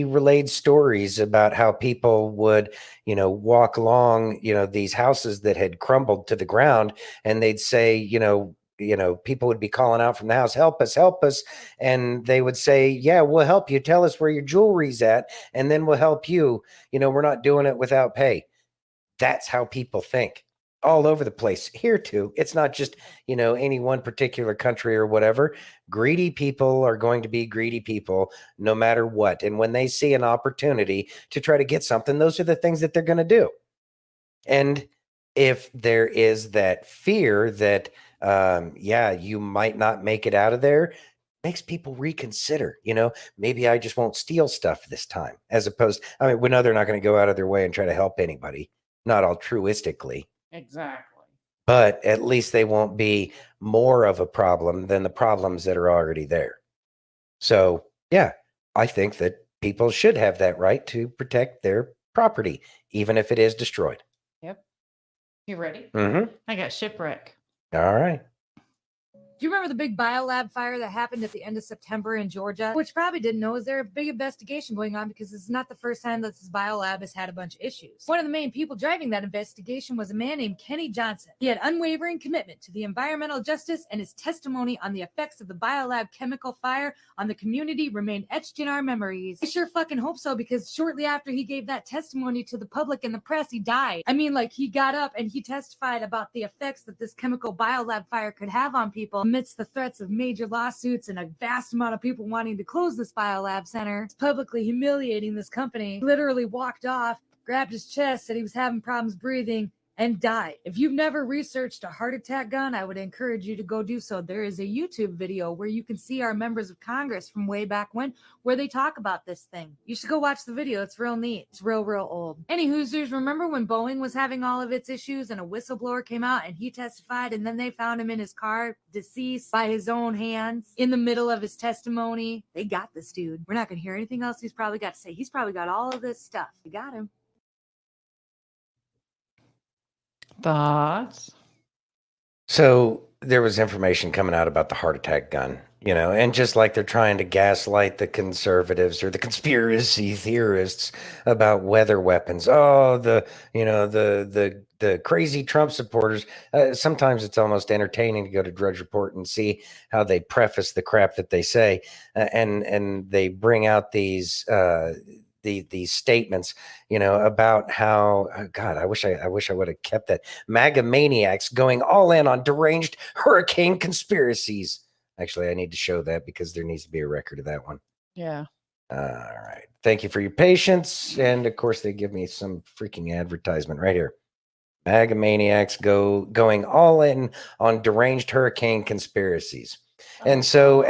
relayed stories about how people would, walk along, these houses that had crumbled to the ground, and they'd say, people would be calling out from the house, help us. And they would say, yeah, we'll help you. Tell us where your jewelry's at, and then we'll help you. We're not doing it without pay. That's how people think all over the place here too. It's not just, any one particular country or whatever. Greedy people are going to be greedy people no matter what. And when they see an opportunity to try to get something, those are the things that they're going to do. And if there is that fear that, you might not make it out of there, makes people reconsider, maybe I just won't steal stuff this time, as opposed, we know they're not going to go out of their way and try to help anybody, not altruistically. Exactly. But at least they won't be more of a problem than the problems that are already there. So, yeah, I think that people should have that right to protect their property, even if it is destroyed. Yep. You ready? Mm-hmm. I got shipwreck. All right. Do you remember the big biolab fire that happened at the end of September in Georgia? Which probably didn't know is there a big investigation going on because it's not the first time that this biolab has had a bunch of issues. One of the main people driving that investigation was a man named Kenny Johnson. He had unwavering commitment to the environmental justice, and his testimony on the effects of the biolab chemical fire on the community remain etched in our memories. I sure fucking hope so, because shortly after he gave that testimony to the public and the press, he died. He got up and he testified about the effects that this chemical biolab fire could have on people amidst the threats of major lawsuits and a vast amount of people wanting to close this biolab center. It's publicly humiliating this company. He literally walked off, grabbed his chest, said he was having problems breathing, and died. If you've never researched a heart attack gun, I would encourage you to go do so. There is a YouTube video where you can see our members of Congress from way back when, where they talk about this thing. You should go watch the video. It's real neat. It's real old. Any Hoosiers, remember when Boeing was having all of its issues and a whistleblower came out and he testified, and then they found him in his car, deceased by his own hands in the middle of his testimony? They got this dude. We're not going to hear anything else he's probably got to say. He's probably got all of this stuff. They got him. Thoughts? So there was information coming out about the heart attack gun, and just like they're trying to gaslight the conservatives or the conspiracy theorists about weather weapons. Oh, the crazy Trump supporters. Sometimes it's almost entertaining to go to Drudge Report and see how they preface the crap that they say, and they bring out these statements, about how, God, I wish I would have kept that. MAGA maniacs going all in on deranged hurricane conspiracies. Actually, I need to show that because there needs to be a record of that one. Yeah. All right. Thank you for your patience. And of course, they give me some freaking advertisement right here. MAGA maniacs going all in on deranged hurricane conspiracies. And so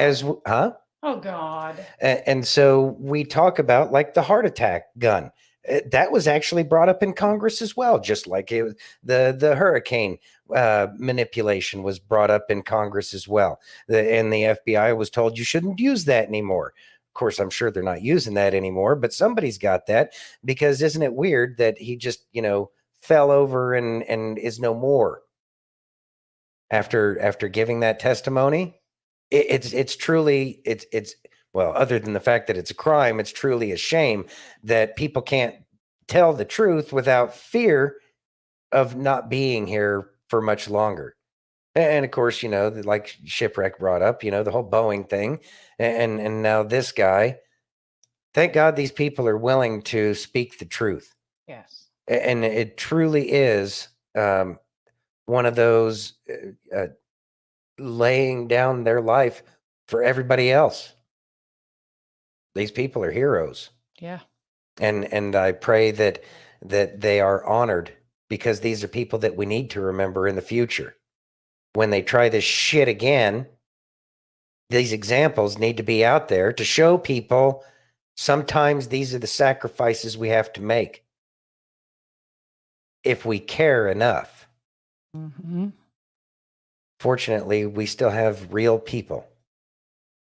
Oh, God. And so we talk about like the heart attack gun. That was actually brought up in Congress as well, just like the hurricane manipulation was brought up in Congress as well. And the FBI was told you shouldn't use that anymore. Of course, I'm sure they're not using that anymore, but somebody's got that, because isn't it weird that he just, fell over and is no more after giving that testimony. It's truly well, other than the fact that it's a crime, it's truly a shame that people can't tell the truth without fear of not being here for much longer. And of course, like Shipwreck brought up, the whole Boeing thing, and now this guy. Thank God these people are willing to speak the truth. Yes. And it truly is one of those laying down their life for everybody else. These people are heroes. Yeah. And I pray that they are honored, because these are people that we need to remember in the future. When they try this shit again, these examples need to be out there to show people sometimes these are the sacrifices we have to make if we care enough. Mm-hmm. Fortunately, we still have real people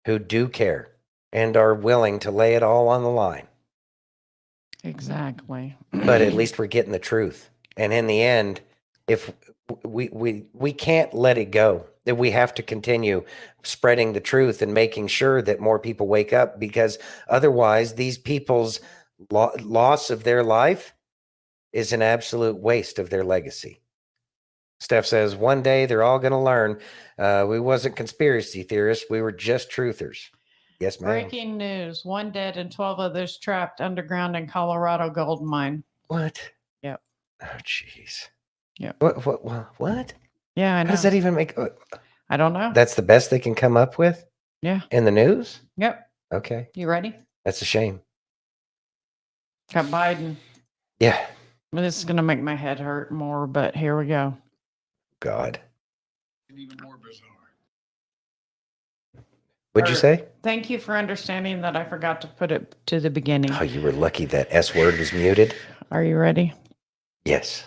who do care and are willing to lay it all on the line. Exactly. But at least we're getting the truth. And in the end, if we can't let it go, that we have to continue spreading the truth and making sure that more people wake up, because otherwise these people's loss of their life is an absolute waste of their legacy. Steph says, one day they're all going to learn we wasn't conspiracy theorists. We were just truthers. Yes, ma'am. Breaking news. 1 dead and 12 others trapped underground in Colorado gold mine. What? Yep. Oh, jeez. Yep. What? Yeah, I know. How does that even make? I don't know. That's the best they can come up with? Yeah. In the news? Yep. Okay. You ready? That's a shame. Got Biden. Yeah. This is going to make my head hurt more, but here we go. God. Even more bizarre. What'd you say? Thank you for understanding that I forgot to put it to the beginning. Oh, you were lucky that S word was muted. Are you ready? Yes.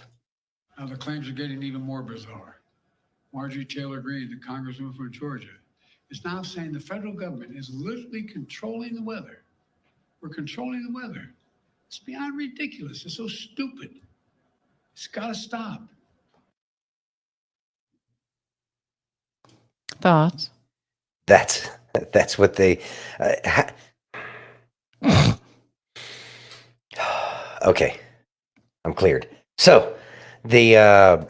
Now the claims are getting even more bizarre. Marjorie Taylor Greene, the congresswoman from Georgia, is now saying the federal government is literally controlling the weather. We're controlling the weather. It's beyond ridiculous. It's so stupid. It's got to stop. Thoughts? That's what they. Okay, I'm cleared. So the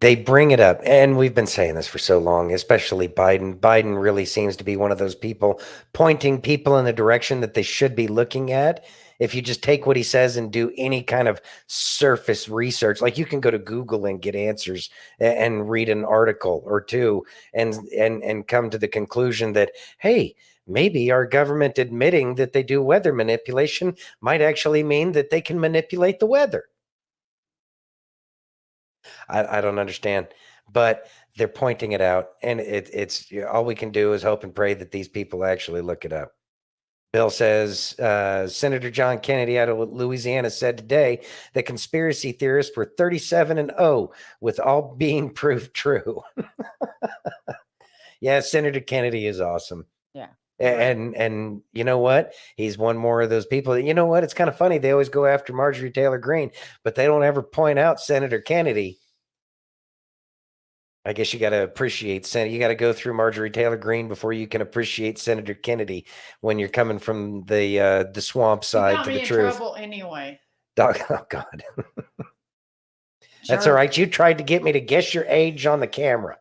they bring it up, and we've been saying this for so long, especially Biden. Biden really seems to be one of those people pointing people in the direction that they should be looking at. If you just take what he says and do any kind of surface research, like you can go to Google and get answers and read an article or two and come to the conclusion that, hey, maybe our government admitting that they do weather manipulation might actually mean that they can manipulate the weather. I don't understand, but they're pointing it out, and it's all we can do is hope and pray that these people actually look it up. Bill says, Senator John Kennedy out of Louisiana said today that conspiracy theorists were 37-0 with all being proved true. Yeah, Senator Kennedy is awesome. Yeah. And you know what? He's one more of those people that, you know what? It's kind of funny. They always go after Marjorie Taylor Greene, but they don't ever point out Senator Kennedy. I guess you got to appreciate you got to go through Marjorie Taylor Greene before you can appreciate Senator Kennedy when you're coming from the swamp side to the truth. In trouble anyway. Oh God. That's all right. You tried to get me to guess your age on the camera.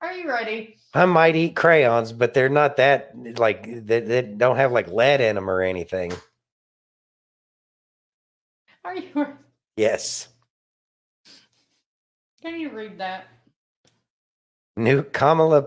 Are you ready? I might eat crayons, but they're not that like they don't have like lead in them or anything. Are you ready? Yes. Can you read that? New Kamala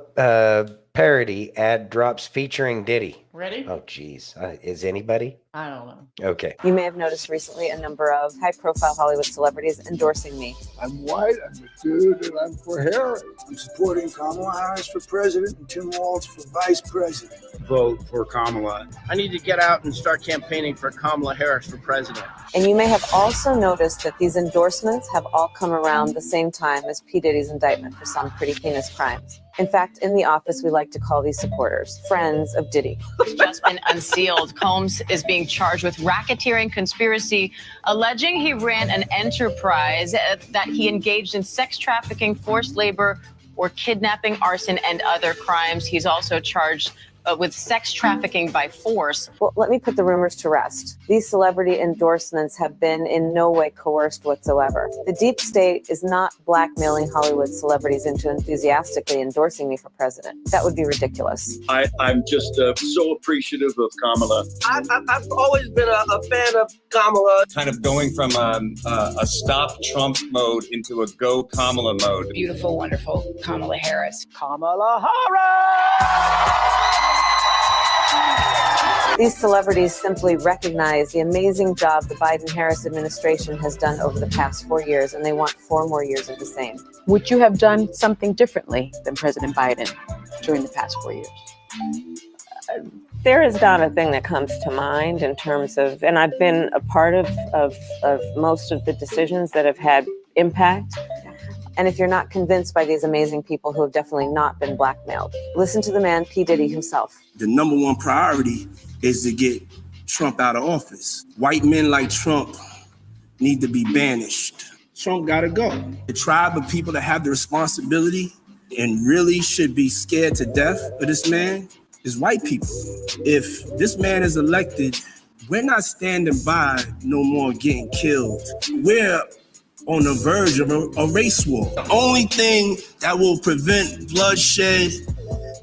parody ad drops featuring Diddy. Ready? Oh, geez. Is anybody? I don't know. Okay. You may have noticed recently a number of high-profile Hollywood celebrities endorsing me. I'm white, I'm a dude, and I'm for Harris. I'm supporting Kamala Harris for president and Tim Walz for vice president. vote for Kamala. I need to get out and start campaigning for Kamala Harris for president. And you may have also noticed that these endorsements have all come around the same time as P. Diddy's indictment for some pretty heinous crimes. In fact, in the office, we like to call these supporters friends of Diddy. It's just been unsealed. Combs is being charged with racketeering conspiracy, alleging he ran an enterprise that he engaged in sex trafficking, forced labor, or kidnapping, arson, and other crimes. He's also charged with sex trafficking by force. Well, let me put the rumors to rest. These celebrity endorsements have been in no way coerced whatsoever. The deep state is not blackmailing Hollywood celebrities into enthusiastically endorsing me for president. That would be ridiculous. I'm just so appreciative of Kamala. I've always been a fan of Kamala. Kind of going from a stop Trump mode into a go Kamala mode. Beautiful, wonderful Kamala Harris. Kamala Harris! These celebrities simply recognize the amazing job the Biden-Harris administration has done over the past 4 years, and they want 4 more years of the same. Would you have done something differently than President Biden during the past 4 years? There is not a thing that comes to mind in terms of, and I've been a part of most of the decisions that have had impact. And if you're not convinced by these amazing people who have definitely not been blackmailed, listen to the man, P. Diddy himself. The number one priority is to get Trump out of office. White men like Trump need to be banished. Trump gotta go. The tribe of people that have the responsibility and really should be scared to death of this man is white people. If this man is elected, we're not standing by no more getting killed. We're on the verge of a race war. The only thing that will prevent bloodshed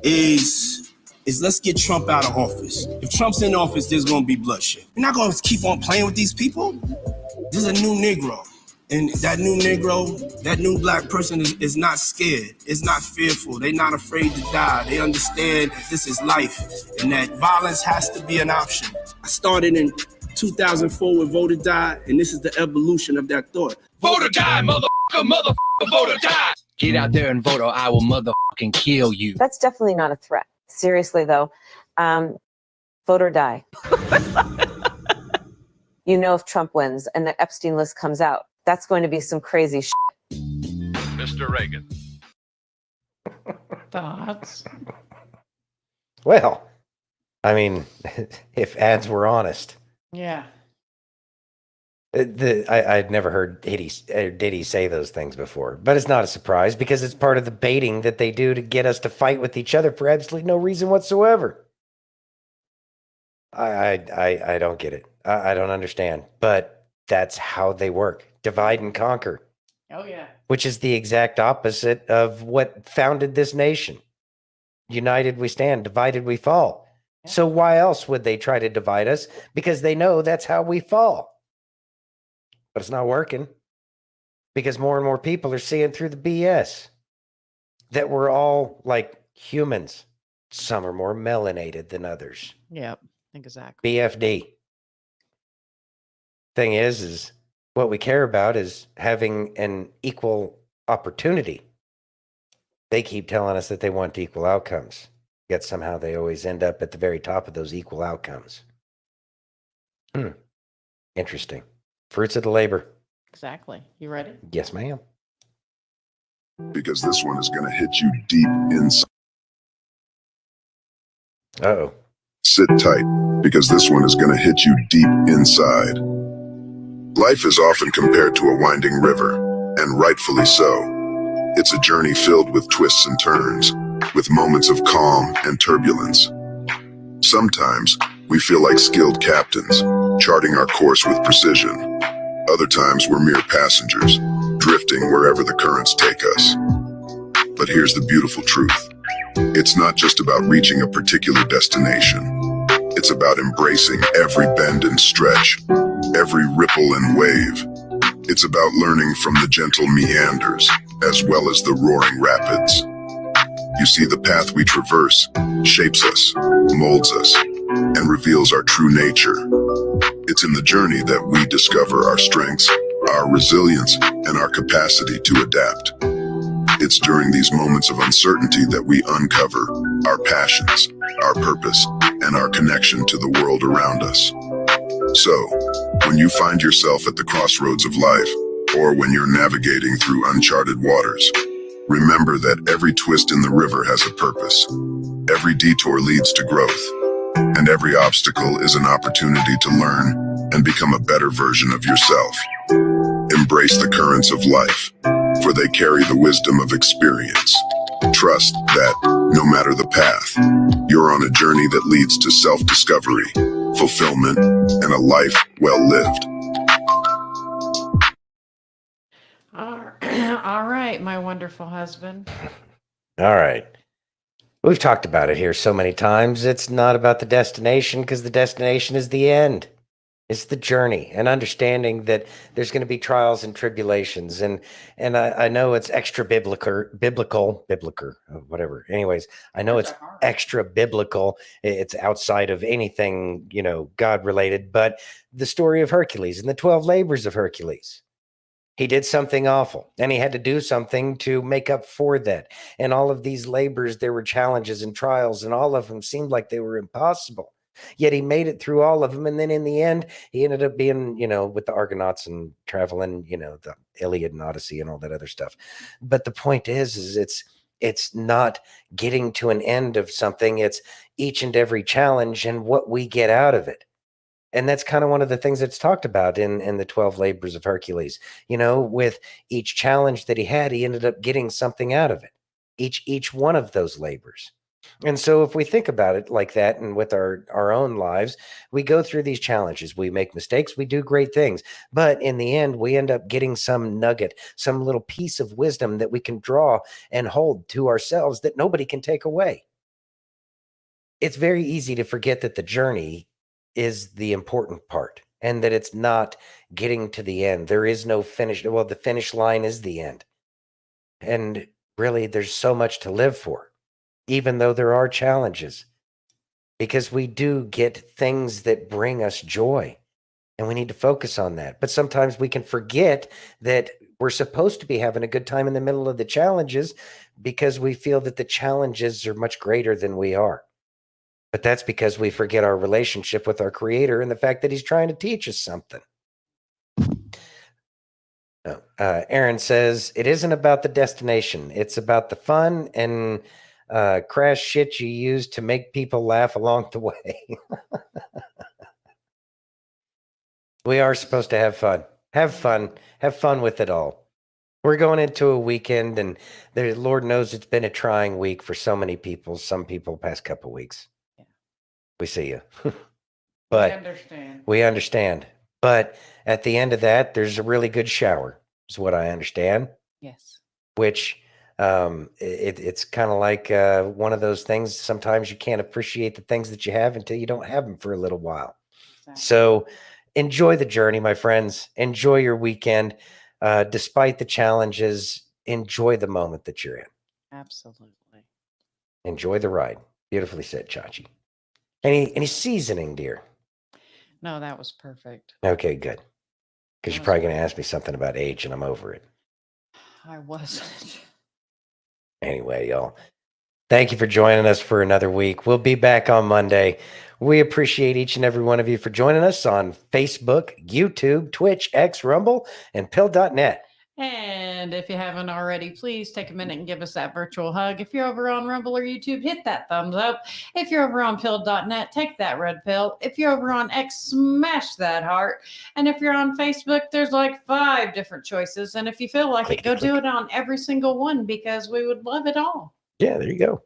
is let's get Trump out of office. If Trump's in office, there's gonna be bloodshed. We're not gonna keep on playing with these people. This is a new Negro. And that new Negro, that new black person is not scared. It's not fearful. They're not afraid to die. They understand that this is life and that violence has to be an option. I started in 2004 with Vote or Die, and this is the evolution of that thought. Vote or die, motherfucker, vote or die. Get out there and vote or I will motherfucking kill you. That's definitely not a threat. Seriously, though, vote or die. You know, if Trump wins and the Epstein list comes out, that's going to be some crazy shit. Mr. Reagan. Thoughts? Well, I mean, if ads were honest. Yeah. I'd never heard Diddy say those things before, but it's not a surprise because it's part of the baiting that they do to get us to fight with each other for absolutely no reason whatsoever. I don't get it. I don't understand, but that's how they work. Divide and conquer. Oh, yeah. Which is the exact opposite of what founded this nation. United we stand, divided we fall. Yeah. So why else would they try to divide us? Because they know that's how we fall. But it's not working because more and more people are seeing through the BS that we're all like humans. Some are more melanated than others. Yep, exactly. BFD. Thing is what we care about is having an equal opportunity. They keep telling us that they want equal outcomes, yet somehow they always end up at the very top of those equal outcomes. Interesting. Fruits of the labor. Exactly. You ready? Yes, ma'am. Because this one is going to hit you deep inside. Uh-oh. Sit tight, because this one is going to hit you deep inside. Life is often compared to a winding river, and rightfully so. It's a journey filled with twists and turns, with moments of calm and turbulence. Sometimes we feel like skilled captains, charting our course with precision. Other times we're mere passengers, drifting wherever the currents take us. But here's the beautiful truth. It's not just about reaching a particular destination. It's about embracing every bend and stretch, every ripple and wave. It's about learning from the gentle meanders, as well as the roaring rapids. You see, the path we traverse shapes us, molds us, and reveals our true nature. It's in the journey that we discover our strengths, our resilience, and our capacity to adapt. It's during these moments of uncertainty that we uncover our passions, our purpose, and our connection to the world around us. So, when you find yourself at the crossroads of life, or when you're navigating through uncharted waters, remember that every twist in the river has a purpose. Every detour leads to growth, and every obstacle is an opportunity to learn and become a better version of yourself. Embrace the currents of life, for they carry the wisdom of experience. Trust that, no matter the path, you're on a journey that leads to self-discovery, fulfillment, and a life well lived. All right, my wonderful husband. All right. We've talked about it here so many times. It's not about the destination, because the destination is the end. It's the journey, and understanding that there's going to be trials and tribulations. And I know it's extra biblical, whatever. Anyways, I know it's extra biblical. It's outside of anything, God related, but the story of Hercules and the 12 labors of Hercules. He did something awful, and he had to do something to make up for that. And all of these labors, there were challenges and trials, and all of them seemed like they were impossible. Yet he made it through all of them. And then in the end, he ended up being, with the Argonauts and traveling, the Iliad and Odyssey and all that other stuff. But the point is it's not getting to an end of something. It's each and every challenge and what we get out of it. And that's kind of one of the things that's talked about in the 12 labors of Hercules. With each challenge that he had, he ended up getting something out of it. Each one of those labors. And so if we think about it like that, and with our own lives, we go through these challenges, we make mistakes, we do great things, but in the end, we end up getting some nugget, some little piece of wisdom that we can draw and hold to ourselves that nobody can take away. It's very easy to forget that the journey is the important part, and that it's not getting to the end. There is no finish. Well, the finish line is the end. And really, there's so much to live for, even though there are challenges, because we do get things that bring us joy, and we need to focus on that. But sometimes we can forget that we're supposed to be having a good time in the middle of the challenges, because we feel that the challenges are much greater than we are. But that's because we forget our relationship with our Creator and the fact that He's trying to teach us something. Aaron says, it isn't about the destination. It's about the fun and crash shit you use to make people laugh along the way. We are supposed to have fun. Have fun with it all. We're going into a weekend, and the Lord knows it's been a trying week for so many people. Some people past couple weeks. Yeah. We see you. But we understand. But at the end of that, there's a really good shower, is what I understand. Yes. Which it's kind of like one of those things. Sometimes you can't appreciate the things that you have until you don't have them for a little while. Exactly. So enjoy the journey, my friends. Enjoy your weekend. Despite the challenges, enjoy the moment that you're in. Absolutely. Enjoy the ride. Beautifully said, Chachi. Any seasoning, dear? No, that was perfect. Okay, good. Because you're probably going to ask me something about age, and I'm over it. I wasn't. Anyway, y'all, thank you for joining us for another week. We'll be back on Monday. We appreciate each and every one of you for joining us on Facebook, YouTube, Twitch, X, Rumble, and Pill.net. And if you haven't already, please take a minute and give us that virtual hug. If you're over on Rumble or YouTube, hit that thumbs up. If you're over on Pill.net, take that red pill. If you're over on X, smash that heart. And if you're on Facebook, there's like 5 different choices. And if you feel like it, go do it on every single one, because we would love it all. Yeah, there you go.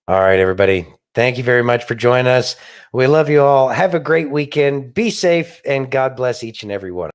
All right, everybody. Thank you very much for joining us. We love you all. Have a great weekend. Be safe, and God bless each and every one.